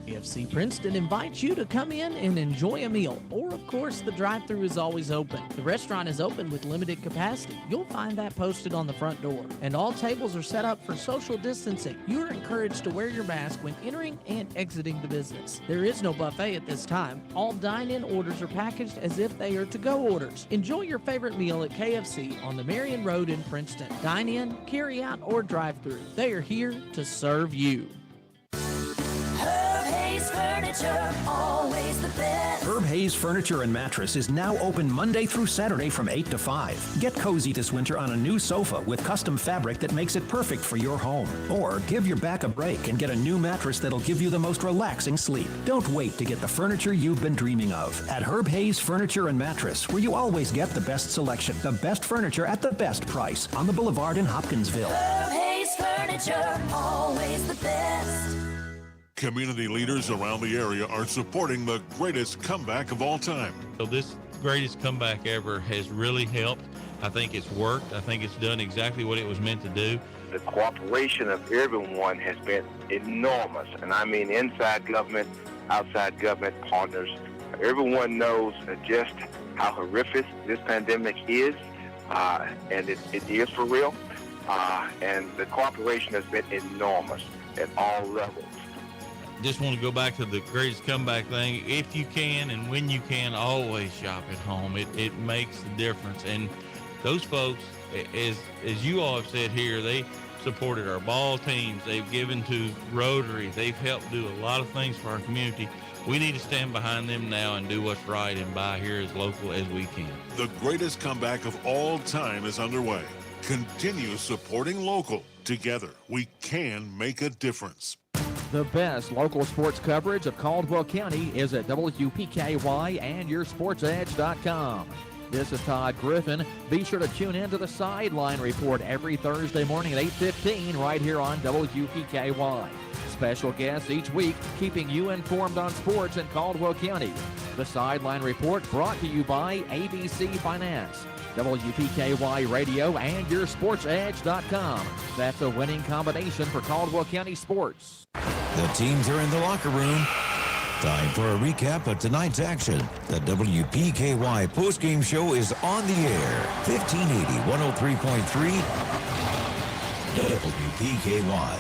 FC Princeton invites you to come in and enjoy a meal, or of course the drive-thru is always open. The restaurant is open with limited capacity. You'll find that posted on the front door. And all tables are set up for social distancing. You are encouraged to wear your mask when entering and exiting the business. There is no buffet at this time. All dine-in orders are packaged as if they are to-go orders. Enjoy your favorite meal at KFC on the Marion Road in Princeton. Dine in, carry out, or drive-thru. They are here to serve you. Furniture, always the best. Herb Hayes Furniture and Mattress is now open Monday through Saturday from 8 to 5. Get cozy this winter on a new sofa with custom fabric that makes it perfect for your home. Or give your back a break and get a new mattress that'll give you the most relaxing sleep. Don't wait to get the furniture you've been dreaming of at Herb Hayes Furniture and Mattress, where you always get the best selection, the best furniture at the best price on the Boulevard in Hopkinsville. Herb Hayes Furniture, always the best. Community leaders around the area are supporting the greatest comeback of all time. So this greatest comeback ever has really helped. I think it's worked. I think it's done exactly what it was meant to do. The cooperation of everyone has been enormous, and I mean inside government, outside government partners. Everyone knows just how horrific this pandemic is, and it is for real, and the cooperation has been enormous at all levels. Just want to go back to the greatest comeback thing. If you can and when you can, always shop at home. It makes the difference. And those folks, as you all have said here, they supported our ball teams. They've given to Rotary. They've helped do a lot of things for our community. We need to stand behind them now and do what's right and buy here as local as we can. The greatest comeback of all time is underway. Continue supporting local. Together, we can make a difference. The best local sports coverage of Caldwell County is at WPKY and YourSportsEdge.com. This is Todd Griffin. Be sure to tune in to the Sideline Report every Thursday morning at 8:15 right here on WPKY. Special guests each week keeping you informed on sports in Caldwell County. The Sideline Report brought to you by ABC Finance, WPKY Radio, and YourSportsEdge.com. That's a winning combination for Caldwell County sports. The teams are in the locker room. Time for a recap of tonight's action. The WPKY postgame show is on the air. 1580, 103.3, WPKY.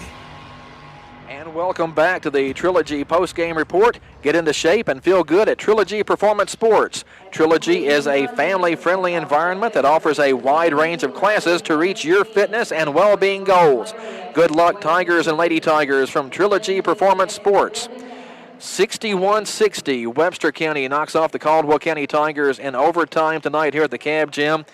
And welcome back to the Trilogy postgame report. Get into shape and feel good at Trilogy Performance Sports. Trilogy is a family-friendly environment that offers a wide range of classes to reach your fitness and well-being goals. Good luck, Tigers and Lady Tigers, from Trilogy Performance Sports. 61-60, Webster County knocks off the Caldwell County Tigers in overtime tonight here at the Cab Gym.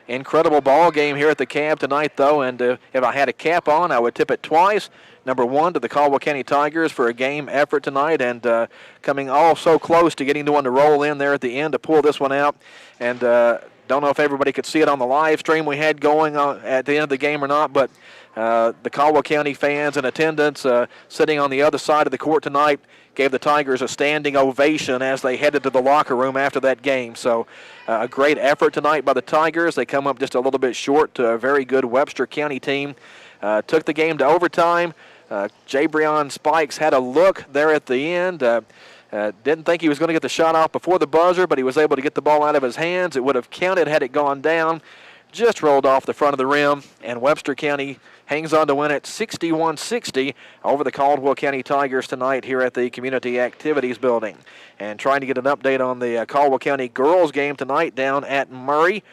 Incredible ball game here at the Cab tonight, though, and if I had a cap on, I would tip it twice. Number one to the Caldwell County Tigers for a game effort tonight, and coming all so close to getting the one to roll in there at the end to pull this one out. And don't know if everybody could see it on the live stream we had going on at the end of the game or not, but the Caldwell County fans in attendance sitting on the other side of the court tonight gave the Tigers a standing ovation as they headed to the locker room after that game. So a great effort tonight by the Tigers. They come up just a little bit short to a very good Webster County team. Took the game to overtime. Jabrion Spikes had a look there at the end. Didn't think he was going to get the shot off before the buzzer, but he was able to get the ball out of his hands. It would have counted had it gone down. Just rolled off the front of the rim, and Webster County hangs on to win it 61-60 over the Caldwell County Tigers tonight here at the Community Activities Building. And trying to get an update on the Caldwell County girls game tonight down at Murray.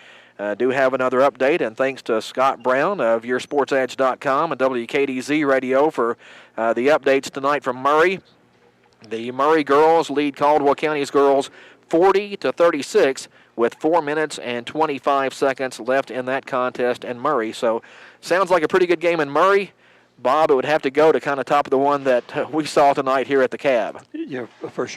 Do have another update, and thanks to Scott Brown of YourSportsEdge.com and WKDZ Radio for the updates tonight from Murray. The Murray girls lead Caldwell County's girls 40-36 with 4 minutes and 25 seconds left in that contest in Murray. So sounds like a pretty good game in Murray. Bob, it would have to go to kind of top of the one that we saw tonight here at the Cab. Yeah, for sure.